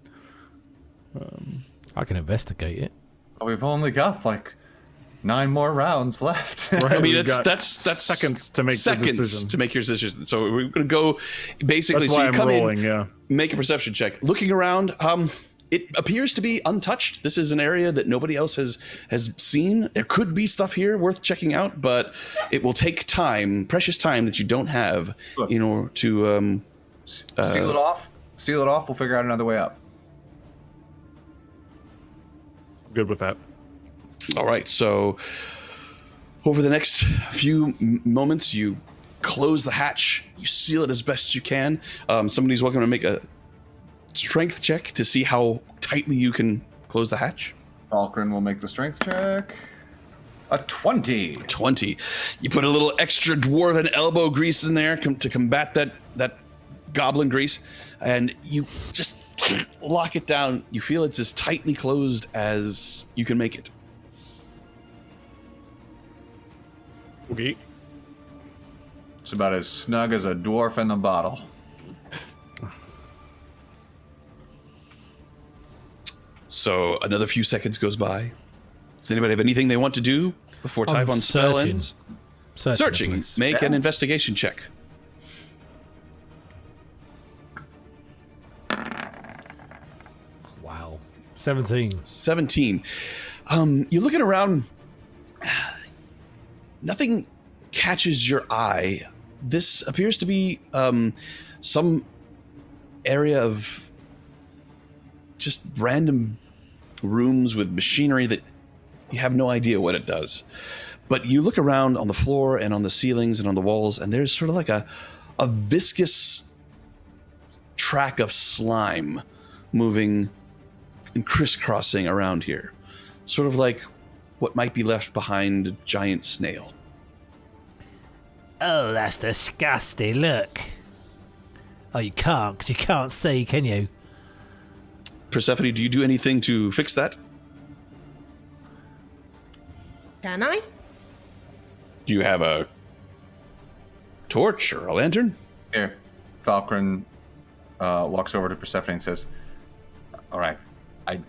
I can investigate it. We've only got like 9 more rounds left. Right, I mean, we've got that's seconds to make the decision. to make your decision. So we're going to go basically. That's So why you I'm come rolling. in, Yeah. make a perception check. Looking around, it appears to be untouched. This is an area that nobody else has seen. There could be stuff here worth checking out, but it will take time, precious time that you don't have, in order to Seal it off. Seal it off. We'll figure out another way up. Good with that. All right, so over the next few moments, you close the hatch, you seal it as best you can. Somebody's welcome to make a strength check to see how tightly you can close the hatch. Falkrunn will make the strength check. A 20. 20. You put a little extra dwarven elbow grease in there to combat that goblin grease, and you just lock it down. You feel it's as tightly closed as you can make it. Okay. It's about as snug as a dwarf in a bottle. So another few seconds goes by. Does anybody have anything they want to do before Typhon's spell searching. ends? Searching. Searching. Make an investigation check. Wow. 17. 17. You're looking around. Nothing catches your eye. This appears to be some area of just random rooms with machinery that you have no idea what it does. But you look around on the floor and on the ceilings and on the walls, and there's sort of like a viscous track of slime moving and crisscrossing around here. Sort of like what might be left behind a giant snail. Oh, that's disgusting. Look. Oh, you can't, because you can't see, can you? Persephone, do you do anything to fix that? Can I? Do you have a torch or a lantern? Here, Falkrunn walks over to Persephone and says, "All right, I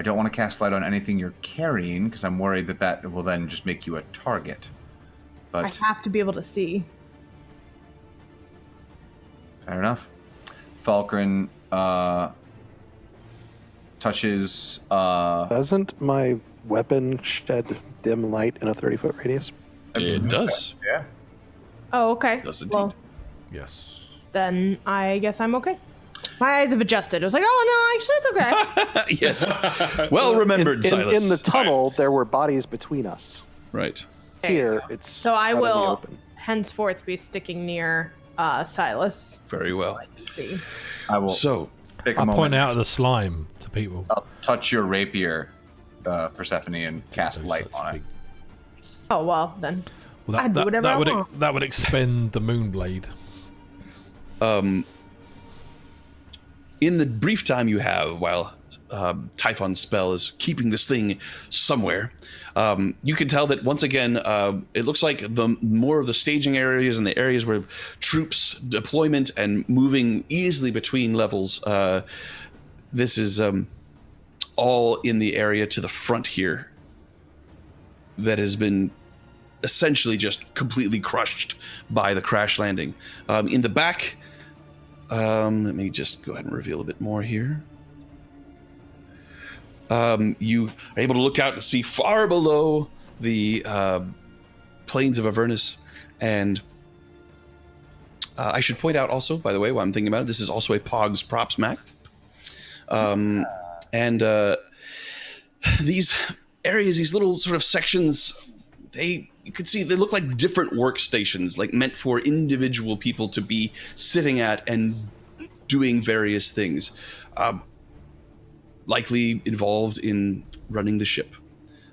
don't want to cast light on anything you're carrying because I'm worried that will then just make you a target. But I have to be able to see. fair enough." Falkrunn touches. Doesn't my weapon shed dim light in a 30-foot radius? It does. Yeah. Oh, okay. Does indeed. Well, Yes. then I guess I'm okay. My eyes have adjusted. I was like, oh, no, actually, it's okay. Yes. Well remembered, Silas. In the tunnel, there were bodies between us. Right. Here, it's So I out in the will open. henceforth be sticking near Silas. Very well. See. I will So, take a I moment. point out the slime to people. I'll touch your rapier, Persephone, and cast light on it. Oh, well, then. Well, I do whatever I would want. that would expend the moonblade. in the brief time you have while Typhon's spell is keeping this thing somewhere, you can tell that once again, it looks like the more of the staging areas and the areas where troops deployment and moving easily between levels, this is all in the area to the front here that has been essentially just completely crushed by the crash landing. In the back, let me just go ahead and reveal a bit more here. You are able to look out and see far below the plains of Avernus, and I should point out also, by the way, while I'm thinking about it, this is also a Pogs Props map. And these areas, these little sort of sections, they you could see they look like different workstations, like meant for individual people to be sitting at and doing various things, likely involved in running the ship.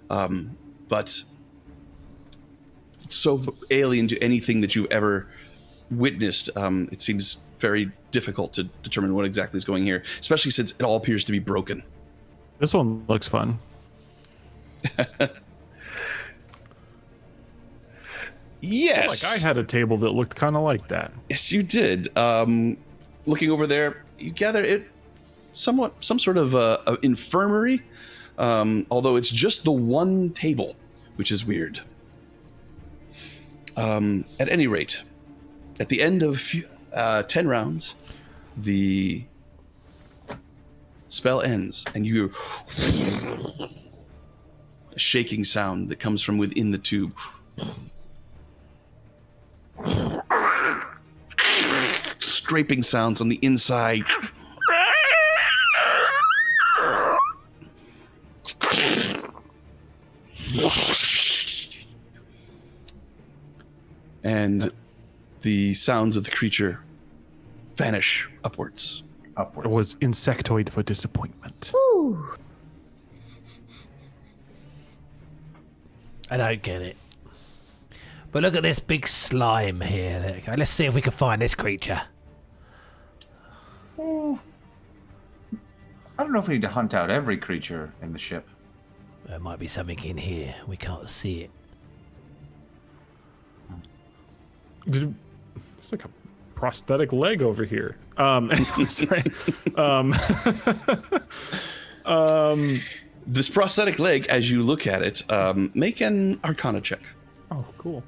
But it's so alien to anything that you've ever witnessed. It seems very difficult to determine what exactly is going here, especially since it all appears to be broken. This one looks fun. Yes. Like I had a table that looked kind of like that. Yes, you did. Looking over there, you gather it somewhat some sort of infirmary, although it's just the one table, which is weird. At any rate, at the end of 10 rounds, the spell ends, and you hear a shaking sound that comes from within the tube. Scraping sounds on the inside. And the sounds of the creature vanish upwards. It was insectoid for disappointment. Ooh. I don't get it. But look at this big slime here. Okay, let's see if we can find this creature. I don't know if we need to hunt out every creature in the ship. There might be something in here. We can't see it. It's like a prosthetic leg over here. Anyway, sorry. This prosthetic leg, as you look at it, make an Arcana check. Oh, cool.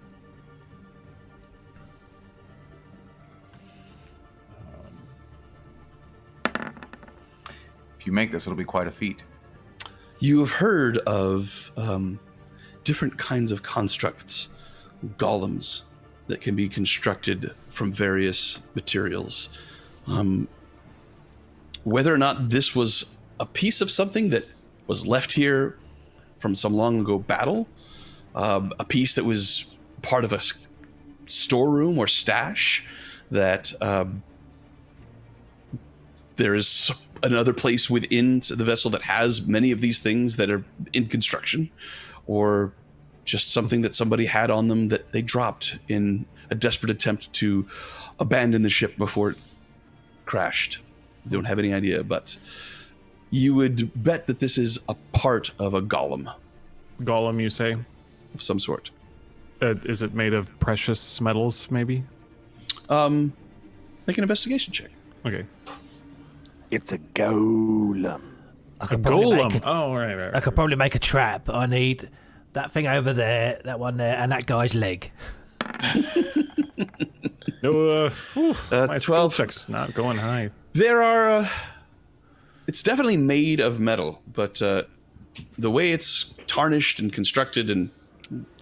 If you make this, it'll be quite a feat. You have heard of different kinds of constructs, golems, that can be constructed from various materials. Whether or not this was a piece of something that was left here from some long ago battle, a piece that was part of a storeroom or stash, that there is another place within the vessel that has many of these things that are in construction, or just something that somebody had on them that they dropped in a desperate attempt to abandon the ship before it crashed. You don't have any idea, but you would bet that this is a part of a golem. Golem, you say? Of some sort. Is it made of precious metals, maybe? Make an investigation check. Okay. It's a golem. I A could probably golem. make a- Oh, right. I could probably make a trap. I need that thing over there, that one there, and that guy's leg. No, my 12 check's not going high. There are... it's definitely made of metal, but the way it's tarnished and constructed and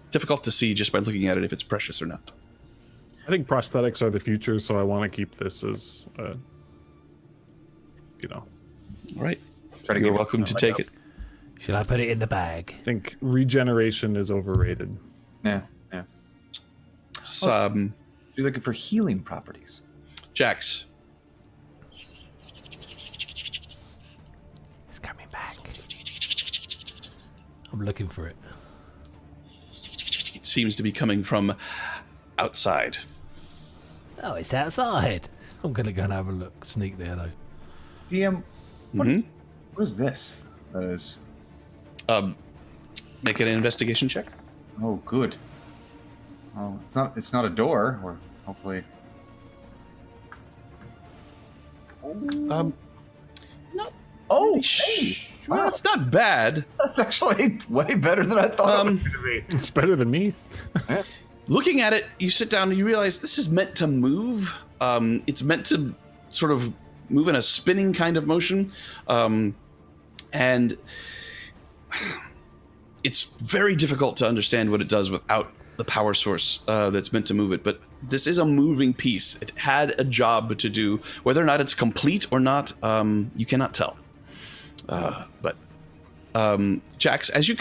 difficult to see just by looking at it if it's precious or not. I think prosthetics are the future, so I want to keep this as, All right. You're welcome to take it. Should I put it in the bag? I think regeneration is overrated. Yeah. So, You're looking for healing properties. Jax. It's coming back. I'm looking for it. It seems to be coming from outside. Oh, it's outside. I'm going to go and have a look. Sneak there, though. DM, what is this? That is. Make an investigation check. Oh, good. Oh, it's not a door, or hopefully. Not. Oh, really hey! Well, Wow. it's not bad. That's actually way better than I thought it was going to be. It's better than me. Looking at it, you sit down and you realize this is meant to move. It's meant to sort of move in a spinning kind of motion. And it's very difficult to understand what it does without the power source that's meant to move it. But this is a moving piece. It had a job to do. Whether or not it's complete or not, you cannot tell. But Jax, as you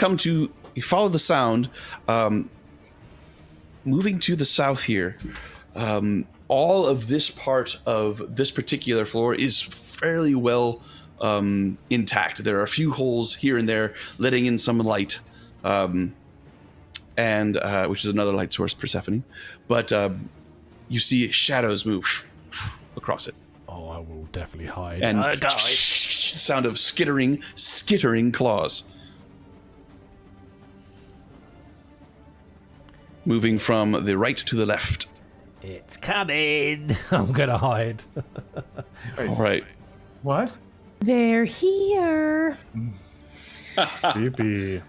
follow the sound, moving to the south here, all of this part of this particular floor is fairly well intact. There are a few holes here and there letting in some light, and which is another light source, Persephone. But you see shadows move across it. Oh, I will definitely hide. And sound of skittering claws. Moving from the right to the left. It's coming. I'm gonna hide. All right. What? They're here. Creepy.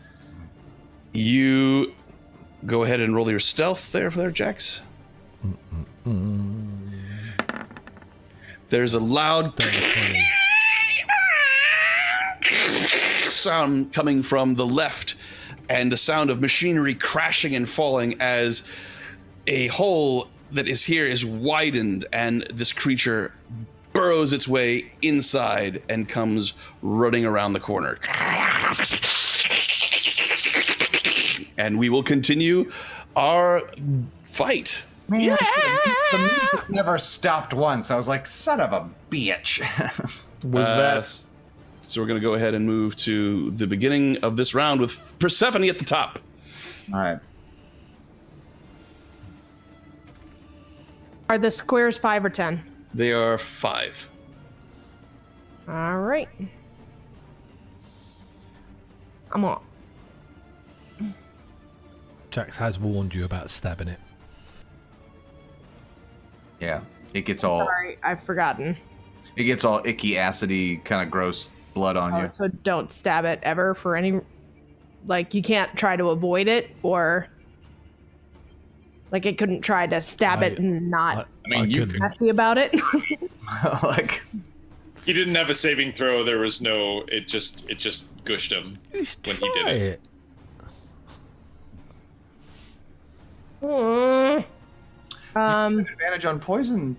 You go ahead and roll your stealth there, Jax. There's a loud sound coming from the left, and the sound of machinery crashing and falling as a hole that is here is widened, and this creature burrows its way inside and comes running around the corner. And we will continue our fight. Yeah! The music never stopped once. I was like, son of a bitch. Was that? So we're going to go ahead and move to the beginning of this round with Persephone at the top. All right. Are the squares 5 or 10? They are 5. All right. I'm on. Jax has warned you about stabbing it. Yeah. It gets all Sorry, I've forgotten. it gets all icky, acidy, kind of gross blood on you. So don't stab it ever for any... Like, you can't try to avoid it, or... Like, it couldn't try to stab it and not you be nasty about it. Like, he didn't have a saving throw. There was no. It just gushed him when he did it. advantage on poison.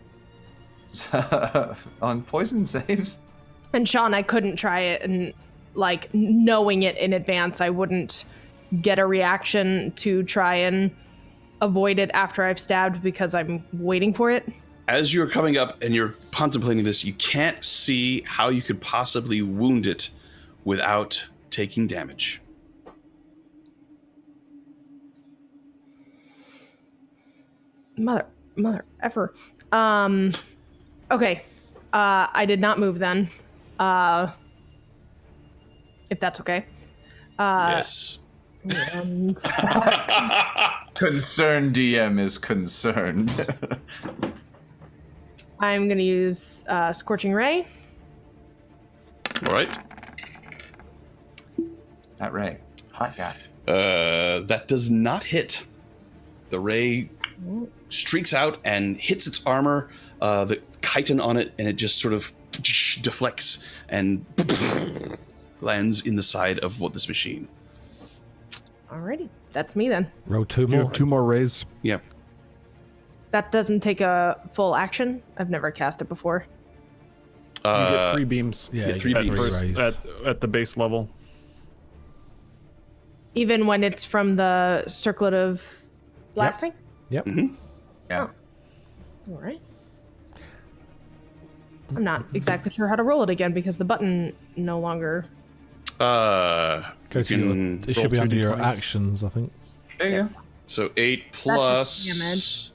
On poison saves. And Sean, I couldn't try it, and like knowing it in advance, I wouldn't get a reaction to try and avoid it after I've stabbed because I'm waiting for it. As you're coming up and you're contemplating this, you can't see how you could possibly wound it without taking damage. Mother effer. Okay. I did not move then. If that's okay. Yes. And Concerned DM is concerned. I'm going to use Scorching Ray. All right. That Ray. Hot guy. That does not hit. The ray streaks out and hits its armor, the chitin on it, and it just sort of deflects and lands in the side of this machine. Alrighty. That's me then. Roll 2 You more. have 2 more rays. Yep. That doesn't take a full action. I've never cast it before. You get 3 beams. Yeah, get you 3 get beams. three rays. At the base level. Even when it's from the circlet of blasting? Yep. Yeah. All right. I'm not exactly sure how to roll it again because the button no longer... Go You to your, can it should roll be under 2d20s. your actions, I think. There you go. So 8 plus... damage.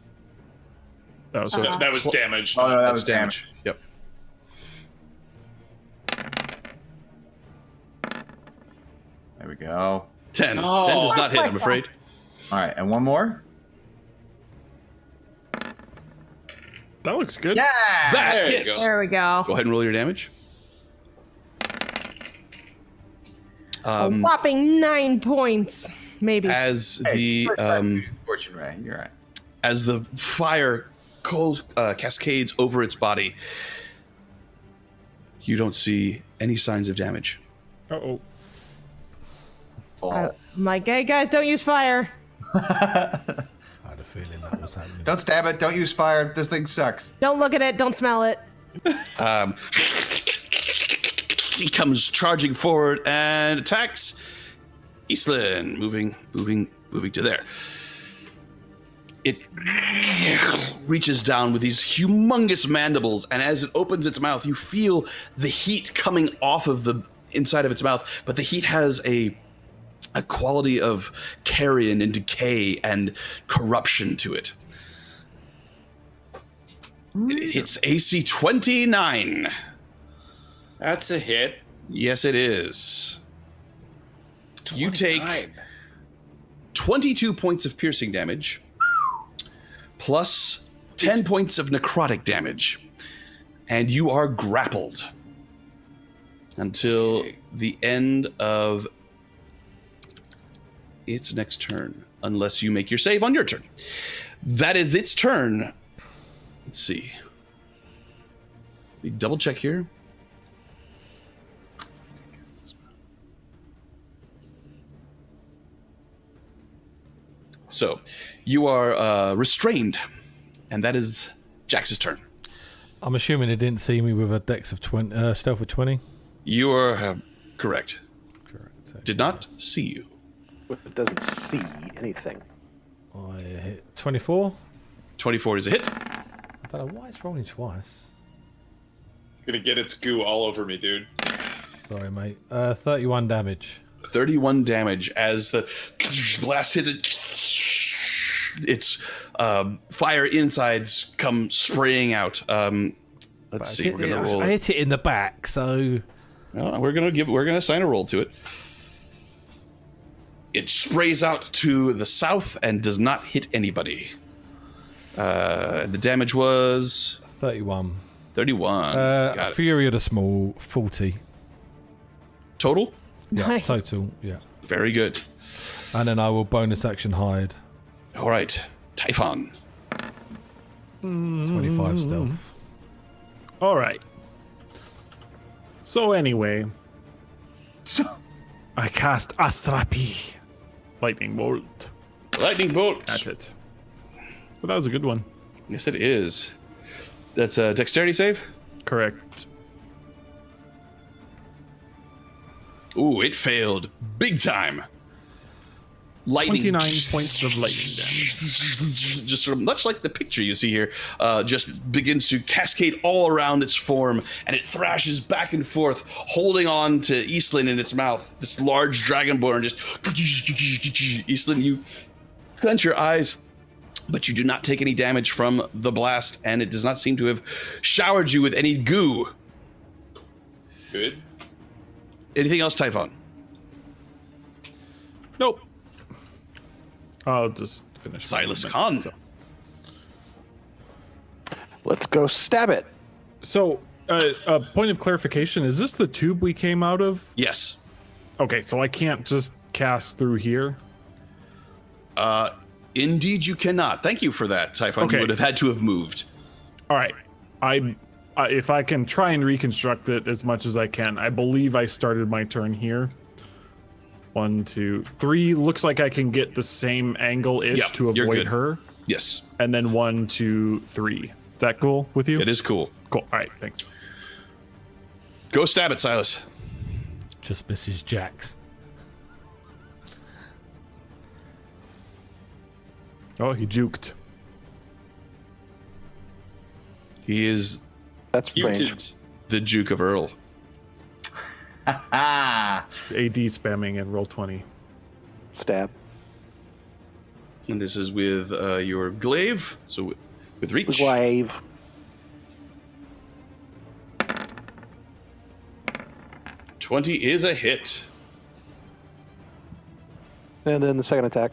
That was That was damage. Oh, no, that That's was damage. Yep. There we go. 10. Oh. 10 does not hit, I'm afraid. All right, and one more. That looks good. Yeah. That There you hits. go. There we go. Go ahead and roll your damage. A whopping 9 points, maybe. As Fortune Ray, you're right. as the fire cascades over its body, you don't see any signs of damage. Uh-oh. I'm like, hey guys, don't use fire. I had a feeling that was happening. Don't stab it. Don't use fire. This thing sucks. Don't look at it. Don't smell it. He comes charging forward and attacks Eastland, moving to there. it reaches down with these humongous mandibles, and as it opens its mouth, you feel the heat coming off of the inside of its mouth, but the heat has a quality of carrion and decay and corruption to it. It hits AC 29. That's a hit. Yes, it is. 29. You take 22 points of piercing damage, plus 10 points of necrotic damage, and you are grappled until the end of its next turn, unless you make your save on your turn. That is its turn. Let's see. Let me double check here. So, you are restrained, and that is Jax's turn. I'm assuming it didn't see me with a dex of 20, stealth of 20. You are correct. Correct. Did not see you. It doesn't see anything. I hit 24. 24 is a hit. I don't know why it's rolling twice. Gonna get its goo all over me, dude. Sorry, mate. 31 damage. 31 damage as the blast hits it. Its fire insides come spraying out. Let's see. We're gonna roll. I hit it in the back, so. Well, we're gonna assign a roll to it. It sprays out to the south and does not hit anybody. The damage was 31. 31. Got it. Fury of the Small, 40. Total? Yeah, Nice. total, yeah. Very good. And then I will bonus action hide. All right, Typhon. 25 stealth. All right. So anyway, I cast Astrapi, lightning bolt. Lightning bolt. That's it. Well, that was a good one. Yes, it is. That's a dexterity save? Correct. Ooh, it failed big time. Lightning. 29 points of lightning damage. Just sort of much like the picture you see here, just begins to cascade all around its form, and it thrashes back and forth, holding on to Eastland in its mouth. This large dragonborn just. Eastland, you clench your eyes, but you do not take any damage from the blast, and it does not seem to have showered you with any goo. Good. Anything else, Typhon? Nope. I'll just finish. Silas Kon. Let's go stab it. So, a point of clarification: is this the tube we came out of? Yes. Okay, so I can't just cast through here. Indeed, you cannot. Thank you for that, Typhon. Okay. You would have had to have moved. All right, if I can try and reconstruct it as much as I can, I believe I started my turn here. 1, 2, 3. Looks like I can get the same angle-ish Yeah, to you're avoid good. her. Yes. And then 1, 2, 3. Is that cool with you? It is cool. Cool. All right, thanks. Go stab it, Silas. Just misses Jax. Oh, he juked. He is That's You range. did. the Duke of Earl. Ah, AD spamming and roll 20. Stab. And this is with your glaive, so with reach. Glaive. $20 is a hit. And then the second attack.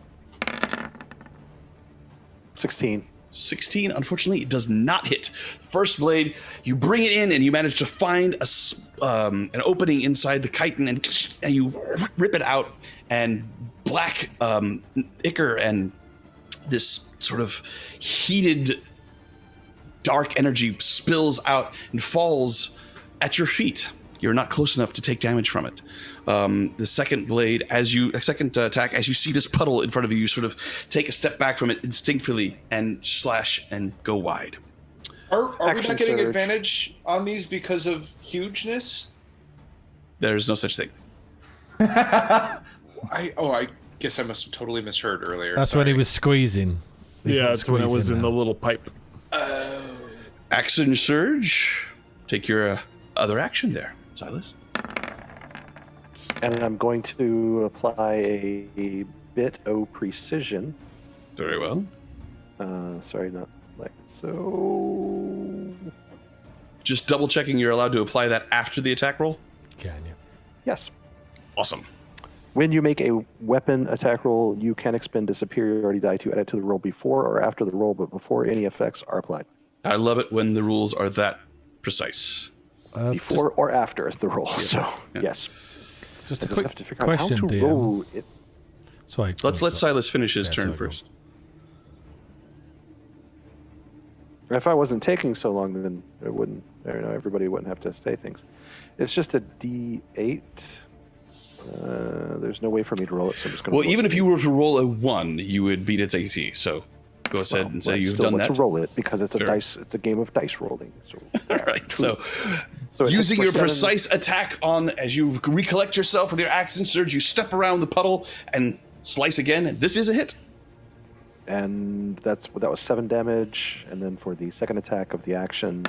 16. 16, unfortunately, it does not hit. First blade, you bring it in and you manage to find an opening inside the chitin and you rip it out, and black ichor and this sort of heated dark energy spills out and falls at your feet. You're not close enough to take damage from it. The second blade, second attack, as you see this puddle in front of you, you sort of take a step back from it instinctively and slash and go wide. Are we Action not getting surge. advantage on these because of hugeness? There's no such thing. I guess I must have totally misheard earlier. That's when he Sorry. was squeezing. Yeah, it's when it was in the little pipe. Action surge. Take your other action there, Silas. And I'm going to apply a bit of precision. Very well. Sorry, not like so. Just double checking you're allowed to apply that after the attack roll? Can you? Yes. Awesome. When you make a weapon attack roll, you can expend a superiority die to add it to the roll before or after the roll, but before any effects are applied. I love it when the rules are that precise. Before or after the roll. Yeah. So, yes. Just a I quick have to figure question, out how to DM. roll it. Sorry. Let's let Silas finish his Yeah, turn sorry, go on. first. If I wasn't taking so long, then it wouldn't. Everybody wouldn't have to say things. It's just a D8. There's no way for me to roll it, so I'm just going to. Well, even if you were to roll a 1, you would beat its AC. So go ahead and say you've done that. To roll it because it's a Sure. dice. It's a game of dice rolling. So, All right. So it using hits your for 7. precise attack on as you recollect yourself with your action surge, you step around the puddle and slice again. This is a hit. And that was 7 damage. And then for the second attack of the action,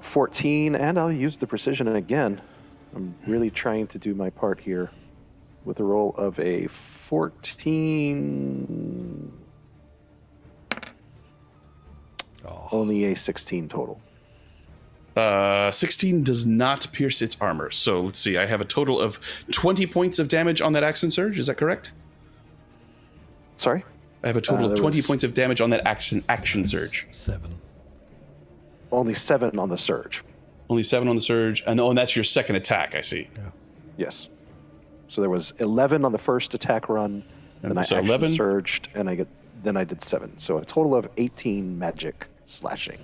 14. And I'll use the precision again. I'm really trying to do my part here with a roll of a 14. Only a 16 total. 16 does not pierce its armor. So let's see. I have a total of 20 points of damage on that action surge. Is that correct? Sorry? I have a total of 20 points of damage on that action surge. 7. Only 7 on the surge. Only 7 on the surge. And that's your second attack, I see. Yeah. Yes. So there was 11 on the first attack run, and I so action 11 surged, and I did 7. So a total of 18 magic slashing.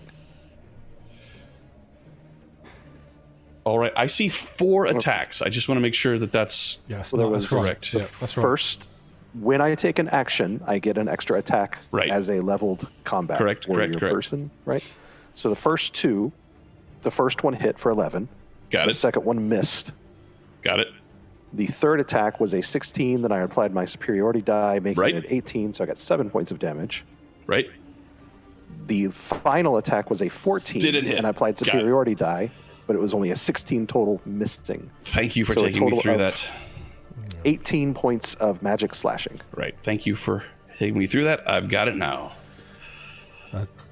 All right. I see 4 attacks. I just want to make sure that that's Yes, Well, there that's was- correct. Right. Yeah, that's right. First, when I take an action, I get an extra attack Right. as a leveled combat Correct, warrior correct. person, right? So the first 2, the first one hit for 11. Got The it. second one missed. Got it. The third attack was a 16. Then I applied my superiority die, making Right. it 18. So I got 7 points of damage. Right. The final attack was a 14. Didn't hit. And I applied Got it. superiority die, but it was only a 16 total missing. Thank you for So a taking me total through of that. 18 points of magic slashing. Right. Thank you for taking me through that. I've got it now.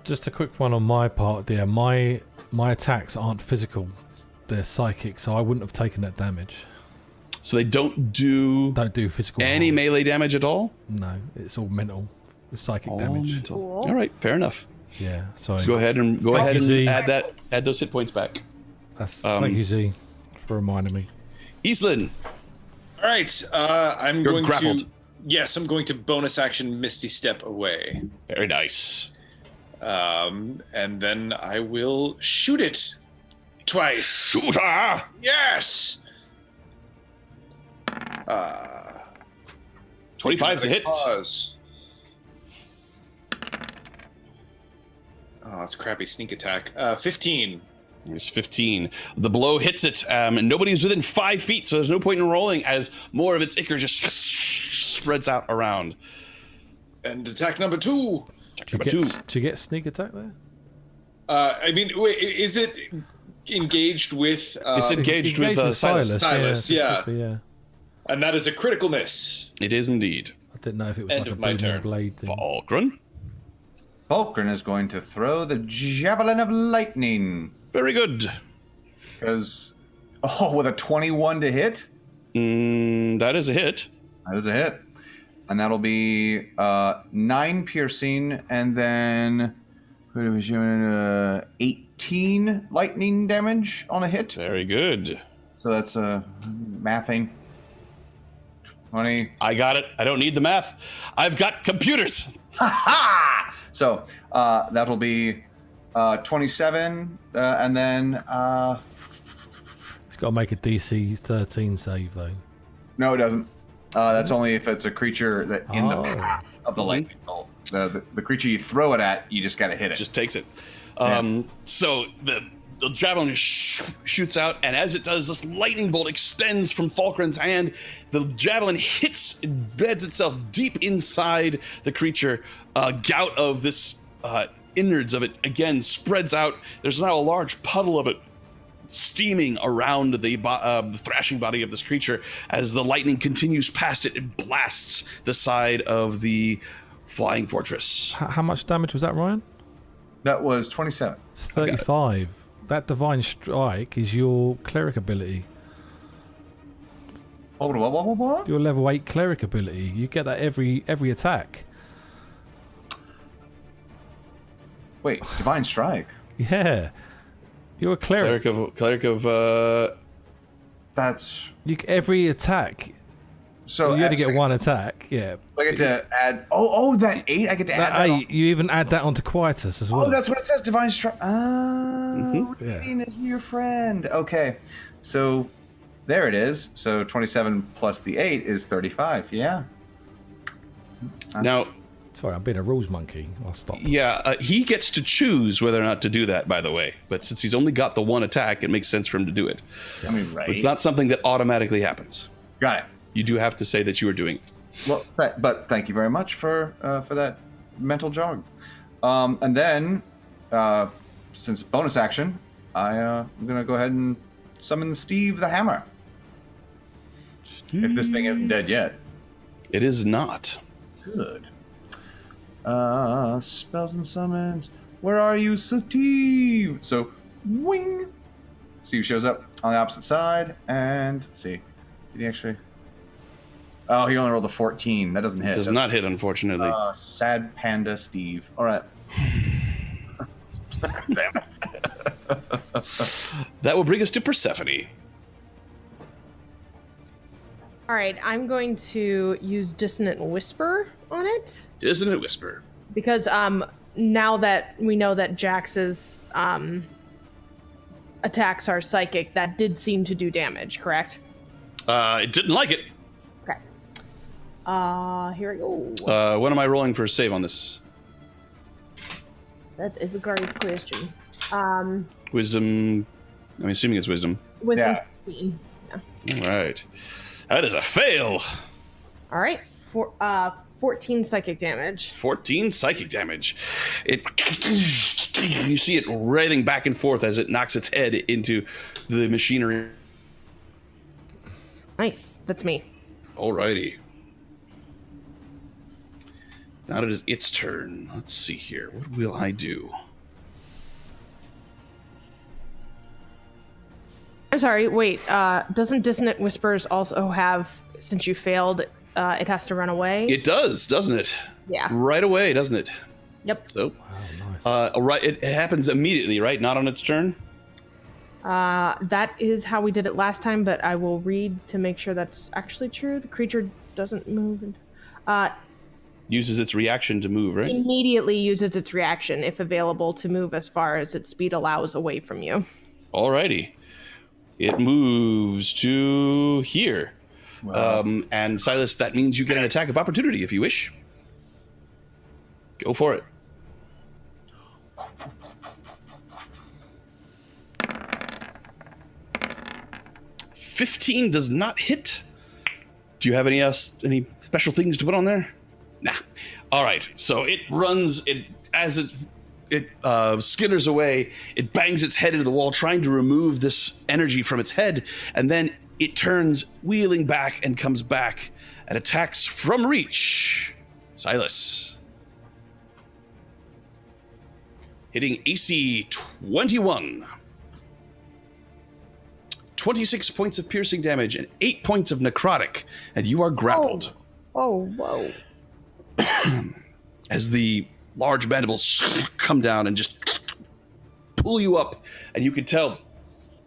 Just a quick one on my part, dear. My attacks aren't physical; they're psychic, so I wouldn't have taken that damage. So they don't do physical any harm. melee damage at all? No, it's all mental. It's psychic All damage. mental. Cool. All right. Fair enough. Yeah. So Go ahead and Thank you, Z. add those hit points back. Thank you, Z, for reminding me. Eastland. All right, I'm You're going grappled. to. Yes, I'm going to bonus action Misty Step away, Very nice. and then I will shoot it twice. Shooter! Yes. 25 is a hit. Pause. Oh, that's a crappy sneak attack. 15. It's 15. The blow hits it. Nobody's within 5 feet, so there's no point in rolling as more of its ichor just spreads out around. And attack number 2. Number 2. Do you get sneak attack there? I mean, wait, is it engaged with? It's engaged with Silas. Silas, yeah. yeah. And that is a critical miss. It is indeed. I didn't know if it was End like a of my boom or turn. a blade thing. Falkrunn. Falkrunn is going to throw the Javelin of Lightning. Very good. Because, with a 21 to hit? That is a hit. That is a hit. And that'll be 9 piercing, and then 18 lightning damage on a hit. Very good. So that's mathing. 20. I got it. I don't need the math. I've got computers. Ha! So that'll be 27, and then It's got to make a DC 13 save though. no, it doesn't. That's only if it's a creature that in the Oh. path of the lightning bolt. The creature you throw it at, you just got to hit it. Just takes it. So the javelin shoots out, and as it does, this lightning bolt extends from Falkrunn's hand. The javelin hits, embeds itself deep inside the creature. A gout of this innards of it again spreads out. There's now a large puddle of it steaming around the thrashing body of this creature. As the lightning continues past it, it blasts the side of the flying fortress. How much damage was that, Ryan? That was 27. It's 35. That divine strike is your cleric ability. What? Your level 8 cleric ability. You get that every attack. Wait, divine strike. Yeah. You're a cleric. Cleric of That's every attack. so you only get one attack. Yeah. I get to add. Oh, that 8. I get to add that. 8. You even add that onto Quietus as well. Oh, that's what it says. Divine strike. Yeah. Is your friend. Okay, so there it is. So 27 plus the 8 is 35. Yeah. now. Sorry, I'm being a rules monkey. I'll stop. Yeah, he gets to choose whether or not to do that, by the way. But since he's only got the one attack, it makes sense for him to do it. I mean, right. It's not something that automatically happens. Got it. You do have to say that you are doing it. Well, but thank you very much for that mental jog. And then, since bonus action, I'm gonna go ahead and summon Steve the Hammer. If this thing isn't dead yet. It is not. Good. Spells and summons. Where are you, Steve? So, wing. Steve shows up on the opposite side, and let's see. Did he actually? Oh, he only rolled a 14. That doesn't hit. Does not hit, unfortunately. Sad panda Steve. All right. That will bring us to Persephone. All right, I'm going to use Dissonant Whisper on it. Dissonant Whisper. Because now that we know that Jax's attacks are psychic, that did seem to do damage, correct? It didn't like it. Okay. Here we go. What am I rolling for a save on this? That is a great question. Wisdom. I'm assuming it's wisdom. Wisdom 16. Yeah. All right. That is a fail. All right. 14 psychic damage. 14 psychic damage. You see it writhing back and forth as it knocks its head into the machinery. Nice. That's me. Alrighty. Now it is its turn. Let's see here. What will I do? I'm sorry, wait, doesn't Dissonant Whispers also have, since you failed, it has to run away? It does, doesn't it? Yeah. Right away, doesn't it? Yep. So, nice. right, it happens immediately, right? Not on its turn? That is how we did it last time, but I will read to make sure that's actually true. The creature doesn't move. Uses its reaction to move, right? Immediately uses its reaction, if available, to move as far as its speed allows away from you. Alrighty. It moves to here. Wow. And Silas, that means you get an attack of opportunity if you wish. Go for it. $15 does not hit. Do you have any special things to put on there? Nah. All right. So it runs. As it skitters away, it bangs its head into the wall, trying to remove this energy from its head, and then it turns, wheeling back, and comes back and attacks from reach. Silas. Hitting AC 21. 26 points of piercing damage and 8 points of necrotic, and you are grappled. Oh, whoa. As the large mandibles come down and just pull you up, and you can tell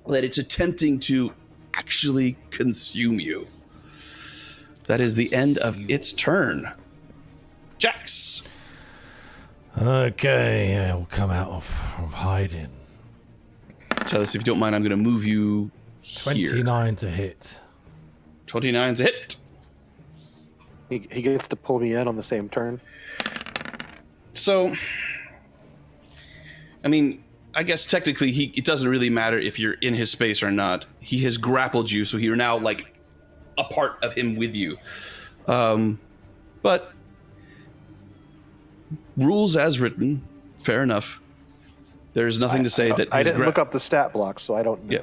that it's attempting to actually consume you. That is the end of its turn. Jax. Okay, yeah, we'll come out of hiding. Tell us if you don't mind, I'm going to move you here. 29 to hit. 29's a hit. He gets to pull me in on the same turn. So, I mean, I guess technically it doesn't really matter if you're in his space or not. He has grappled you, so you're now like a part of him with you. But rules as written, fair enough. There's nothing to say that I didn't look up the stat block, so I don't know. Yeah.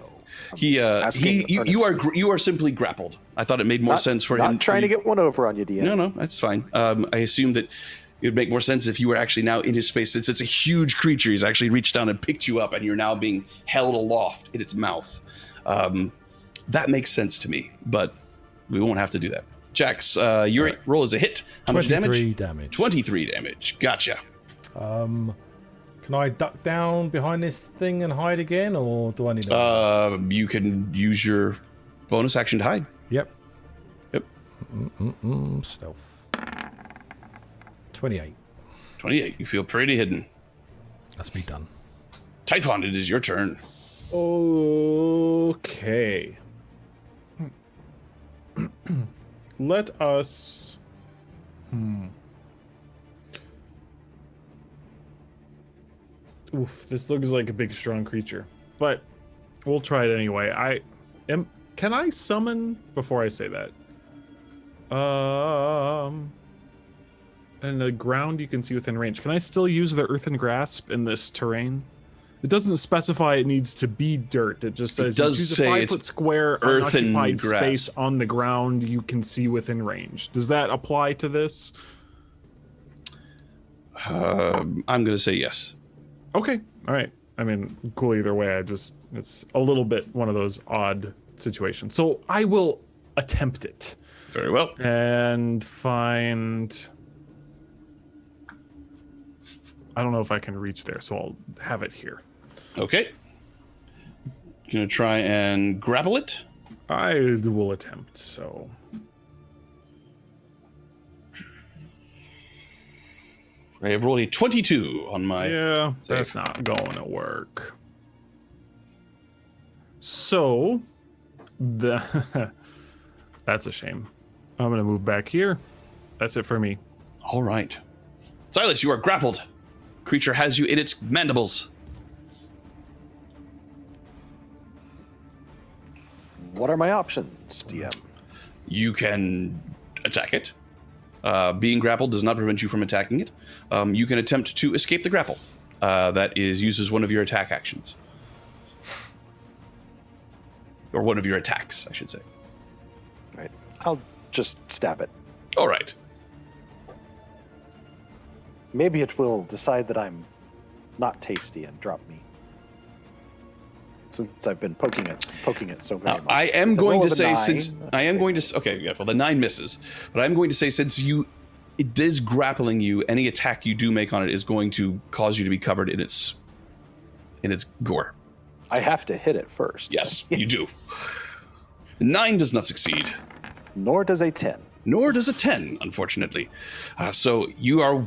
You are simply grappled. I thought it made more sense for him. Not trying to get one over on you, DM. No, that's fine. I assume that it would make more sense if you were actually now in his space, since it's a huge creature. He's actually reached down and picked you up, and you're now being held aloft in its mouth. That makes sense to me, but we won't have to do that. Jax, your roll is a hit. How much damage? 23 damage. 23 damage. Gotcha. Can I duck down behind this thing and hide again, or do I need to... You can use your bonus action to hide. Yep. Yep. Stealth. 28. 28. You feel pretty hidden. That's me done. Typhon, it is your turn. Okay. Let us... Oof, this looks like a big, strong creature. But we'll try it anyway. Can I summon... Before I say that. And the ground you can see within range. Can I still use the earthen grasp in this terrain? It doesn't specify it needs to be dirt. It just says it does you choose say a 5-foot square earthen unoccupied grasp. space on the ground you can see within range. Does that apply to this? I'm going to say yes. Okay. All right. I mean, cool either way. It's a little bit one of those odd situations. So I will attempt it. Very well. And find... I don't know if I can reach there, so I'll have it here. Okay. Gonna try and grapple it? I will attempt, so... I have rolled a 22 on my... Yeah, save. that's not going to work. So... That's a shame. I'm gonna move back here. That's it for me. All right. Silas, you are grappled. Creature has you in its mandibles. What are my options, DM? You can attack it. Being grappled does not prevent you from attacking it. You can attempt to escape the grapple. That uses one of your attack actions. Or one of your attacks, I should say. Right. I'll just stab it. All right. Maybe it will decide that I'm not tasty and drop me. Since I've been poking it so very much. I am With a going roll to of a say 9, okay, yeah, well the 9 misses. But I'm going to say since it is grappling you, any attack you do make on it is going to cause you to be covered in its gore. I have to hit it first. Yes, you do. 9 does not succeed. Nor does a 10. Nor does a 10, unfortunately. So you are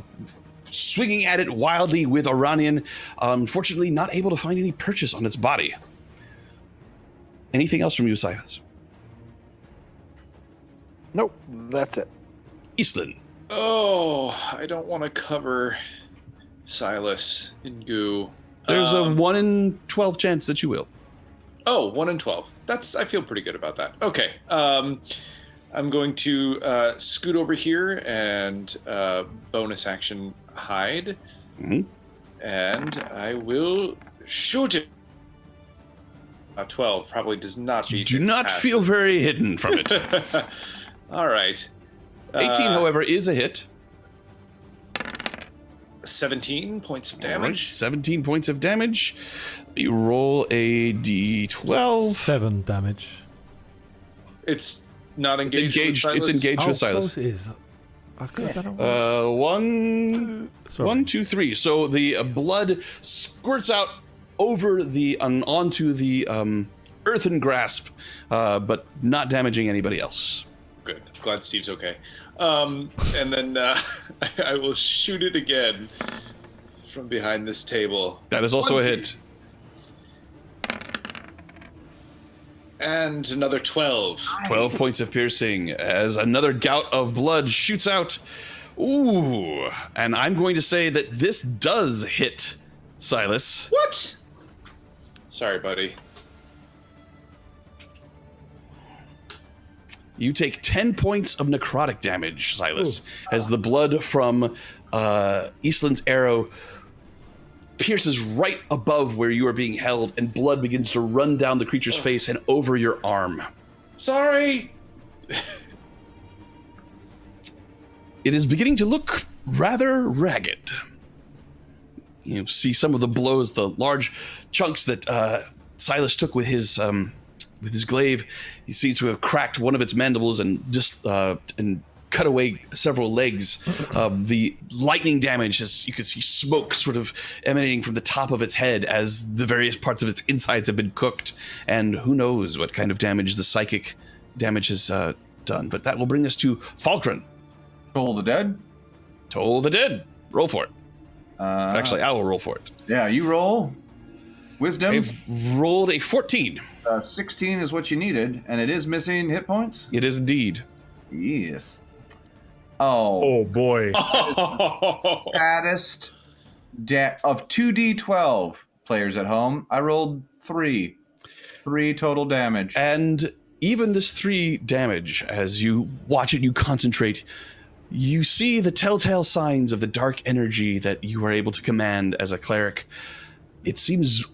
swinging at it wildly with Oranian, unfortunately not able to find any purchase on its body. Anything else from you, Silas? Nope, that's it. Eastlyn. Oh, I don't want to cover Silas in goo. There's a 1 in 12 chance that you will. Oh, 1 in 12. I feel pretty good about that. Okay. I'm going to scoot over here and bonus action hide. Mm-hmm. And I will shoot it. 12 probably does not beat. Do not feel very hidden from it. All right. 18, however, is a hit. 17 points of damage. Right, 17 points of damage. You roll a d12. 7 damage. It's not engaged. It's engaged with Silas. Close it is. I don't know. 1, 2, 3. So the blood squirts out over onto the earthen grasp, but not damaging anybody else. Good. Glad Steve's okay. And then I will shoot it again from behind this table. That is also a hit. And another 12. 12 points of piercing as another gout of blood shoots out. Ooh. And I'm going to say that this does hit Silas. What? Sorry, buddy. You take 10 points of necrotic damage, Silas, as the blood from Eastland's arrow pierces right above where you are being held, and blood begins to run down the creature's face and over your arm. Sorry! It is beginning to look rather ragged. You see some of the blows, the large chunks that Silas took with his glaive. He seems to have cracked one of its mandibles and just and cut away several legs. The lightning damage, as you can see smoke sort of emanating from the top of its head as the various parts of its insides have been cooked. And who knows what kind of damage the psychic damage has done. But that will bring us to Falkrunn. Toll the dead? Toll the dead. Roll for it. Actually, I will roll for it. Yeah, you roll. Wisdom. I've rolled a 14. 16 is what you needed, and it is missing hit points? It is indeed. Yes. Oh boy. Saddest of 2d12 players at home. I rolled 3. 3 total damage. And even this 3 damage, as you watch it, you concentrate, you see the telltale signs of the dark energy that you are able to command as a cleric. It seems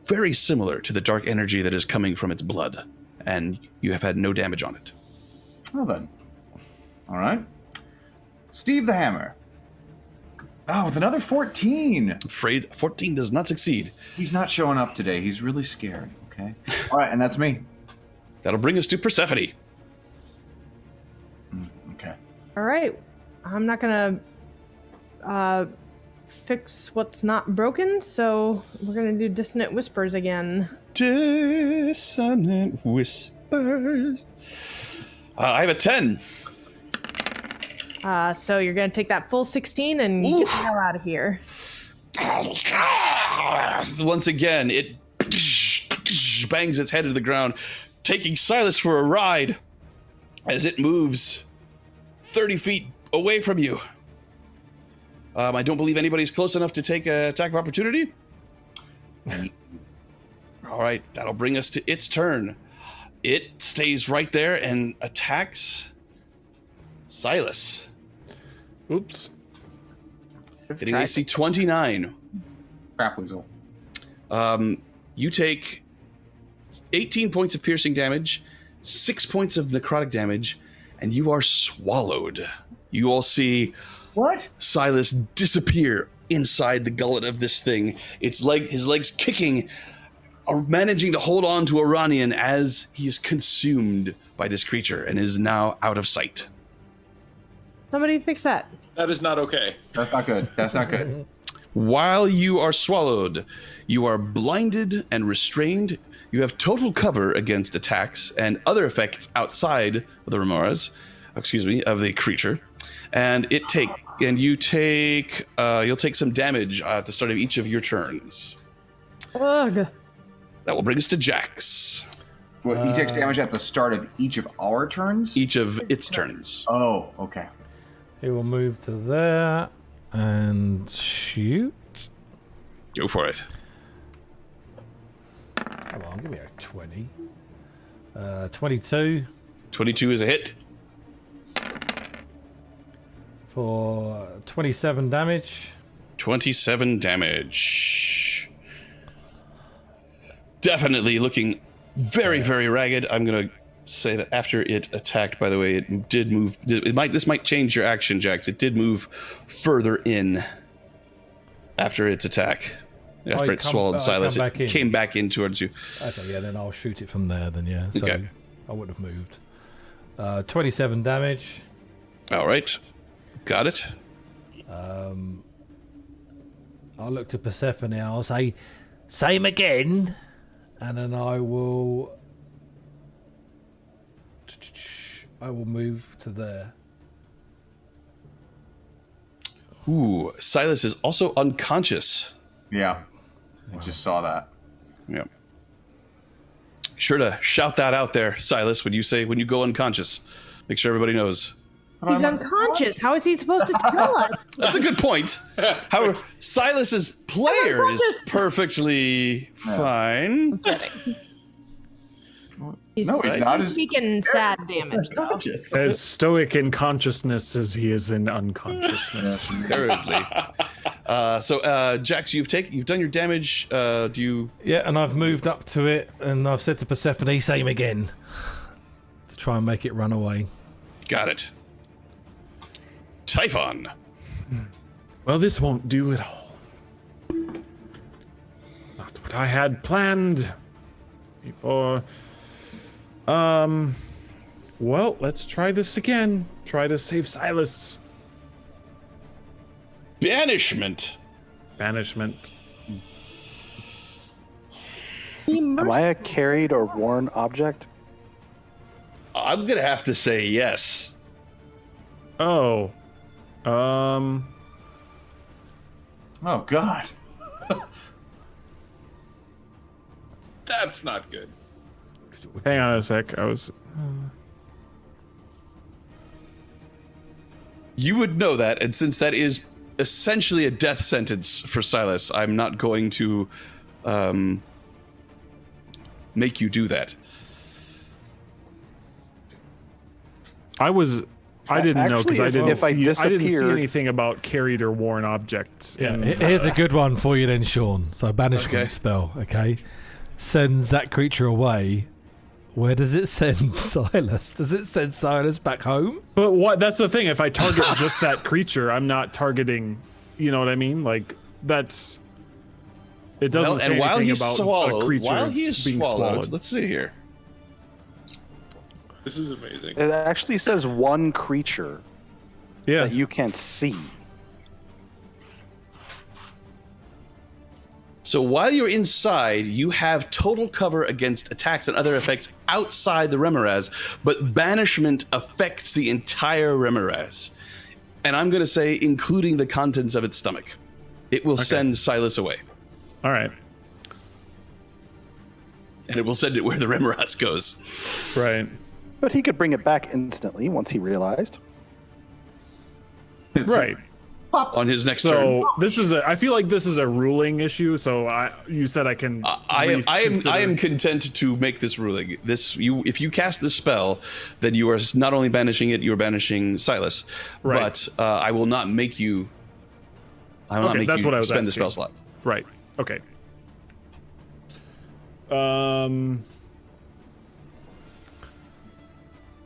very similar to the dark energy that is coming from its blood, and you have had no damage on it. Well then. All right. Steve the Hammer. Oh, with another 14. Afraid 14 does not succeed. He's not showing up today. He's really scared, okay? All right, and that's me. That'll bring us to Persephone. Okay. All right. I'm not going to fix what's not broken, so we're going to do Dissonant Whispers again. Dissonant Whispers. I have a 10. So you're going to take that full 16 and get the hell out of here. Once again, it bangs its head into the ground, taking Silas for a ride as it moves 30 feet away from you. I don't believe anybody's close enough to take an attack of opportunity. All right, that'll bring us to its turn. It stays right there and attacks Silas. Oops. Hitting AC 29. Crap weasel. You take 18 points of piercing damage, 6 points of necrotic damage, and you are swallowed. You all see Silas disappear inside the gullet of this thing. His legs kicking, are managing to hold on to Iranian as he is consumed by this creature and is now out of sight. Somebody fix that. That is not okay. That's not good. That's not good. While you are swallowed, you are blinded and restrained. You have total cover against attacks and other effects outside of the remoras, of the creature. And you'll take some damage at the start of each of your turns. Ugh. That will bring us to Jax. What, he takes damage at the start of each of our turns? Each of its turns. Oh, okay. He will move to there and shoot. Go for it. Come on, give me a 20. 22. 22 is a hit. For 27 damage. 27 damage. Definitely looking very, very ragged. I'm going to say that after it attacked, by the way, it did move. This might change your action, Jax. It did move further in after its attack. After it swallowed Silas, it came back in towards you. Okay, yeah, then I'll shoot it from there then, yeah. So okay. I would have moved. 27 damage. All right. Got it. I'll look to Persephone and I'll say, same again. And then I will move to there. Ooh, Silas is also unconscious. Yeah. I just saw that. Yeah. Sure to shout that out there, Silas, when you go unconscious. Make sure everybody knows. He's unconscious. How is he supposed to tell us? That's a good point. However, Silas's player is perfectly fine. He's speaking sad damage, though. As stoic in consciousness as he is in unconsciousness. Apparently. So, Jax, you've done your damage. Do you? Yeah, and I've moved up to it, and I've said to Persephone, same again, to try and make it run away. Got it. Typhon. Well, this won't do at all. Not what I had planned before. Well, let's try this again. Try to save Silas. Banishment. Banishment. Am I a carried or worn object? I'm gonna have to say yes. Oh. Oh God. That's not good. Hang on a sec. I was. You would know that, and since that is essentially a death sentence for Silas, I'm not going to make you do that. I didn't know because I didn't see disappeared- anything about carried or worn objects. Yeah, here's a good one for you then, Sean. So banishment spell, okay, sends that creature away. Where does it send Silas? Does it send Silas back home? But what? That's the thing. If I target just that creature, I'm not targeting. You know what I mean? Like that's. It doesn't say and while anything he's about swallowed, a creature while he is being swallowed, let's see here. This is amazing. It actually says one creature Yeah. that you can see. So while you're inside, you have total cover against attacks and other effects outside the Remoraz, but banishment affects the entire Remoraz. And I'm going to say, including the contents of its stomach. It will send Silas away. All right. And it will send it where the Remoraz goes. Right. But he could bring it back instantly once he realized. Right. On his next turn. So this is I feel like this is a ruling issue. So you said I can. I am content to make this ruling. If you cast this spell, then you are not only banishing it, you are banishing Silas. Right. But I will not make you. I will not make that's you what I was spend the asking. spell slot. Right. Okay.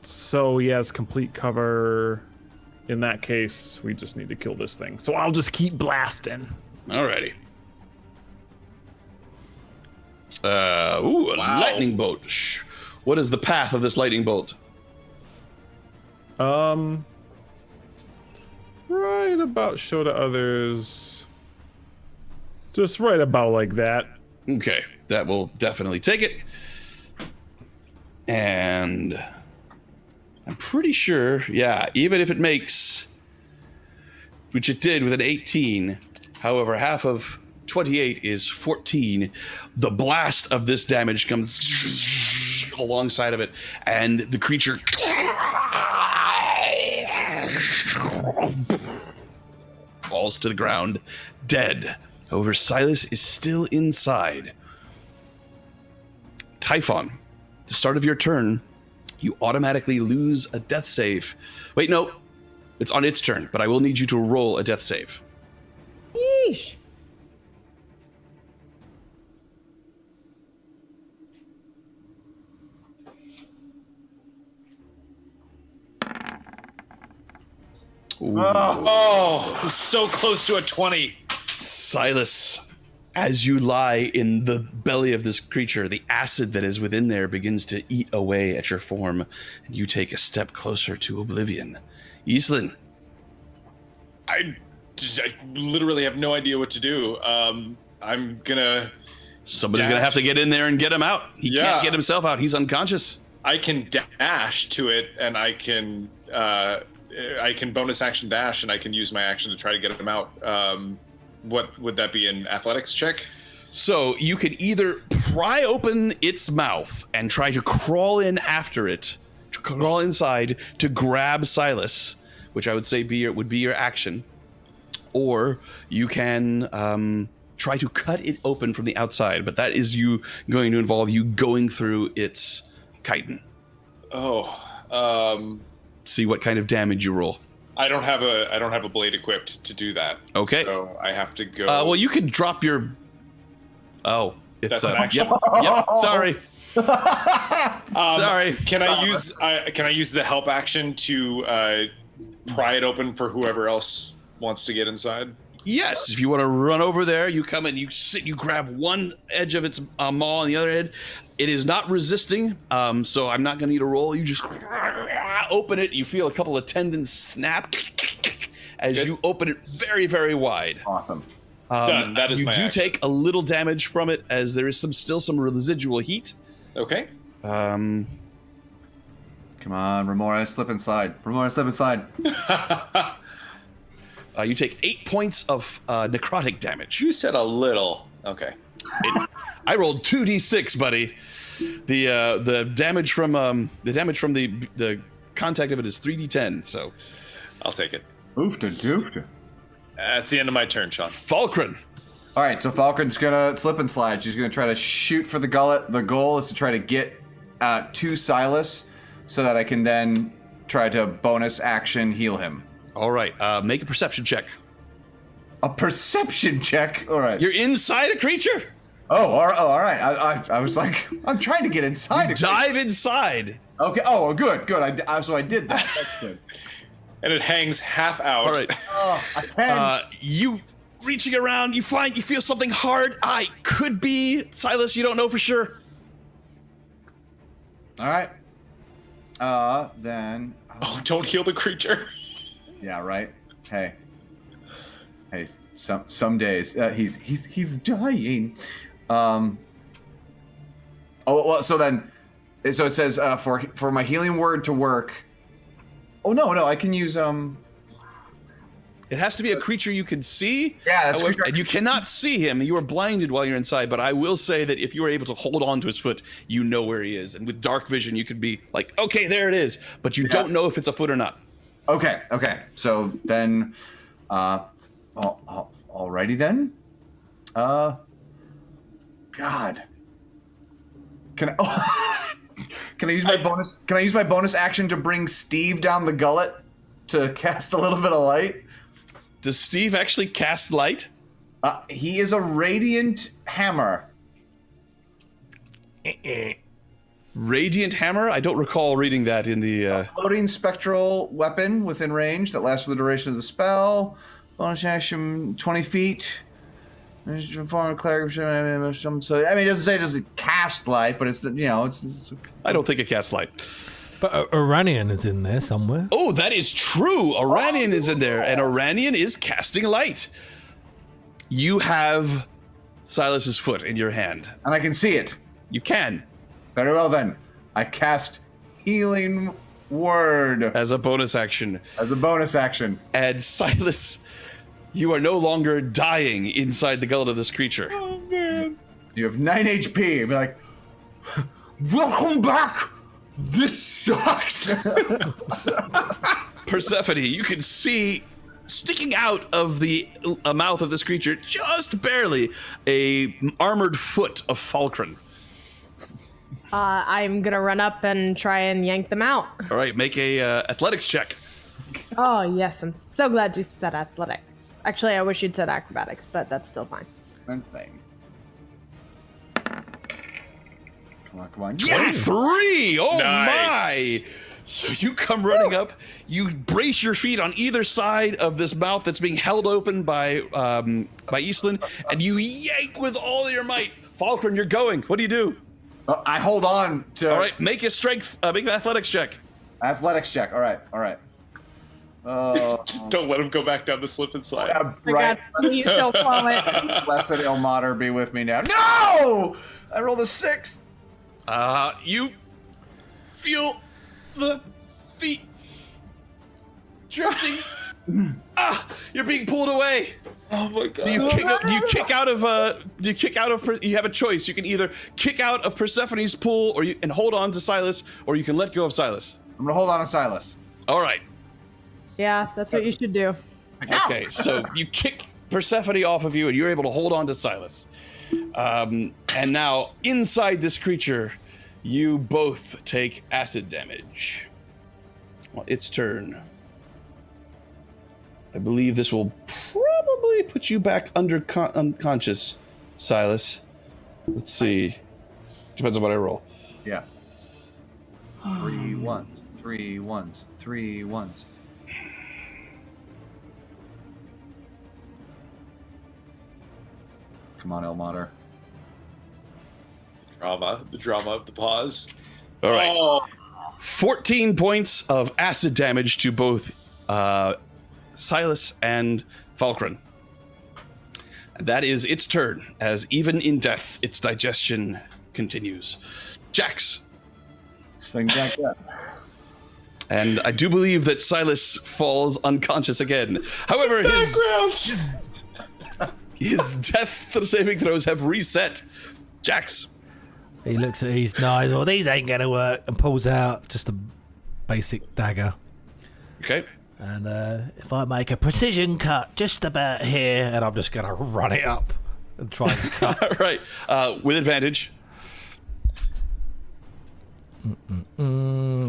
So he has complete cover. In that case, we just need to kill this thing. So I'll just keep blasting. Alrighty. A lightning bolt. What is the path of this lightning bolt? Right about show to others. Just right about like that. Okay, that will definitely take it. And I'm pretty sure, yeah, even if it makes, which it did with an 18, however, half of 28 is 14, the blast of this damage comes alongside of it, and the creature falls to the ground, dead. However, Silas is still inside. Typhon, at the start of your turn, you automatically lose a death save. Wait, no. It's on its turn, but I will need you to roll a death save. Yeesh. Oh, so close to a 20. Silas, as you lie in the belly of this creature, the acid that is within there begins to eat away at your form, and you take a step closer to oblivion. Islin. I literally have no idea what to do. I'm gonna... Somebody's gonna have to get in there and get him out. He can't get himself out. He's unconscious. I can dash to it, and I can bonus action dash, and I can use my action to try to get him out. What would that be, an athletics check? So you could either pry open its mouth and try to crawl in after it, to crawl inside to grab Silas, which I would say would be your action, or you can try to cut it open from the outside, but that is going to involve you going through its chitin. See what kind of damage you roll. I don't have a blade equipped to do that. Okay. So I have to go. Well, you can drop your. Oh, it's That's an action. Yep. Sorry. Sorry. Can I use the help action to pry it open for whoever else wants to get inside? Yes, if you want to run over there, you come and you grab one edge of its maw and the other end. It is not resisting, so I'm not going to need a roll. You just open it. You feel a couple of tendons snap as you open it very, very wide. Awesome. Done. That is my action. You do take a little damage from it, as there is still some residual heat. Okay. Come on, Remora, slip and slide. Remora, slip and slide. You take 8 points of necrotic damage. You said a little. Okay. I rolled 2d6, buddy. The damage from the contact of it is 3d10. So, I'll take it. Oofta doofta. That's the end of my turn, Sean. Falkrunn. All right, so Falcrunn's gonna slip and slide. She's gonna try to shoot for the gullet. The goal is to try to get to Silas, so that I can then try to bonus action heal him. All right, make a perception check. A perception check. All right. You're inside a creature. All right. I was like, I'm trying to get inside. Dive inside. Okay. Oh, good. So I did that. That's good. And it hangs half out. All right. A 10. You reaching around, you feel something hard. Could be Silas. You don't know for sure. All right. Then. Oh, don't heal the creature. Yeah. Right. Hey. Some days he's dying. So it says for my healing word to work. Oh no, I can use It has to be a creature you can see. Yeah, that's however, and you cannot see him. You are blinded while you're inside. But I will say that if you are able to hold on to his foot, you know where he is. And with dark vision, you could be like, okay, there it is. But you don't know if it's a foot or not. Okay. So then, alrighty then. God. Can I use my bonus? Can I use my bonus action to bring Steve down the gullet to cast a little bit of light? Does Steve actually cast light? He is a radiant hammer. Radiant hammer? I don't recall reading that in the. Floating spectral weapon within range that lasts for the duration of the spell. Bonus action 20 feet. Form cleric. So I mean, it doesn't say it doesn't cast light, but it's I don't think it casts light. But Iranian is in there somewhere. Oh, that is true. Iranian is in there, and Iranian is casting light. You have Silas's foot in your hand, and I can see it. You can. Very well then. I cast healing word as a bonus action. And Silas, you are no longer dying inside the gullet of this creature. Oh man. You have 9 HP. I'd be like, welcome back. This sucks. Persephone, you can see sticking out of the mouth of this creature, just barely, a armored foot of Falkrunn. I'm gonna run up and try and yank them out. All right, make a athletics check. Oh yes, I'm so glad you said athletics. Actually, I wish you'd said acrobatics, but that's still fine. One thing. Come on. 23! Oh nice. My! So you come running up, you brace your feet on either side of this mouth that's being held open by Eastland, and you yank with all your might. Falkrunn, you're going. What do you do? I hold on to... All right, make an athletics check. Athletics check, all right. Just don't let him go back down the slip and slide. Right. You don't follow it. Blessed Ilmater be with me now. No! I rolled a 6. You feel the feet drifting. You're being pulled away. Oh my god. Do you have a choice. You can either kick out of Persephone's pool and hold on to Silas, or you can let go of Silas. I'm gonna hold on to Silas. All right. Yeah, that's what you should do. Okay, so you kick Persephone off of you, and you're able to hold on to Silas. And now, inside this creature, you both take acid damage. Well, its turn. I believe this will probably put you back unconscious, Silas. Let's see. Depends on what I roll. Yeah. 3 ones, 3 ones, 3 ones. Come on, Elmater. The drama of the pause. All right. Oh. 14 points of acid damage to both Silas and Falkrunn. And that is its turn, as even in death, its digestion continues. Jax. Sling Jack Jets. And I do believe that Silas falls unconscious again. However, his death saving throws have reset. Jax. He looks at his knives. Well, these ain't gonna work, and pulls out just a basic dagger. Okay. And if I make a precision cut just about here, and I'm just gonna run it up and try and cut. All right. With advantage.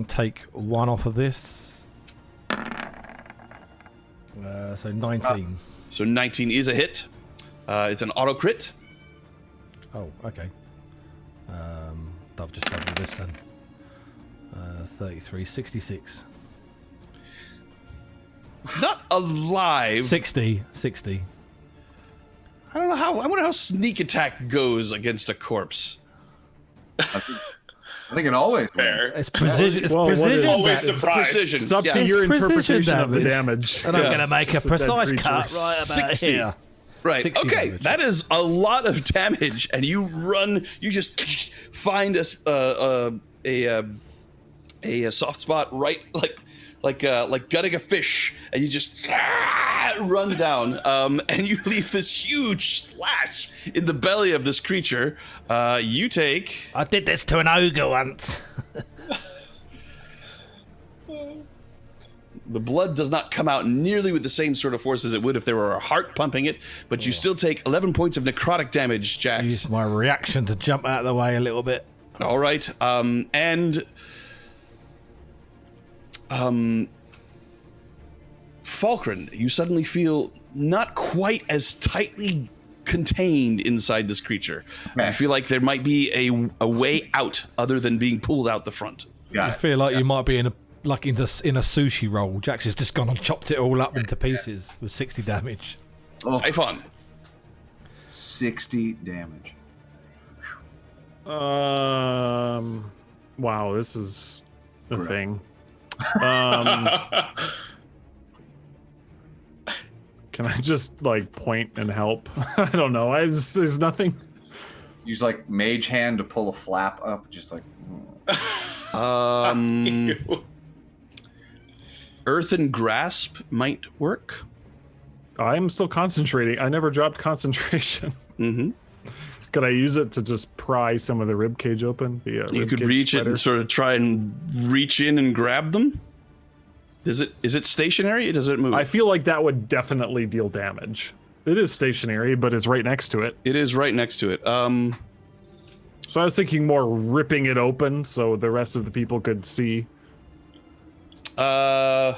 Take 1 off of this. So 19. So 19 is a hit. It's an auto crit. Oh, okay. I'll just double this then. 33, 66. It's not alive. 60. I don't know how. I wonder how sneak attack goes against a corpse. I think it always Fair. It's precision. It's Well, what is- precision. Always damage. surprised. Precision. It's up Yeah. to your It's precision interpretation of the damage. damage. And I'm Yes. gonna make a It's a dead precise creature. cut right about 60. here. Right. 60 Okay. damage. That is a lot of damage, and you run. You just find a soft spot right, like gutting a fish, and you just run down, and you leave this huge slash in the belly of this creature. You take. I did this to an ogre once. The blood does not come out nearly with the same sort of force as it would if there were a heart pumping it, but you still take 11 points of necrotic damage, Jax. Use my reaction to jump out of the way a little bit. All right. And Falkrunn, you suddenly feel not quite as tightly contained inside this creature. Okay. You feel like there might be a way out other than being pulled out the front. got I it. feel like you might be in a sushi roll. Jax has just gone and chopped it all up into pieces with 60 damage. Oh, Typhon. 60 damage. Wow, this is a Right. thing. Can I just like point and help? I don't know. There's nothing. Use like mage hand to pull a flap up, just like. Earthen Grasp might work. I'm still concentrating. I never dropped concentration. Mm-hmm. Could I use it to just pry some of the rib cage open? You could reach it and sort of try and reach in and grab them. Is it stationary? Does it move? I feel like that would definitely deal damage. It is stationary, but it's right next to it. It is right next to it. So I was thinking more ripping it open so the rest of the people could see. Doesn't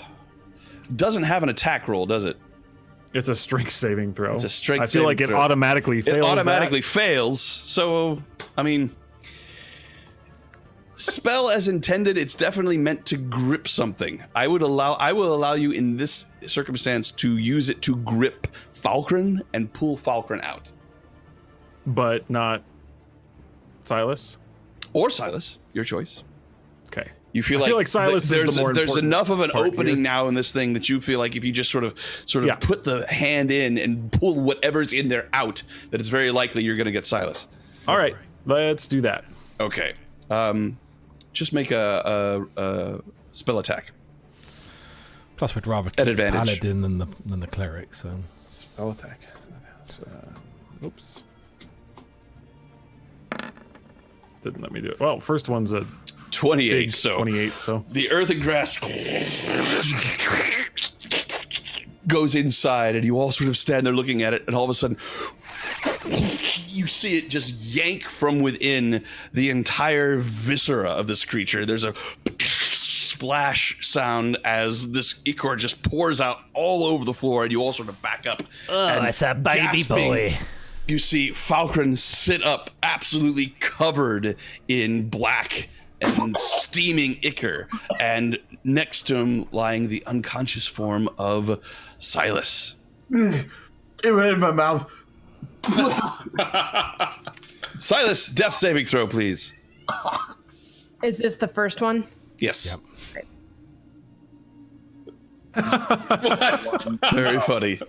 have an attack roll, does it? It's a strength saving throw. It's a strength I feel like saving it throw. automatically fails. It automatically that. fails. So, I mean, spell as intended, it's definitely meant to grip something. I will allow you in this circumstance to use it to grip Falkrunn and pull Falkrunn out. But not Silas? Or Silas, your choice. Okay. You feel I feel like Silas is there's the more there's important enough of an part opening here. now in this thing that you feel like if you just sort of Yeah. put the hand in and pull whatever's in there out, that it's very likely you're going to get Silas. All right. Let's do that. Okay. Just make a spell attack. Plus, we'd rather At keep the advantage. paladin than the cleric. So Spell attack. Oops. Didn't let me do it. Well, first one's a 28. big So 28, so. the earthen grasp goes inside, and you all sort of stand there looking at it, and all of a sudden, you see it just yank from within the entire viscera of this creature. There's a splash sound as this ichor just pours out all over the floor, and you all sort of back up. Oh, it's a baby boy. You see Falkrunn sit up, absolutely covered in black and steaming ichor, and next to him lying the unconscious form of Silas. It went in my mouth. Silas, death saving throw, please. Is this the first one? Yes. Yep. Very funny.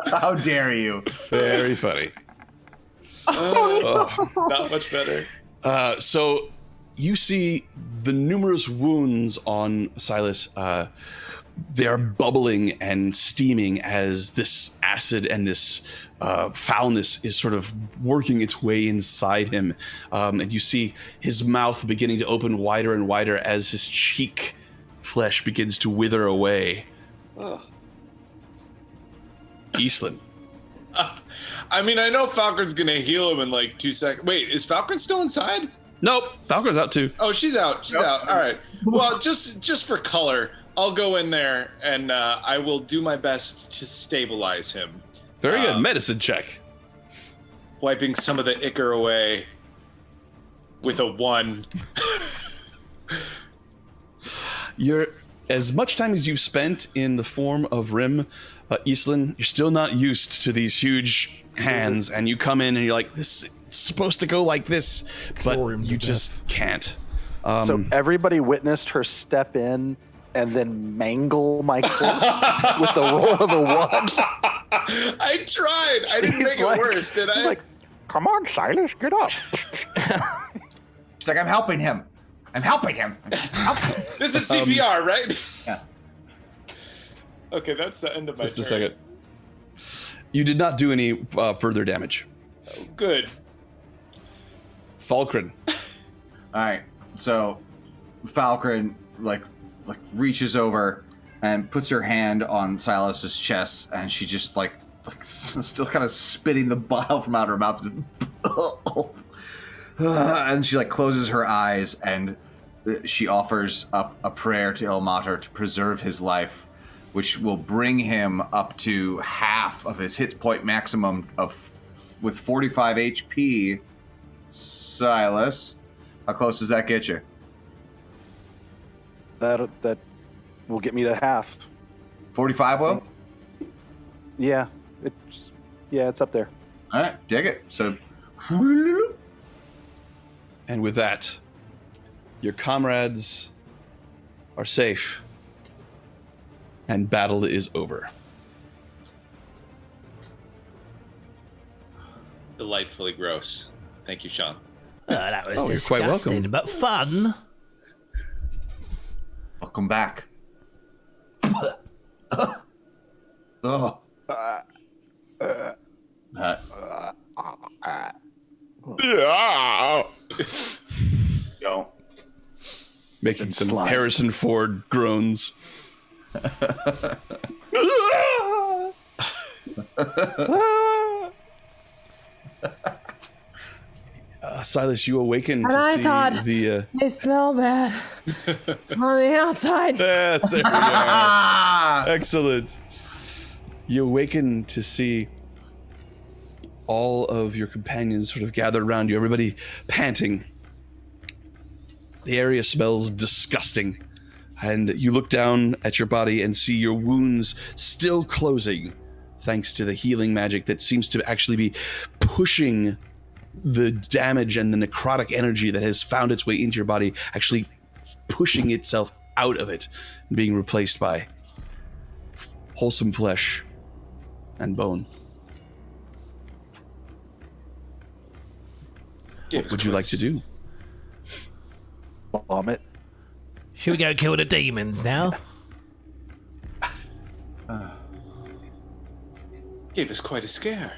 How dare you? Very funny. Not much better. So you see the numerous wounds on Silas. They are bubbling and steaming as this acid and this foulness is sort of working its way inside him. And you see his mouth beginning to open wider and wider as his cheek flesh begins to wither away. Eastland. I mean, I know Falkrunn's gonna heal him in like 2 seconds. Wait, is Falkrunn still inside? Nope, Falkrunn's out too. Oh, she's out. She's out. All right. Well, just for color, I'll go in there and I will do my best to stabilize him. Very good. Medicine check. Wiping some of the ichor away with a 1. You're as much time as you've spent in the form of Rhimb, Eastland, you're still not used to these huge hands, and you come in and you're like, this is supposed to go like this, but you just can't. So everybody witnessed her step in and then mangle my corpse with the roll of a 1. I tried. I didn't make it worse, did I? He's like, come on, Silas, get up. She's like, I'm helping him. I'm helping him. This is CPR, right? Yeah. Okay, that's the end of my turn. Just a second. You did not do any further damage. Good. Falkrunn. All right. So Falkrunn like reaches over and puts her hand on Silas's chest, and she just like still kind of spitting the bile from out her mouth. And she like closes her eyes, and she offers up a prayer to Ilmater to preserve his life, which will bring him up to half of his hit point maximum with 45 HP. Silas, how close does that get you? That will get me to half. 45 will? Yeah, it's up there. All right, dig it. So, And with that, your comrades are safe, and battle is over. Delightfully gross. Thank you, Sean. That was Oh, you're quite disgusting, welcome. but fun. welcome back. Oh. Don't. Making some slime. Harrison Ford groans. Silas, you awaken And to I see thought- the. They smell bad on the outside. Yes, there we are. Excellent. You awaken to see all of your companions sort of gathered around you, everybody panting. The area smells disgusting, and you look down at your body and see your wounds still closing, thanks to the healing magic that seems to actually be pushing the damage and the necrotic energy that has found its way into your body, actually pushing itself out of it and being replaced by wholesome flesh and bone. What would you like to do? Vomit. Should we go kill the demons now? Gave us quite a scare.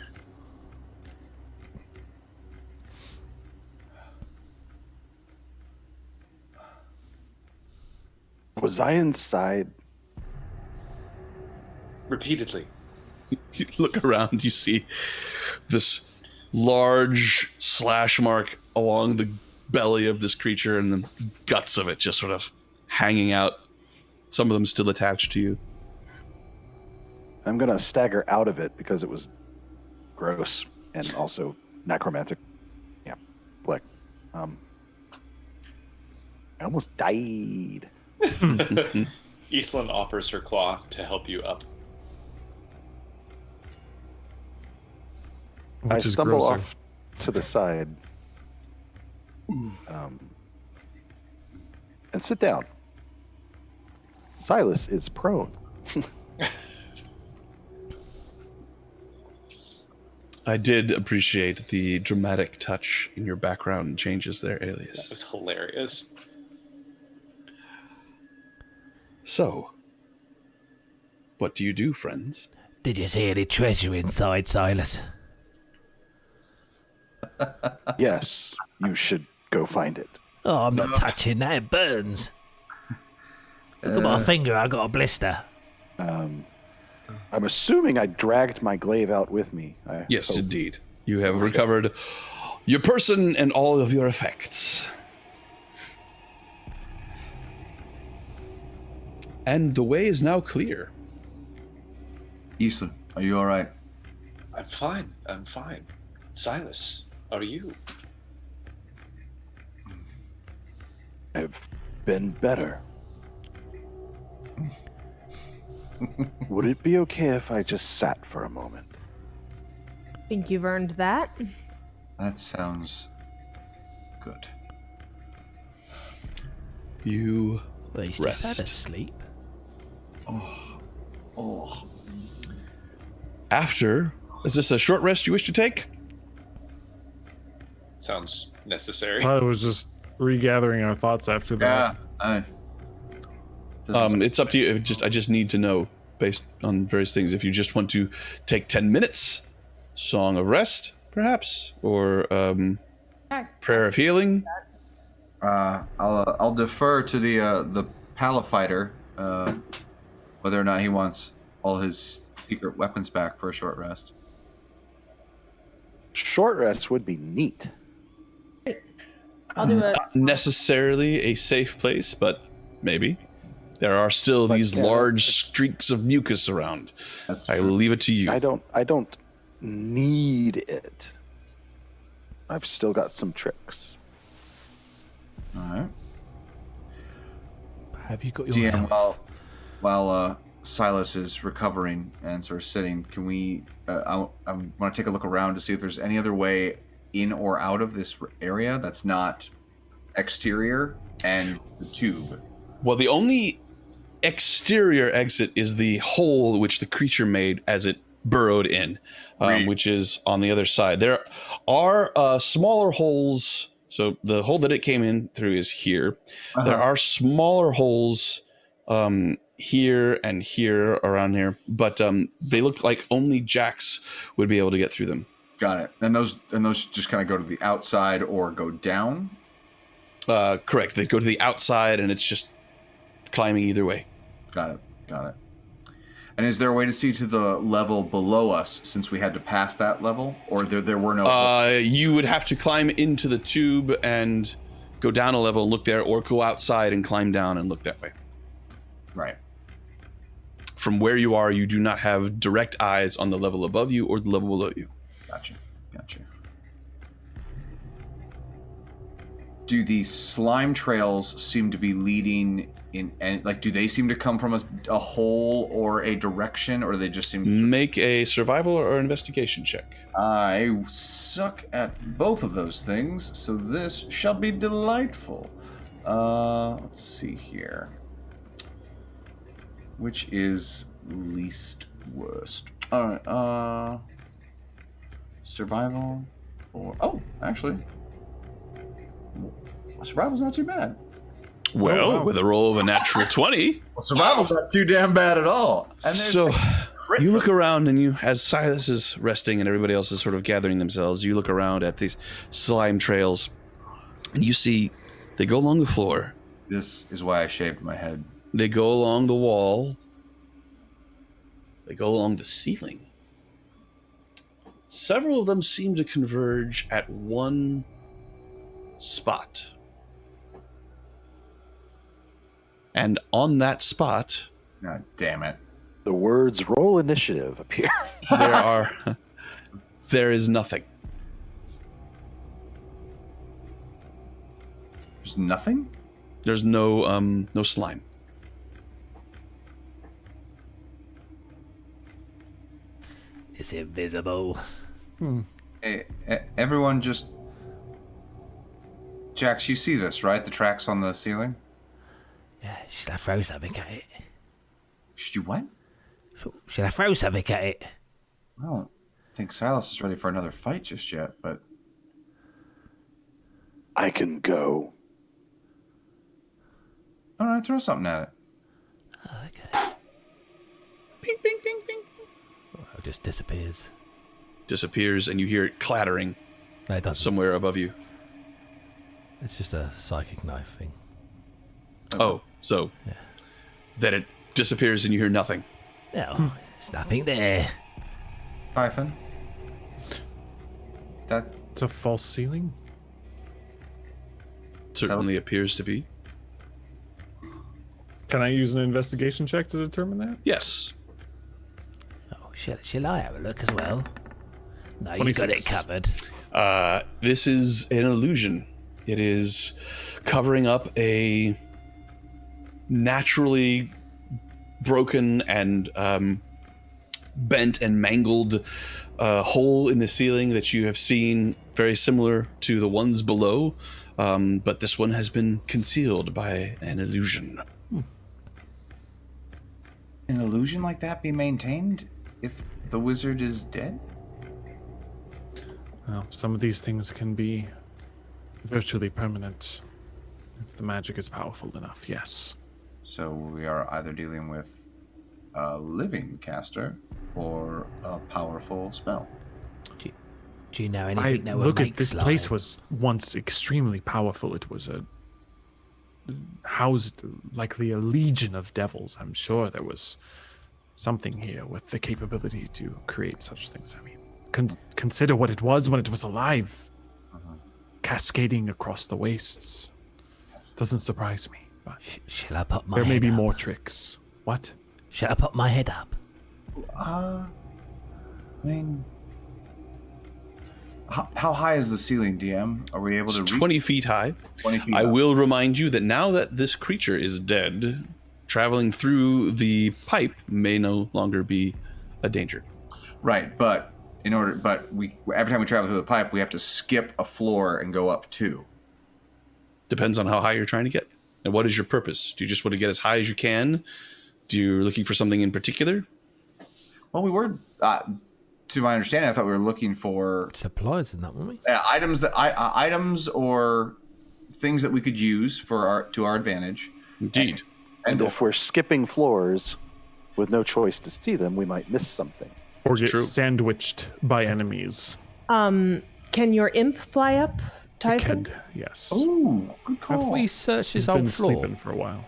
Was I inside? repeatedly. You look around, you see this large slash mark along the belly of this creature and the guts of it just sort of hanging out. Some of them still attached to you. I'm going to stagger out of it because it was gross and also necromantic. Yeah, like, I almost died. Islin offers her claw to help you up. I stumble off to the side and sit down. Silas is prone. I did appreciate the dramatic touch in your background changes there, Alias. That was hilarious. So, what do you do, friends? Did you see any treasure inside, Silas? Yes, you should go find it. Oh, I'm not touching that. It burns. Look at my finger. I got a blister. I'm assuming I dragged my glaive out with me. Yes, indeed. You have recovered your person and all of your effects. And the way is now clear. Islin, are you all right? I'm fine. I'm fine. Silas, are you? I've been better. Would it be okay if I just sat for a moment? Think you've earned that? That sounds good. You Well, he's rest. just had a sleep. After, is this a short rest you wish to take? Sounds necessary. I was just regathering our thoughts after that. It's up to you. I just need to know, based on various things, if you just want to take 10 minutes, Song of Rest, perhaps, or Prayer of Healing. I'll defer to the Pala fighter, whether or not he wants all his secret weapons back for a short rest. Short rest would be neat. I'll do it. Not necessarily a safe place, but maybe. There are still these large streaks of mucus around. I will leave it to you. I don't need it. I've still got some tricks. All right. Have you got your DM, health? while Silas is recovering and sort of sitting, can we? I want to take a look around to see if there's any other way in or out of this area that's not exterior and the tube. Well, the only exterior exit is the hole which the creature made as it burrowed in, which is on the other side. There are smaller holes. So the hole that it came in through is here. There are smaller holes here and here around here, but they look like only Jax would be able to get through them. Got it. And those just kind of go to the outside or go down? Correct. They go to the outside, and it's just climbing either way. Got it. And is there a way to see to the level below us, since we had to pass that level? Or there were no... You would have to climb into the tube and go down a level and look there, or go outside and climb down and look that way. Right. From where you are, you do not have direct eyes on the level above you or the level below you. Gotcha. Do the slime trails seem to be leading in, and like, do they seem to come from a hole or a direction, or they just seem to... Make a survival or investigation check. I suck at both of those things, so this shall be delightful. Let's see here. Which is least worst? All right. Survival or... Oh, actually... Survival's not too bad. Well, with a roll of a natural 20. Well, survival's not too damn bad at all. And so you look around, and as Silas is resting and everybody else is sort of gathering themselves, you look around at these slime trails, and you see they go along the floor. This is why I shaved my head. They go along the wall. They go along the ceiling. Several of them seem to converge at one spot. And on that spot, God damn it. The words "roll initiative" appear. there is nothing. There's nothing? There's no slime. It's invisible. Hey, everyone just... Jax, you see this, right? The tracks on the ceiling? Yeah, should I throw something at it? Should you what? Should I throw something at it? I don't think Silas is ready for another fight just yet, but... I can go. All right, throw something at it. Oh, okay. Ping, ping, ping, ping. Oh, it just disappears. Disappears, and you hear it clattering No, it doesn't. somewhere above you. It's just a psychic knife thing. Oh, so then it disappears and you hear nothing. No, there's nothing there. Typhon? It's a false ceiling? Certainly appears to be. Can I use an investigation check to determine that? Yes. Oh, shall I have a look as well? No, you got it 26. covered. This is an illusion. It is covering up a naturally broken and bent and mangled hole in the ceiling that you have seen, very similar to the ones below, but this one has been concealed by an illusion. An illusion like that be maintained if the wizard is dead? Well, some of these things can be virtually permanent if the magic is powerful enough, yes. So we are either dealing with a living caster or a powerful spell. Do you know anything that would Look make at this slime? place was once extremely powerful. It was housed likely a legion of devils. I'm sure there was something here with the capability to create such things. I mean, consider what it was when it was alive, cascading across the wastes. Doesn't surprise me. But shall I pop my there may head be up? more tricks. What? Shall I pop my head up? I mean, how high is the ceiling, DM? Are we able to It's reach? 20 feet high. 20 feet I up. will remind you that now that this creature is dead, traveling through the pipe may no longer be a danger. Right, but every time we travel through the pipe, we have to skip a floor and go up 2. Depends on how high you're trying to get. And what is your purpose? Do you just want to get as high as you can? Do you looking for something in particular? Well, we were, to my understanding, I thought we were looking for Supplies in that, weren't we? items or things that we could use to our advantage. Indeed. And if we're skipping floors with no choice to see them, we might miss something. Or get true. sandwiched by enemies. Can your imp fly up, Typhon? Could, yes. Ooh, good call. Have we searched He's this whole been floor? sleeping for a while.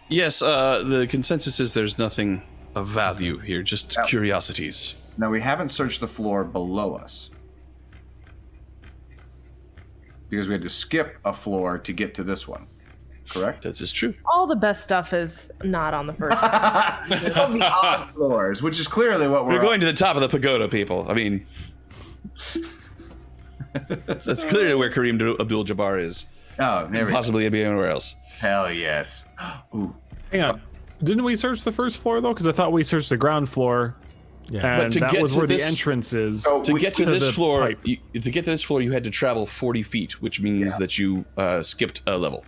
Yes, the consensus is there's nothing of value here, just curiosities. Now, we haven't searched the floor below us. Because we had to skip a floor to get to this one. Correct? That is true. All the best stuff is not on the first On the odd floors, which is clearly what We're going to the top of the pagoda, people. I mean, that's clearly where Kareem Abdul-Jabbar is. Oh, there we go. Possibly be anywhere else. Hell yes. Ooh. Hang on. Didn't we search the first floor, though? Because I thought we searched the ground floor. Yeah. And to that get was to where this- the entrance is. To get to to this the floor, pipe. you had to travel 40 feet, which means that you skipped a level.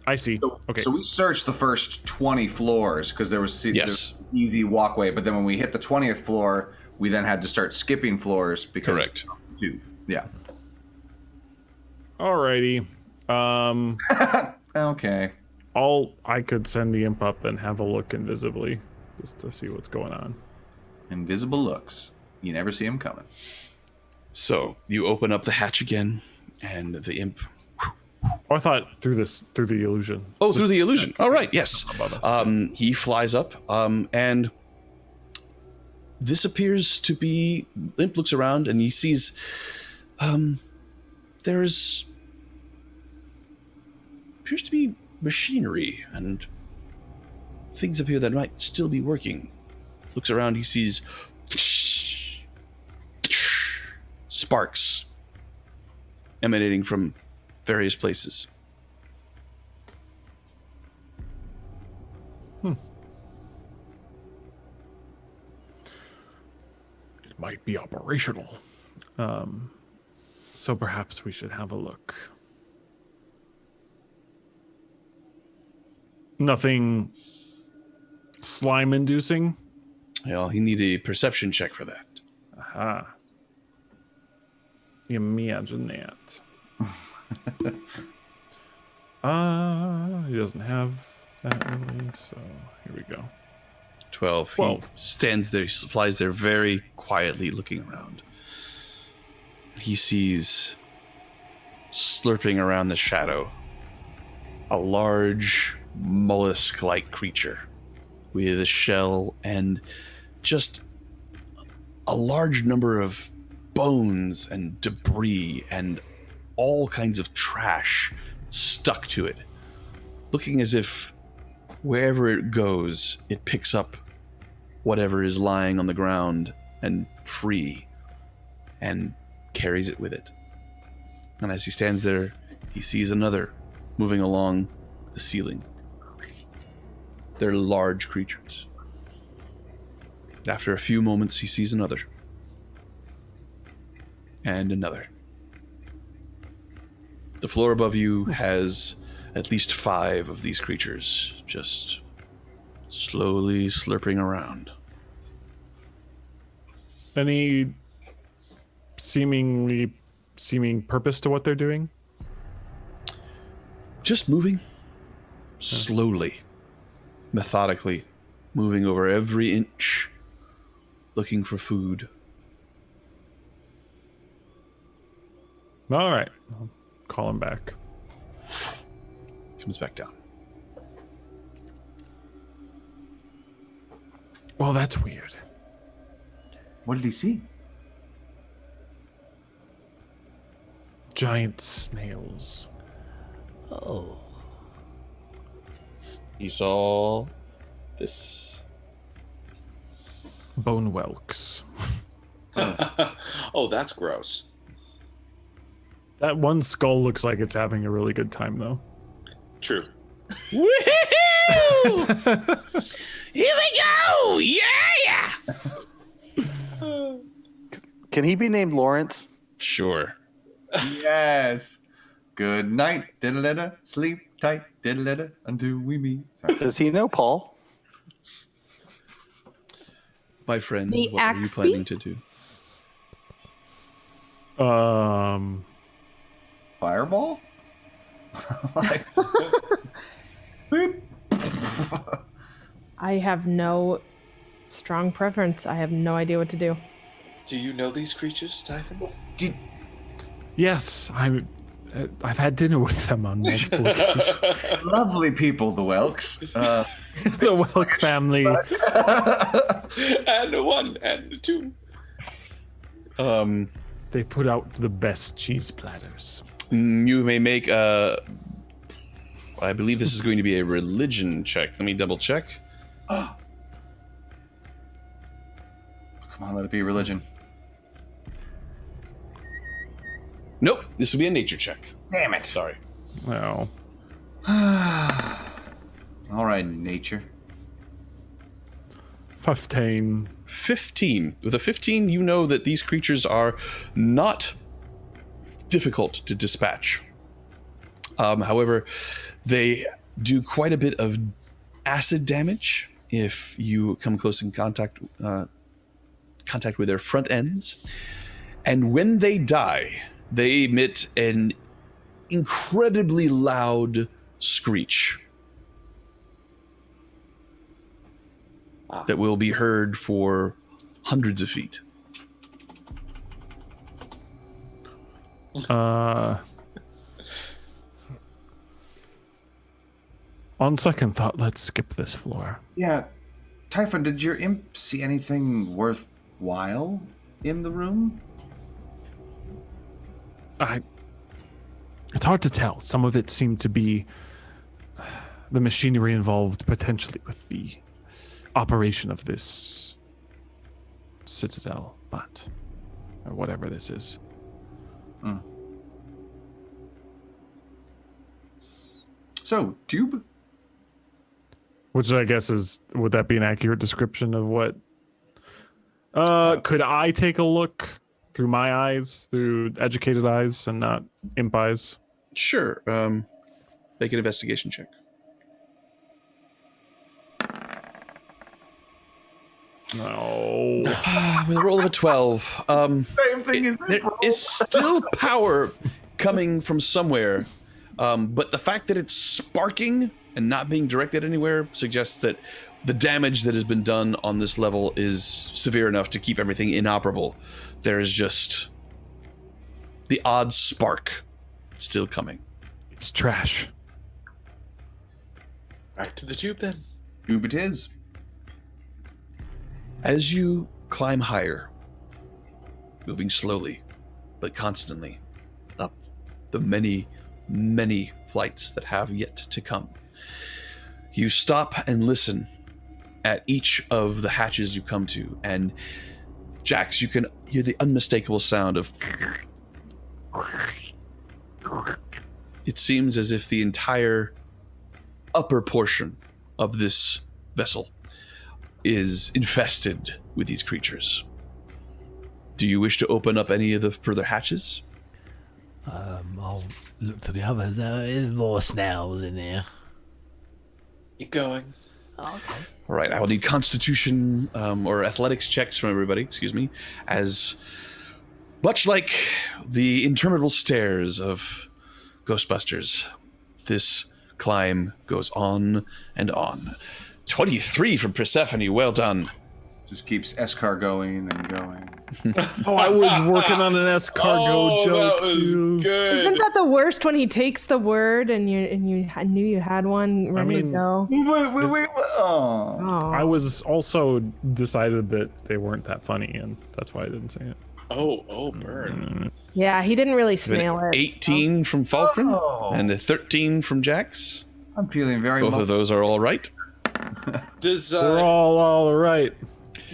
I see. Okay. So we searched the first 20 floors because there was Yes. easy walkway, but then when we hit the 20th floor, we then had to start skipping floors because Correct. Yeah. Alrighty. Okay. I could send the imp up and have a look invisibly, just to see what's going on. Invisible looks. You never see him coming. So you open up the hatch again, and the imp. Oh, I thought through the illusion. Oh, through the illusion. All right, yes. Above us. He flies up, and this appears to be... Imp looks around and he sees... there's... appears to be machinery and things up here that might still be working. Looks around, he sees... sparks emanating from various places. It might be operational. So perhaps we should have a look. Nothing slime-inducing? Well, he need a perception check for that. Aha. Imagine that. He doesn't have that really, so here we go. 12. He stands there, flies there very quietly looking around. He sees, slurping around the shadow, a large mollusk-like creature with a shell and just a large number of bones and debris and all kinds of trash stuck to it, looking as if wherever it goes, it picks up whatever is lying on the ground and free and carries it with it. And as he stands there, he sees another moving along the ceiling. They're large creatures. After a few moments, he sees another. And another. The floor above you has at least 5 of these creatures just slowly slurping around. Any seeming purpose to what they're doing? Just moving slowly, methodically, moving over every inch, looking for food. All right. I'll call him back. Comes back down. Well, that's weird. What did he see? Giant snails. Oh. He saw this. Bone whelks. Oh, that's gross. That one skull looks like it's having a really good time, though. True. Woohoo! Here we go! Yeah! Can he be named Lawrence? Sure. Yes. Good night, diddle-diddle. Sleep tight, diddle-diddle, until we meet. Sorry. Does he know Paul? My friends, The what are you axe planning thief? to do? Fireball? I have no strong preference. I have no idea what to do. Do you know these creatures, Typhon? Yes, I've had dinner with them on multiple occasions. Lovely people, the Welks. The Welk family. And 1 and 2. They put out the best cheese platters. You may make a... I believe this is going to be a religion check. Let me double check. Come on, let it be religion. Nope, this will be a nature check. Damn it. Sorry. Well, All right, nature. 15. 15. With a 15, you know that these creatures are not difficult to dispatch. However, they do quite a bit of acid damage if you come close in contact with their front ends. And when they die, they emit an incredibly loud screech that will be heard for hundreds of feet. On second thought, let's skip this floor. Yeah. Typhon, did your imp see anything worth while in the room? It's hard to tell. Some of it seemed to be the machinery involved potentially with the operation of this citadel, or whatever this is. So, tube? Which I guess would that be an accurate description of what? Could I take a look through my eyes, through educated eyes and not imp eyes? Sure. Make an investigation check. No. With a roll of a 12. Same thing as there is still power coming from somewhere, but the fact that it's sparking and not being directed anywhere suggests that the damage that has been done on this level is severe enough to keep everything inoperable. There is just the odd spark still coming. It's trash. Back to the tube then. Tube it is. As you climb higher, moving slowly, but constantly up the many, many flights that have yet to come, you stop and listen at each of the hatches you come to, and Jax, you can hear the unmistakable sound of... It seems as if the entire upper portion of this vessel is infested with these creatures. Do you wish to open up any of the further hatches? I'll look to the others. There is more snails in there. Keep going. Okay. All right, I will need Constitution or Athletics checks from everybody, as much like the interminable stairs of Ghostbusters, this climb goes on and on. 23 from Persephone, well done. Just keeps escar going and going. Oh, I was working on an escargot joke that was too. good. Isn't that the worst when he takes the word and you knew you had one ready to go? Wait. Oh. Oh. I was also decided that they weren't that funny, and that's why I didn't say it. Oh, burn. Yeah, he didn't really snail it. 18 from Falkrunn and a 13 from Jax. I'm feeling very Both of those are all right. Does We're all right.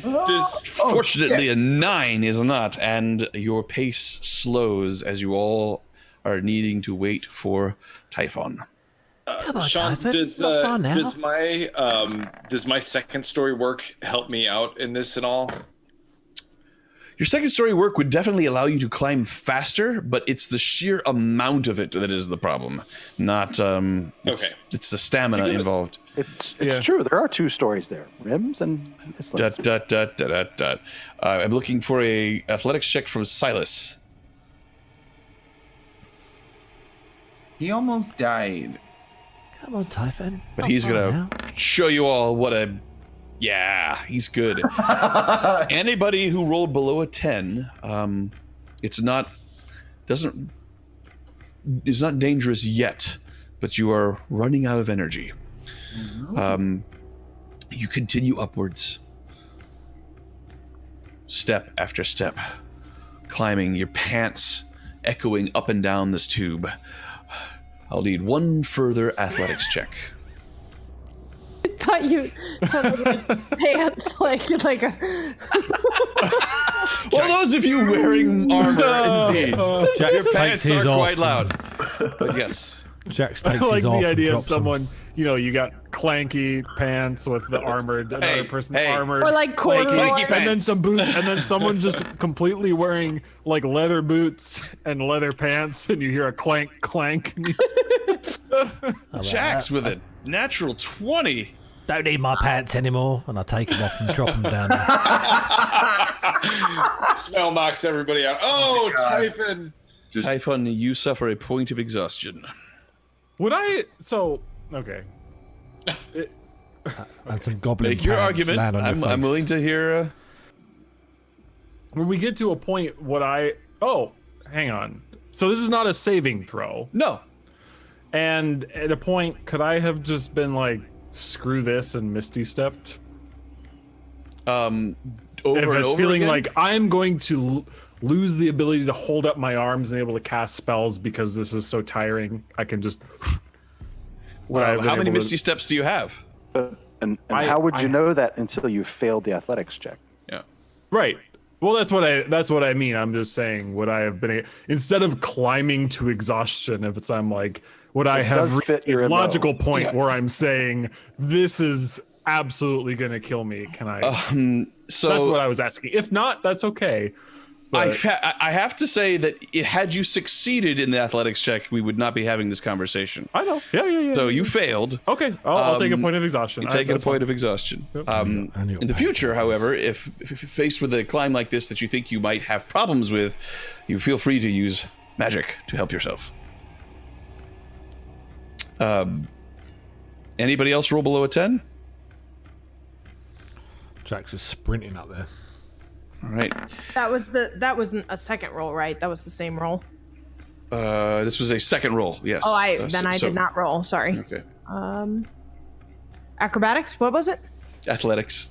Fortunately, a 9 is not, and your pace slows as you all are needing to wait for Typhon. Come on, Sean, Typhon. does Not far now. does my second story work help me out in this at all? Your second story work would definitely allow you to climb faster, but it's the sheer amount of it that is the problem. Not it's the stamina involved. It's true. There are 2 stories there. Rhimb's and Islet's. I'm looking for a athletics check from Silas. He almost died. Come on, Typhon. But Not he's far gonna now. show you all what a... Yeah, he's good. Anybody who rolled below a 10, it's not dangerous yet, but you are running out of energy. You continue upwards, step after step, climbing, your pants echoing up and down this tube. I'll need one further athletics check. I thought you sounded like pants, like a... Well, those of you wearing armor, indeed. Your Jax pants takes his are off. quite loud. But yes. Jax I takes like his off the and idea of drops them. someone, you got clanky pants with the armored, another person's armored. Or like corduroy. Clanky And then some boots, and then someone just completely wearing like leather boots and leather pants, and you hear a clank, clank. And Jax with a natural 20. Don't need my pants anymore, and I take them off and drop them down there. Smell knocks everybody out. Oh, Typhon. Typhon, you suffer a point of exhaustion. Would I? So okay. And some goblin Make your pants argument. land on your I'm face. willing to hear. When we get to a point, would I? Oh, hang on. So this is not a saving throw. No. And at a point, could I have just been like, screw this and Misty stepped? over if and it's over feeling again? like I'm going to lose the ability to hold up my arms and able to cast spells because this is so tiring, I can just. How many Misty Steps do you have? And how would you know that until you failed the athletics check? Yeah. Right. Well, that's what I mean. I'm just saying, would I have been instead of climbing to exhaustion? If I'm like, would I have fit your a MO. logical point where I'm saying this is absolutely going to kill me? Can I? So that's what I was asking. If not, that's okay. I have to say that had you succeeded in the athletics check, we would not be having this conversation. I know. Yeah. So you failed. Okay, I'll take a point of exhaustion. You take a point of exhaustion. In the future, however, if faced with a climb like this that you think you might have problems with, you feel free to use magic to help yourself. Anybody else roll below a 10? Jax is sprinting up there. All right. That wasn't a second roll, right? That was the same roll. This was a second roll. Yes. Oh, I did not roll. Sorry. Okay. Acrobatics. What was it? Athletics.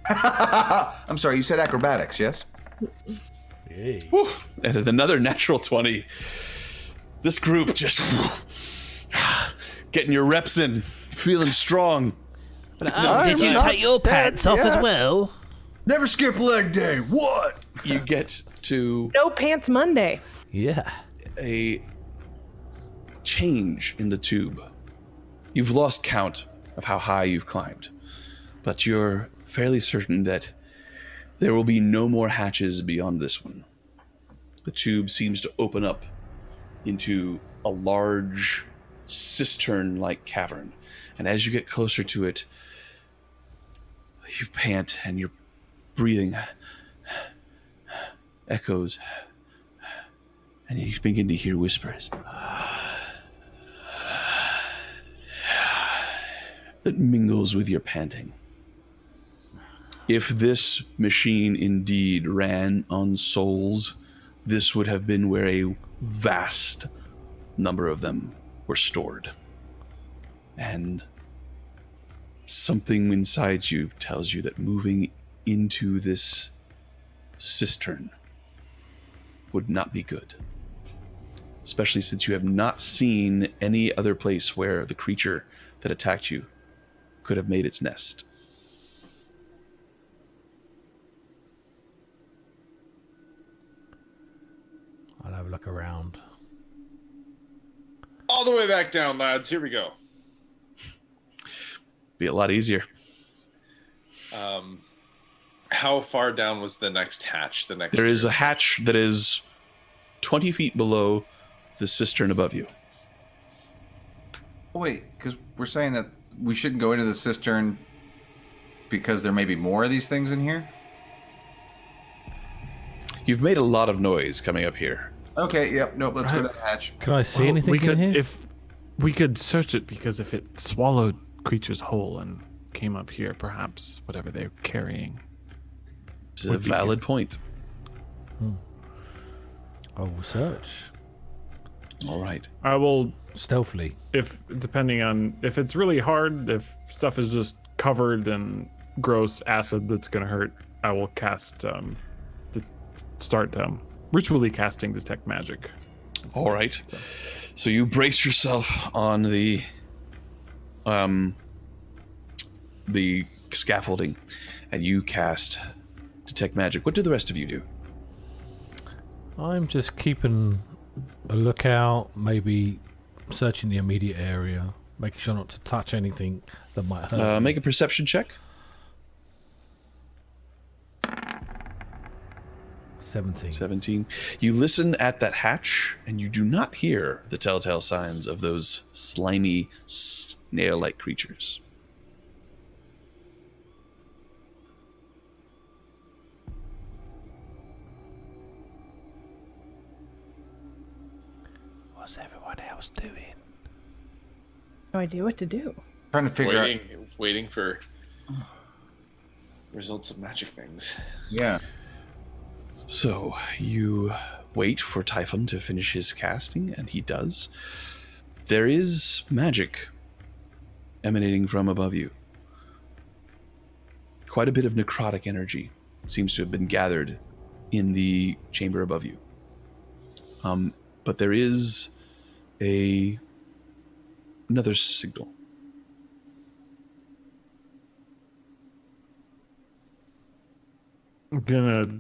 I'm sorry, you said acrobatics, yes? Yay. Whew. And another natural 20. This group just getting your reps in, feeling strong. Did you take your pants off as well? Never skip leg day. What? You get to No Pants Monday. Yeah. a change in the tube. You've lost count of how high you've climbed, but you're fairly certain that there will be no more hatches beyond this one. The tube seems to open up into a large cistern-like cavern, and as you get closer to it, you pant and your breathing echoes, and you begin to hear whispers that mingles with your panting. If this machine indeed ran on souls, this would have been where a vast number of them were stored. And something inside you tells you that moving into this cistern would not be good. Especially since you have not seen any other place where the creature that attacked you could have made its nest. I'll have a look around. All the way back down, lads. Here we go. Be a lot easier. How far down was the next hatch? There is a hatch that is 20 feet below the cistern above you. Oh, wait, because we're saying that we shouldn't go into the cistern because there may be more of these things in here? You've made a lot of noise coming up here. Okay, yep, nope, let's go to the hatch. Can I see anything in here? If we could search it, because if it swallowed creatures whole and came up here, perhaps whatever they're carrying. It's a valid point. I will search All right. I will, stealthily. depending on if it's really hard, if stuff is just covered in gross acid that's gonna hurt, I will cast start ritually casting detect magic. All right. So you brace yourself on the scaffolding, and you cast detect magic. What do the rest of you do? I'm just keeping a lookout, maybe searching the immediate area, making sure not to touch anything that might hurt me. Make a perception check. 17. You listen at that hatch, and you do not hear the telltale signs of those slimy, snail-like creatures. What's everyone else doing? No idea what to do. Trying to figure out. Waiting for results of magic things. Yeah. So you wait for Typhon to finish his casting, and he does. There is magic emanating from above you. Quite a bit of necrotic energy seems to have been gathered in the chamber above you. But there is another signal. I'm gonna,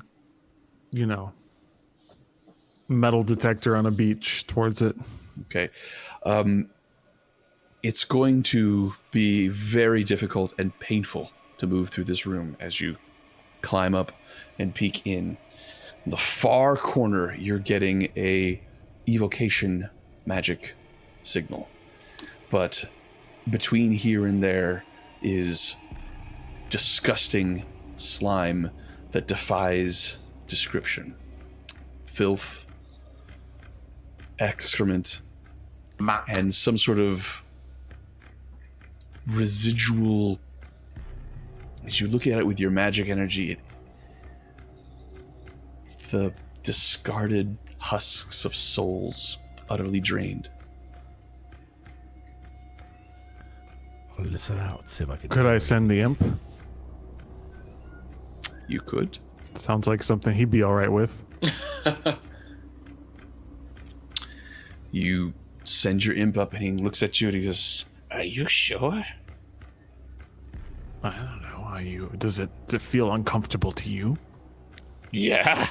metal detector on a beach towards it. Okay. It's going to be very difficult and painful to move through this room as you climb up and peek in. In the far corner, you're getting a evocation magic signal. But between here and there is disgusting slime that defies description. Filth, excrement, and some sort of residual. As you look at it with your magic energy, the discarded husks of souls utterly drained. I'll listen out, see if I can. Could I send the imp? You could. Sounds like something he'd be all right with. You send your imp up and he looks at you and he goes, Are you sure? I don't know. Are you? Does it feel uncomfortable to you? Yeah.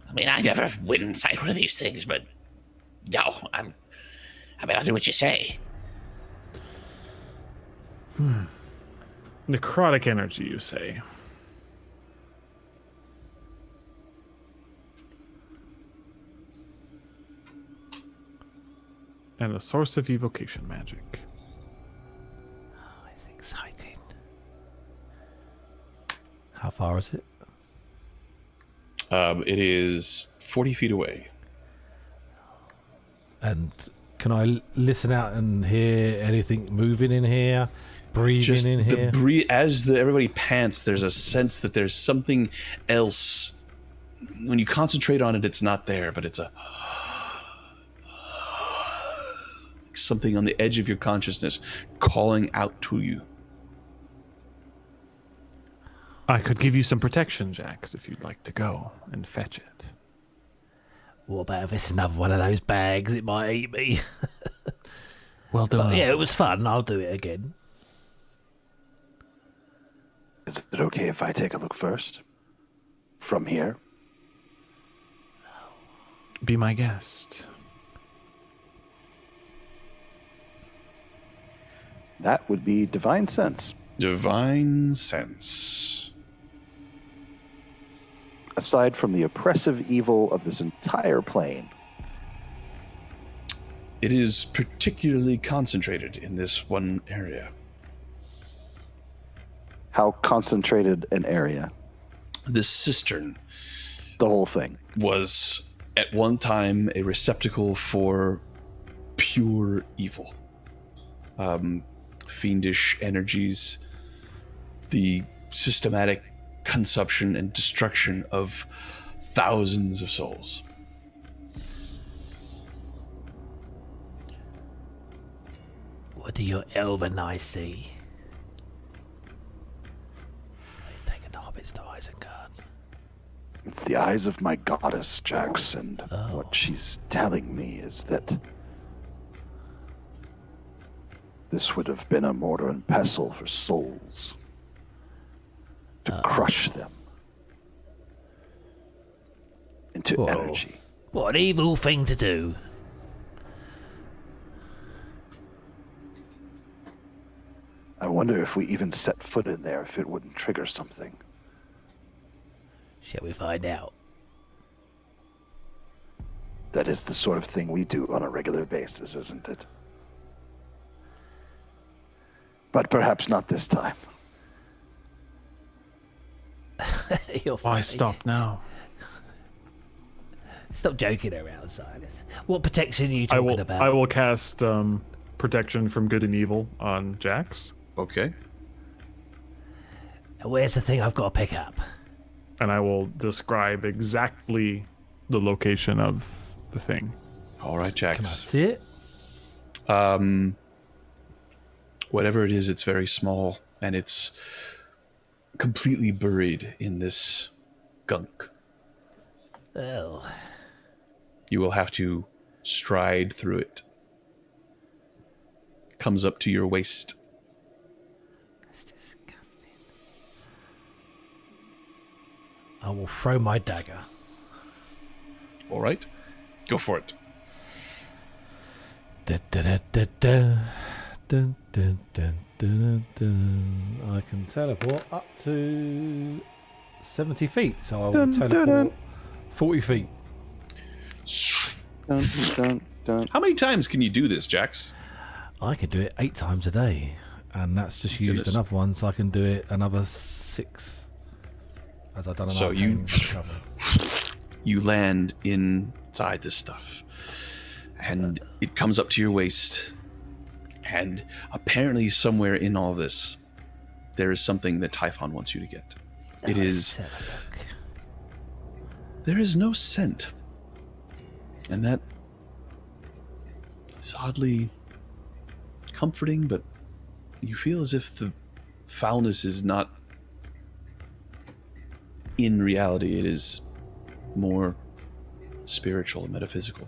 I mean, I never went inside one of these things, but no, I'll do what you say. Necrotic energy, you say? And a source of evocation magic. Oh, it's exciting. How far is it? It is 40 feet away. And can I listen out and hear anything moving in here? Breathing in here? As everybody pants, there's a sense that there's something else. When you concentrate on it, it's not there, but it's something on the edge of your consciousness calling out to you. I could give you some protection, Jax, if you'd like to go and fetch it. What about if it's another one of those bags? It might eat me. Well done. But yeah, it was fun. I'll do it again. Is it okay if I take a look first? From here? Be my guest. That would be divine sense. Divine sense. Aside from the oppressive evil of this entire plane, it is particularly concentrated in this one area. How concentrated an area? This cistern, the whole thing, was at one time a receptacle for pure evil. Fiendish energies, the systematic consumption and destruction of thousands of souls. What do your elven eyes see? They've taken the hobbits to Isengard. It's the eyes of my goddess, Jax, and what she's telling me is that this would have been a mortar and pestle for souls. To crush them into energy. What an evil thing to do. I wonder if we even set foot in there, if it wouldn't trigger something. Shall we find out? That is the sort of thing we do on a regular basis, isn't it? But perhaps not this time. Why stop now? Stop joking around, Silas. What protection are you talking about? I will cast protection from good and evil on Jax. Okay. Where's the thing I've got to pick up? And I will describe exactly the location of the thing. All right, Jax. Can I see it? Whatever it is, it's very small and it's completely buried in this gunk. Oh. You will have to stride through it. Comes up to your waist. That's disgusting. I will throw my dagger. All right, go for it. Da, da, da, da, da. Dun, dun, dun, dun, dun. I can teleport up to 70 feet, so I will teleport 40 feet. Dun, dun, dun. How many times can you do this, Jax? I can do it 8 times a day, and that's just used Goodness. another one, so I can do it another 6. As I've done So another you land inside this stuff, and it comes up to your waist. And apparently, somewhere in all of this, there is something that Typhon wants you to get. It is. There is no scent, and that is oddly comforting, but you feel as if the foulness is not in reality. It is more spiritual and metaphysical.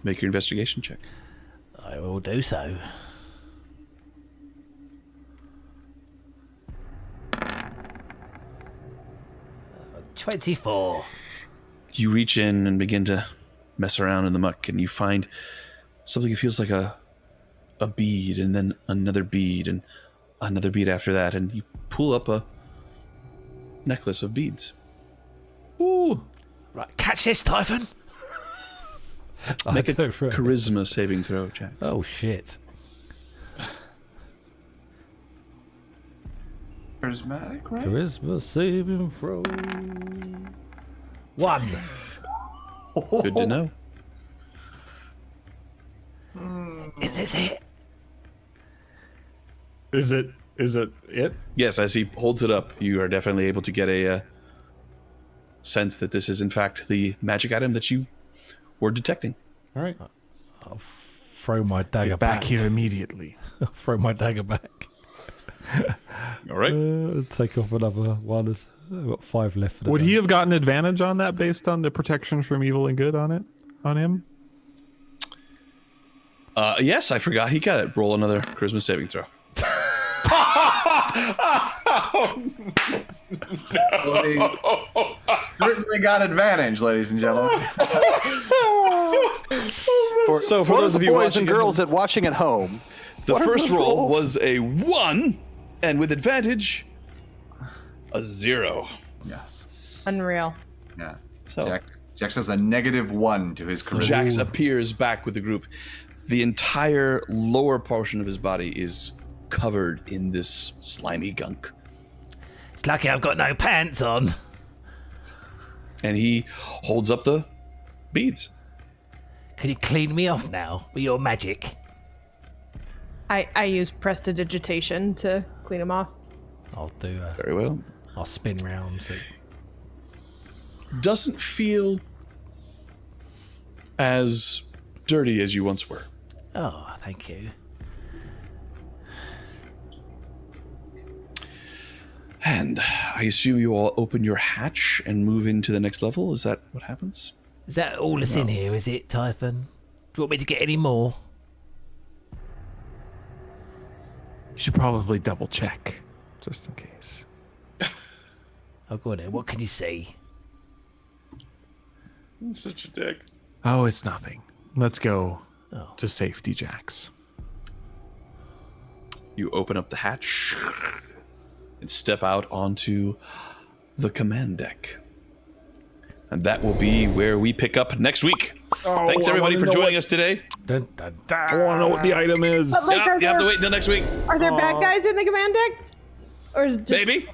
Make your investigation check. I will do so. Uh, 24. You reach in and begin to mess around in the muck, and you find something that feels like a bead, and then another bead, and another bead after that, and you pull up a necklace of beads. Ooh. Right, catch this, Typhon. Make a charisma saving throw, Jax. Oh, shit. Charismatic, right? Charisma saving throw. 1. Good to know. Is this it? Is it it? Yes, as he holds it up, you are definitely able to get a sense that this is, in fact, the magic item that you were detecting. All right. I'll throw my dagger Get back here immediately. throw my dagger back. All right. Take off another one. I've got 5 left. For the Would day. he have gotten advantage on that based on the protection from evil and good on him? Yes, I forgot he got it. Roll another charisma saving throw. Well, he certainly got advantage, ladies and gentlemen. For those of you boys and watching girls at watching at home, the what are first those roll rolls? was a 1, and with advantage, a 0. Yes. Unreal. Yeah. So Jax has a -1 to his charisma. Jax appears back with the group. The entire lower portion of his body is covered in this slimy gunk. It's lucky I've got no pants on. And he holds up the beads. Can you clean me off now with your magic? I use prestidigitation to clean him off. I'll do. Very well. I'll spin round. So. Doesn't feel as dirty as you once were. Oh, thank you. And I assume you all open your hatch and move into the next level. Is that what happens? Is that all that's in here, is it, Typhon? Do you want me to get any more? You should probably double check, just in case. Oh, go on then. What can you see? Such a dick. Oh, it's nothing. Let's go Oh. to safety, Jax. You open up the hatch and step out onto the command deck. And that will be where we pick up next week. Thanks, I everybody, wanna for know joining what- us today. Dun, dun, dun. I want to know what the item is. But like, You have to wait until next week. Are there bad guys in the command deck? Or is it just... Maybe.